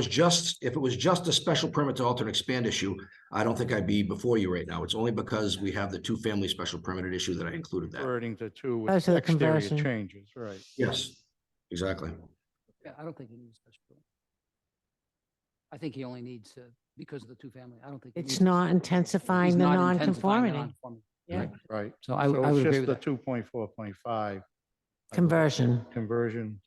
was just a special permit to alter and expand issue, I don't think I'd be before you right now. It's only because we have the 2-family special permitted issue that I included that. Converting to two Oh, with so the exterior conversion. changes, right? Yes, exactly. Yeah, I don't think he needs a special permit. I think he only needs to, because of the 2-family, I don't think. he it's needs a- not he's intensifying the not intensifying the nonconformity. nonconformity. Yeah, Right. So I would it's agree just with the that. 2.4.5 conversion. conversion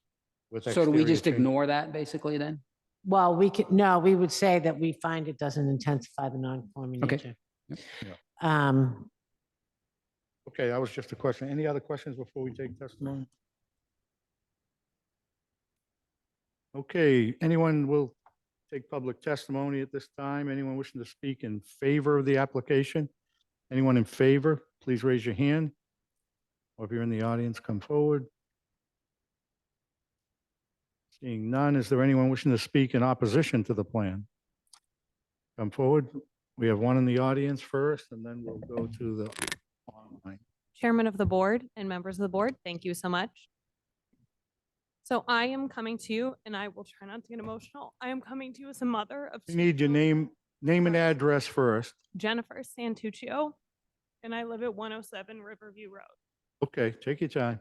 with So do we exterior just change. ignore that basically then? Well, we could, no, we would say that we find it doesn't intensify the nonconforming Okay. nature. Yeah. Um, Okay, that was just a question. Any other questions before we take testimony? Okay, anyone will take public testimony at this time? Anyone wishing to speak in favor of the application? Anyone in favor, please raise your hand. Or if you're in the audience, come forward. Seeing none, is there anyone wishing to speak in opposition to the plan? Come forward. We have one in the audience first, and then we'll go to the online. Chairman of the board and members of the board, thank you so much. So I am coming to you, and I will try not to get emotional. I am coming to you as a mother of We need your name and address first. Jennifer Santuccio, and I live at 107 Riverview Road. Okay, take your time.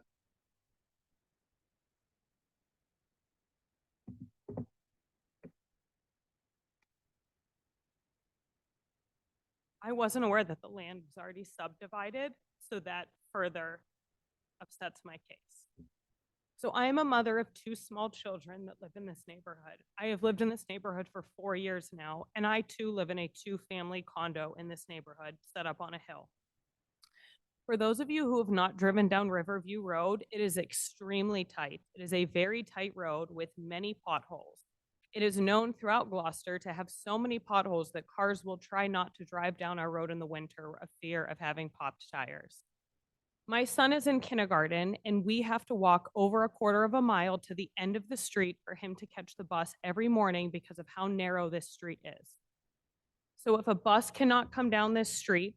I wasn't aware that the land was already subdivided, so that further upsets my case. So I am a mother of 2 small children that live in this neighborhood. I have lived in this neighborhood for 4 years now, and I too live in a 2-family condo in this neighborhood set up on a hill. For those of you who have not driven down Riverview Road, it is extremely tight. It is a very tight road with many potholes. It is known throughout Gloucester to have so many potholes that cars will try not to drive down our road in the winter of fear of having popped tires. My son is in kindergarten, and we have to walk over a quarter of a mile to the end of the street for him to catch the bus every morning because of how narrow this street is. So if a bus cannot come down this street,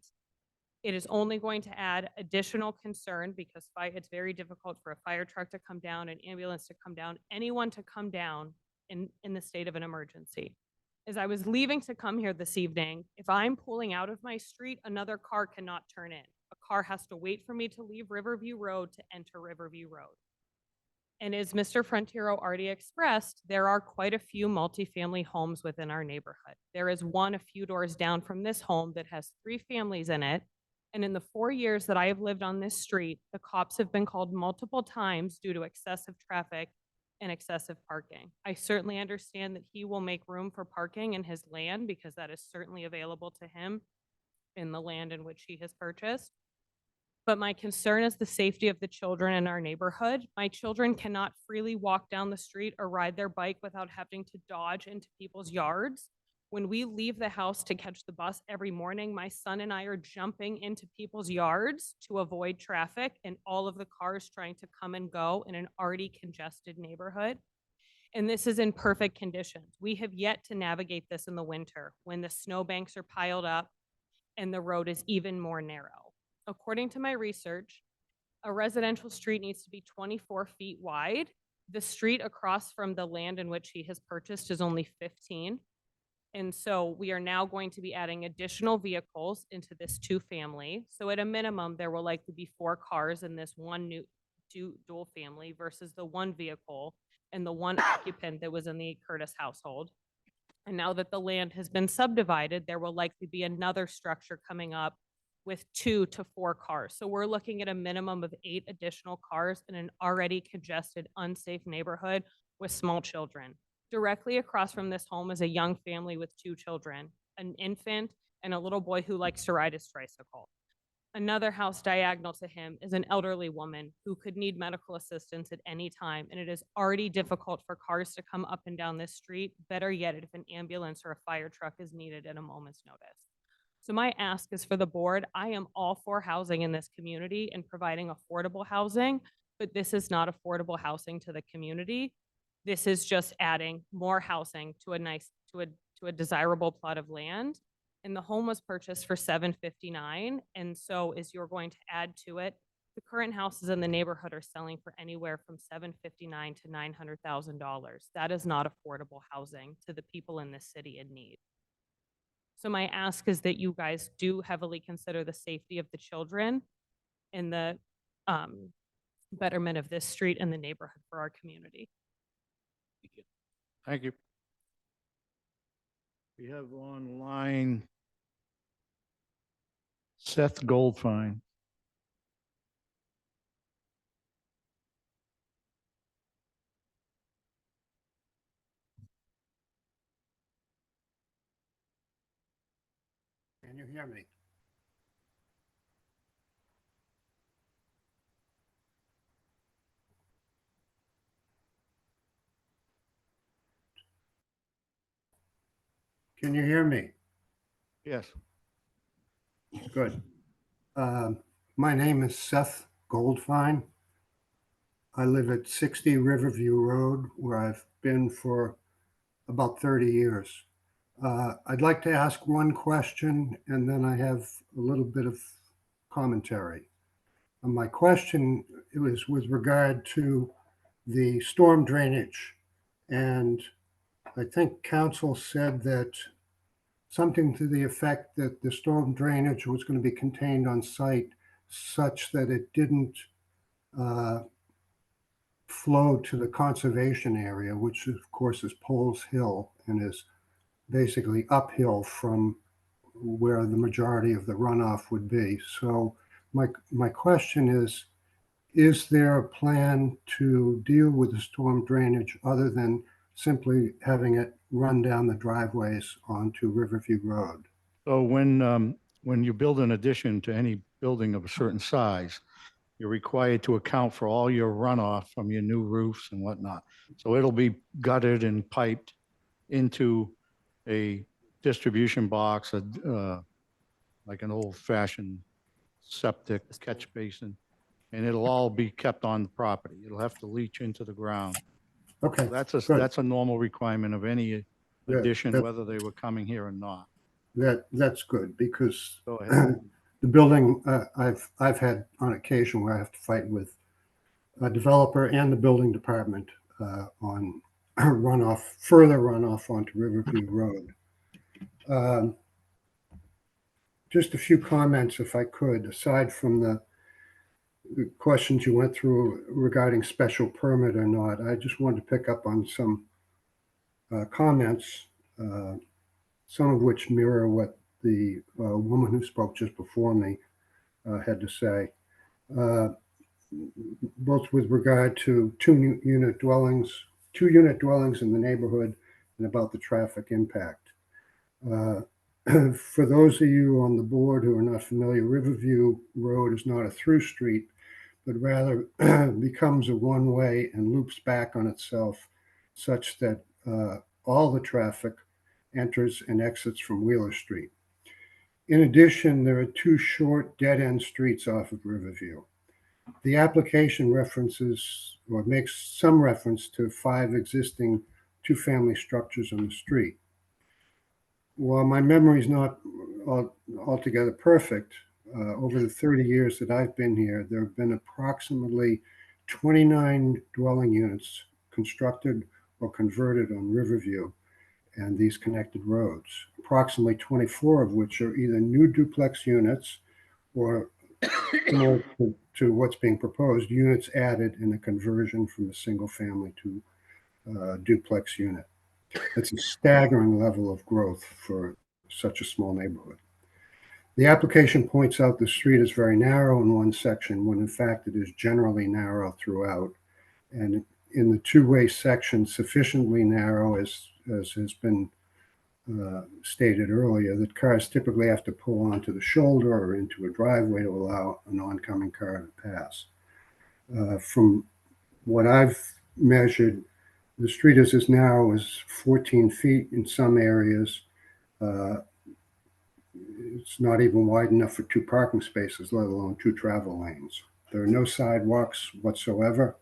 it is only going to add additional concern because it's very difficult for a fire truck to come down, an ambulance to come down, anyone to come down in the state of an emergency. As I was leaving to come here this evening, if I'm pulling out of my street, another car cannot turn in. A car has to wait for me to leave Riverview Road to enter Riverview Road. And as Mr. Frontiero already expressed, there are quite a few multifamily homes within our neighborhood. There is one a few doors down from this home that has 3 families in it. And in the 4 years that I have lived on this street, the cops have been called multiple times due to excessive traffic and excessive parking. I certainly understand that he will make room for parking in his land because that is certainly available to him in the land in which he has purchased. But my concern is the safety of the children in our neighborhood. My children cannot freely walk down the street or ride their bike without having to dodge into people's yards. When we leave the house to catch the bus every morning, my son and I are jumping into people's yards to avoid traffic and all of the cars trying to come and go in an already congested neighborhood. And this is in perfect conditions. We have yet to navigate this in the winter when the snowbanks are piled up and the road is even more narrow. According to my research, a residential street needs to be 24 feet wide. The street across from the land in which he has purchased is only 15. And so we are now going to be adding additional vehicles into this 2-family. So at a minimum, there will likely be 4 cars in this one new dual family versus the 1 vehicle and the 1 occupant that was in the Curtis household. And now that the land has been subdivided, there will likely be another structure coming up with 2 to 4 cars. So we're looking at a minimum of 8 additional cars in an already congested, unsafe neighborhood with small children. Directly across from this home is a young family with 2 children, an infant and a little boy who likes to ride his tricycle. Another house diagonal to him is an elderly woman who could need medical assistance at any time, and it is already difficult for cars to come up and down this street, better yet if an ambulance or a fire truck is needed at a moment's notice. So my ask is for the board. I am all for housing in this community and providing affordable housing, but this is not affordable housing to the community. This is just adding more housing to a desirable plot of land. And the home was purchased for $759. And so as you're going to add to it, the current houses in the neighborhood are selling for anywhere from $759,000 to $900,000. That is not affordable housing to the people in this city in need. So my ask is that you guys do heavily consider the safety of the children and the betterment of this street and the neighborhood for our community. Thank you. We have online Seth Goldfine. Can you hear me? Can you hear me? Yes. Good. My name is Seth Goldfine. I live at 60 Riverview Road, where I've been for about 30 years. I'd like to ask one question, and then I have a little bit of commentary. My question is with regard to the storm drainage. And I think council said that something to the effect that the storm drainage was going to be contained on site such that it didn't flow to the conservation area, which of course is Poles Hill and is basically uphill from where the majority of the runoff would be. So my question is there a plan to deal with the storm drainage other than simply having it run down the driveways onto Riverview Road? So when you build an addition to any building of a certain size, you're required to account for all your runoff from your new roofs and whatnot. So it'll be gutted and piped into a distribution box, like an old-fashioned septic catch basin, and it'll all be kept on the property. It'll have to leach into the ground. Okay. So that's a normal requirement of any addition, that- whether they were coming here or not. That's good because Go ahead. the building, I've had on occasion where I have to fight with a developer and the building department on further runoff onto Riverview Road. Just a few comments, if I could, aside from the questions you went through regarding special permit or not. I just wanted to pick up on some comments, some of which mirror what the woman who spoke just before me had to say, both with regard to two-unit dwellings in the neighborhood and about the traffic impact. For those of you on the board who are not familiar, Riverview Road is not a through street, but rather becomes a one-way and loops back on itself such that all the traffic enters and exits from Wheeler Street. In addition, there are two short dead-end streets off of Riverview. The application references or makes some reference to 5 existing two-family structures on the street. While my memory is not altogether perfect, over the 30 years that I've been here, there have been approximately 29 dwelling units constructed or converted on Riverview and these connected roads, approximately 24 of which are either new duplex units or, similar to what's being proposed, units added in a conversion from a single family to a duplex unit. It's a staggering level of growth for such a small neighborhood. The application points out the street is very narrow in one section, when in fact it is generally narrow throughout. And in the two-way section, sufficiently narrow, as has been stated earlier, that cars typically have to pull onto the shoulder or into a driveway to allow an oncoming car to pass. From what I've measured, the street is as narrow as 14 feet in some areas. It's not even wide enough for 2 parking spaces, let alone 2 travel lanes. There are no sidewalks whatsoever.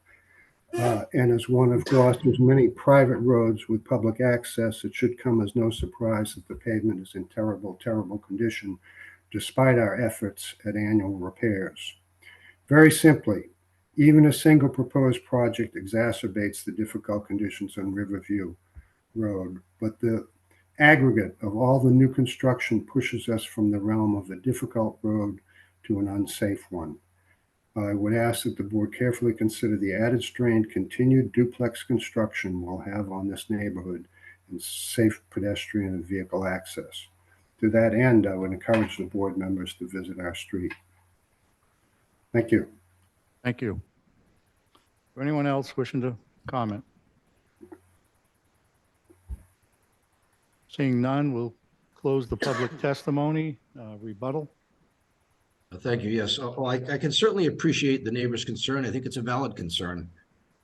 And as one of Gloucester's many private roads with public access, it should come as no surprise that the pavement is in terrible, terrible condition, despite our efforts at annual repairs. Very simply, even a single proposed project exacerbates the difficult conditions on Riverview Road, but the aggregate of all the new construction pushes us from the realm of a difficult road to an unsafe one. I would ask that the board carefully consider the added strain continued duplex construction will have on this neighborhood and safe pedestrian and vehicle access. To that end, I would encourage the board members to visit our street. Thank you. Thank you. For anyone else wishing to comment? Seeing none, we'll close the public testimony. Rebuttal. Thank you. Yes. Well, I can certainly appreciate the neighbor's concern. I think it's a valid concern.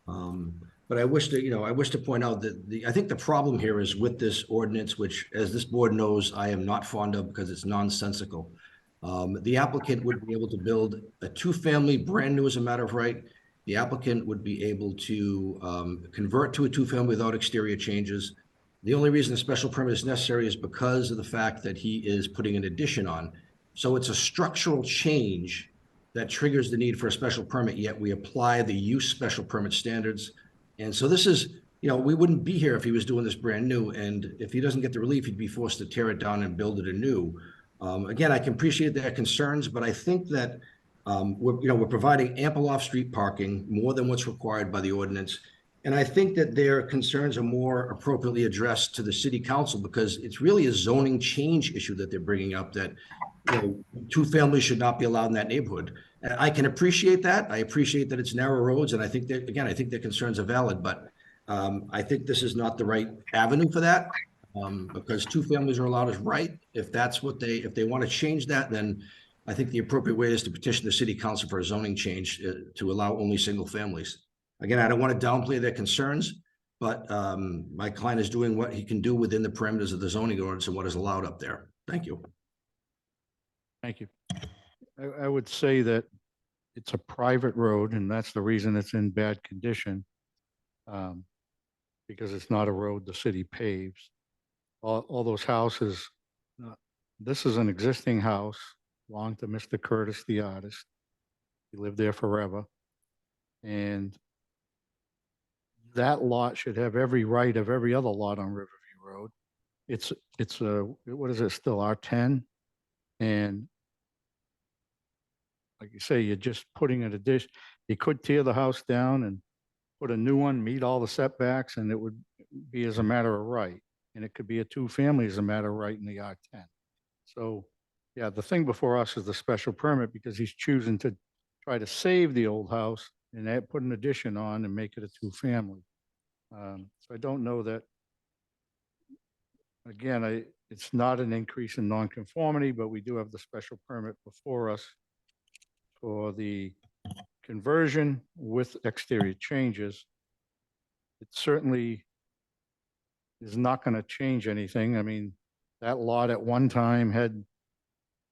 But I wish to point out that I think the problem here is with this ordinance, which, as this board knows, I am not fond of because it's nonsensical. The applicant would be able to build a 2-family brand new as a matter of right. The applicant would be able to convert to a 2-family without exterior changes. The only reason a special permit is necessary is because of the fact that he is putting an addition on. So it's a structural change that triggers the need for a special permit, yet we apply the use special permit standards. And so this is, we wouldn't be here if he was doing this brand new. And if he doesn't get the relief, he'd be forced to tear it down and build it anew. Again, I can appreciate their concerns, but I think that we're providing ample off-street parking, more than what's required by the ordinance. And I think that their concerns are more appropriately addressed to the city council, because it's really a zoning change issue that they're bringing up, that 2 families should not be allowed in that neighborhood. And I can appreciate that. I appreciate that it's narrow roads. And I think that, again, I think their concerns are valid, but I think this is not the right avenue for that, because 2 families are allowed as right. If that's what if they want to change that, then I think the appropriate way is to petition the city council for a zoning change to allow only single families. Again, I don't want to downplay their concerns, but my client is doing what he can do within the parameters of the zoning ordinance and what is allowed up there. Thank you. Thank you. I would say that it's a private road, and that's the reason it's in bad condition, because it's not a road the city paves. All those houses, this is an existing house, belonged to Mr. Curtis, the artist. He lived there forever. And that lot should have every right of every other lot on Riverview Road. It's what is it, still R10? And like you say, you're just putting an addition, you could tear the house down and put a new one, meet all the setbacks, and it would be as a matter of right. And it could be a two-family as a matter of right in the R10. So, yeah, the thing before us is the special permit because he's choosing to try to save the old house and put an addition on and make it a two-family. So I don't know that, again, it's not an increase in nonconformity, but we do have the special permit before us for the conversion with exterior changes. It certainly is not going to change anything. I mean, that lot at one time had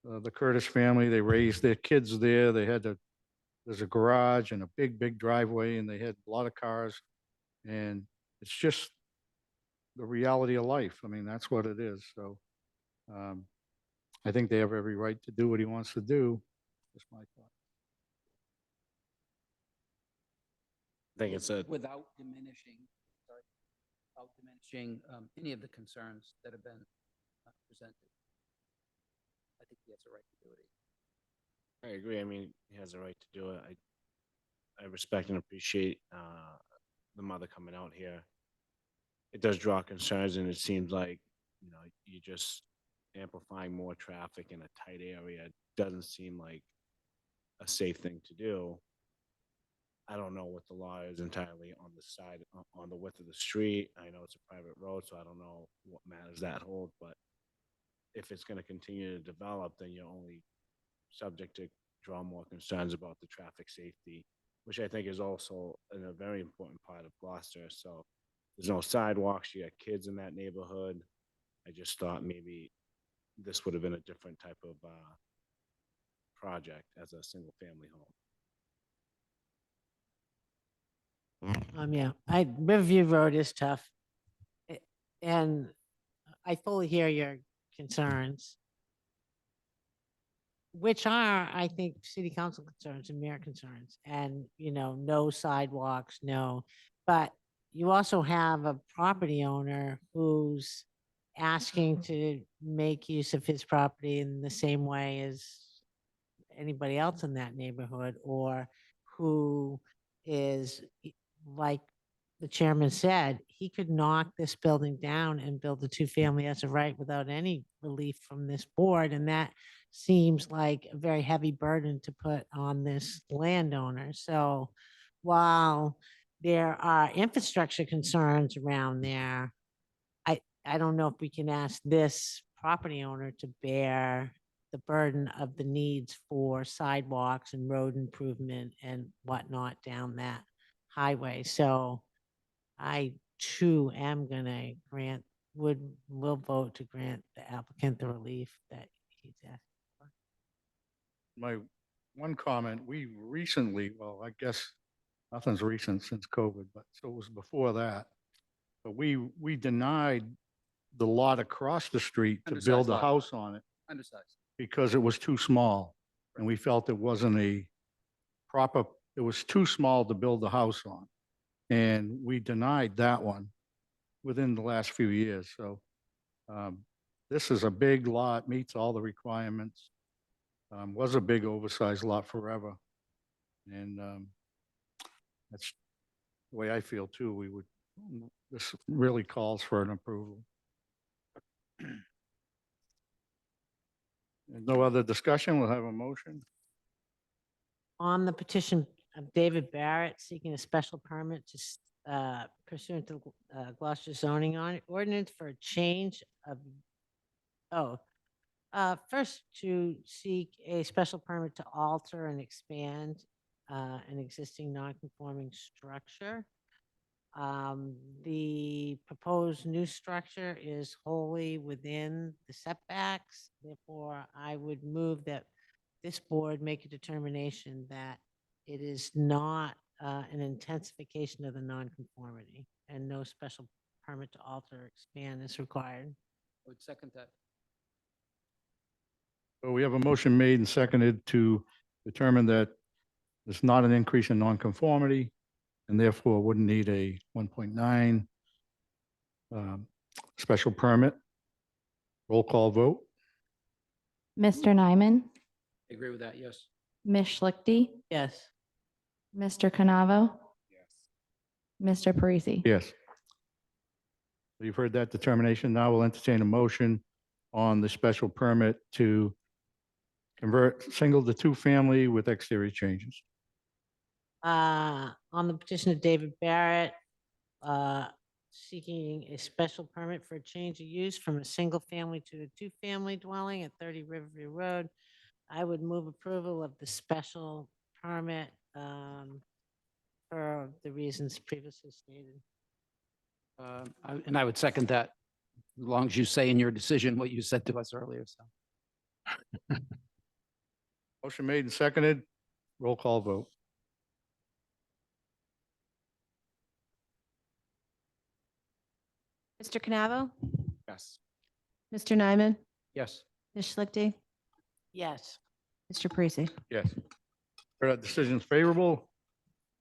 the Curtis family, they raised their kids there. They had there's a garage and a big driveway, and they had a lot of cars. And it's just the reality of life. I mean, that's what it is. So I think they have every right to do what he wants to do. That's my thought. I think it's a, Without diminishing, sorry, without diminishing any of the concerns that have been presented. I think he has a right to do it. I agree. I mean, he has a right to do it. I respect and appreciate the mother coming out here. It does draw concerns, and it seems like, you know, you're just amplifying more traffic in a tight area. It doesn't seem like a safe thing to do. I don't know what the law is entirely on the side, on the width of the street. I know it's a private road, so I don't know what matters that hold, but if it's going to continue to develop, then you're only subject to draw more concerns about the traffic safety, which I think is also a very important part of Gloucester. So there's no sidewalks, you got kids in that neighborhood. I just thought maybe this would have been a different type of project as a single family home. Yeah, Riverview Road is tough. And I fully hear your concerns, which are, I think, city council concerns and mayor concerns. And, you know, no sidewalks, no. But you also have a property owner who's asking to make use of his property in the same way as anybody else in that neighborhood, or who is, like the chairman said, he could knock this building down and build a two-family as a right without any relief from this board. And that seems like a very heavy burden to put on this landowner. So while there are infrastructure concerns around there, I don't know if we can ask this property owner to bear the burden of the needs for sidewalks and road improvement and whatnot down that highway. So I too am gonna will vote to grant the applicant the relief that he's asking for. My one comment, we recently, well, I guess nothing's recent since COVID, but so it was before that. But we denied the lot across the street to Undersized build a lot. house on it Undersized. because it was too small. And we felt it wasn't it was too small to build a house on. And we denied that one within the last few years. So this is a big lot, meets all the requirements. Was a big oversized lot forever. And that's the way I feel too. This really calls for an approval. And no other discussion, we'll have a motion. On the petition of David Barrett seeking a special permit to pursuant to Gloucester zoning ordinance for a change of, first to seek a special permit to alter and expand an existing non-conforming structure. The proposed new structure is wholly within the setbacks. Therefore, I would move that this board make a determination that it is not an intensification of the nonconformity and no special permit to alter or expand is required. I would second that. So we have a motion made and seconded to determine that there's not an increase in nonconformity and therefore wouldn't need a 1.9 special permit. Roll call vote. Mr. Nyman, I agree with that, yes. Ms. Schlichty, Yes. Mr. Canavo. Mr. Parisi. Yes. You've heard that determination. Now we'll entertain a motion on the special permit to convert single to two-family with exterior changes. On the petition of David Barrett, seeking a special permit for a change of use from a single family to a two-family dwelling at 30 Riverview Road. I would move approval of the special permit for the reasons previously stated. And I would second that, as long as you say in your decision what you said to us earlier, so. Motion made and seconded. Roll call vote. Mr. Canavo? Yes. Mr. Nyman? Yes. Ms. Schlichty? Yes. Mr. Parisi? Yes. Heard that decision's favorable.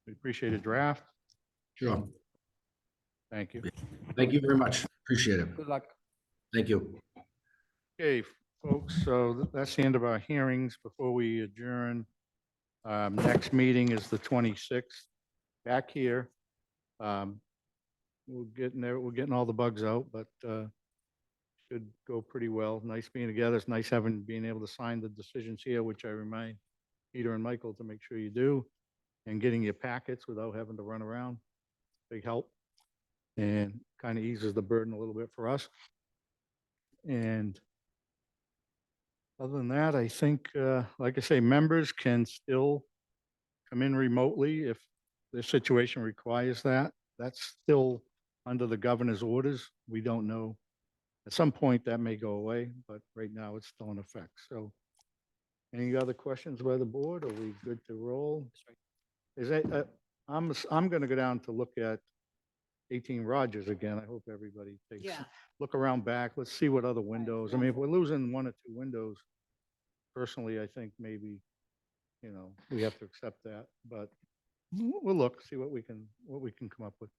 We appreciate a draft. Sure. Thank you. Thank you very much. Appreciate it. Good luck. Thank you. Okay, folks, so that's the end of our hearings. Before we adjourn, next meeting is the 26th, back here. We're getting all the bugs out, but should go pretty well. Nice being together. It's nice being able to sign the decisions here, which I remind Peter and Michael to make sure you do, and getting your packets without having to run around. Big help, and kind of eases the burden a little bit for us. And other than that, I think, like I say, members can still come in remotely if the situation requires that. That's still under the governor's orders. We don't know. At some point that may go away, but right now it's still in effect. So any other questions by the board? Are we good to roll? Is that, I'm going to go down to look at 18 Rogers again. I hope everybody takes, look around back. Let's see what other windows. I mean, if we're losing one or two windows, personally, I think maybe, we have to accept that, but we'll look, see what we can come up with.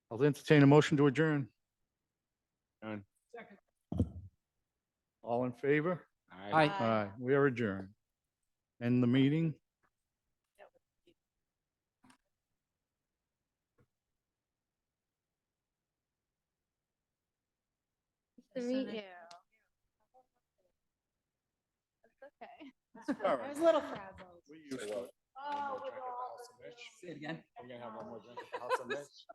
I'll entertain a motion to adjourn. Second. All in favor? Aye. Aye. We are adjourned. End the meeting. To meet you. That's okay. all right. I was a little frazzled. We used to it. Oh, with all Say it again. I'm gonna have one more drink at the house on this.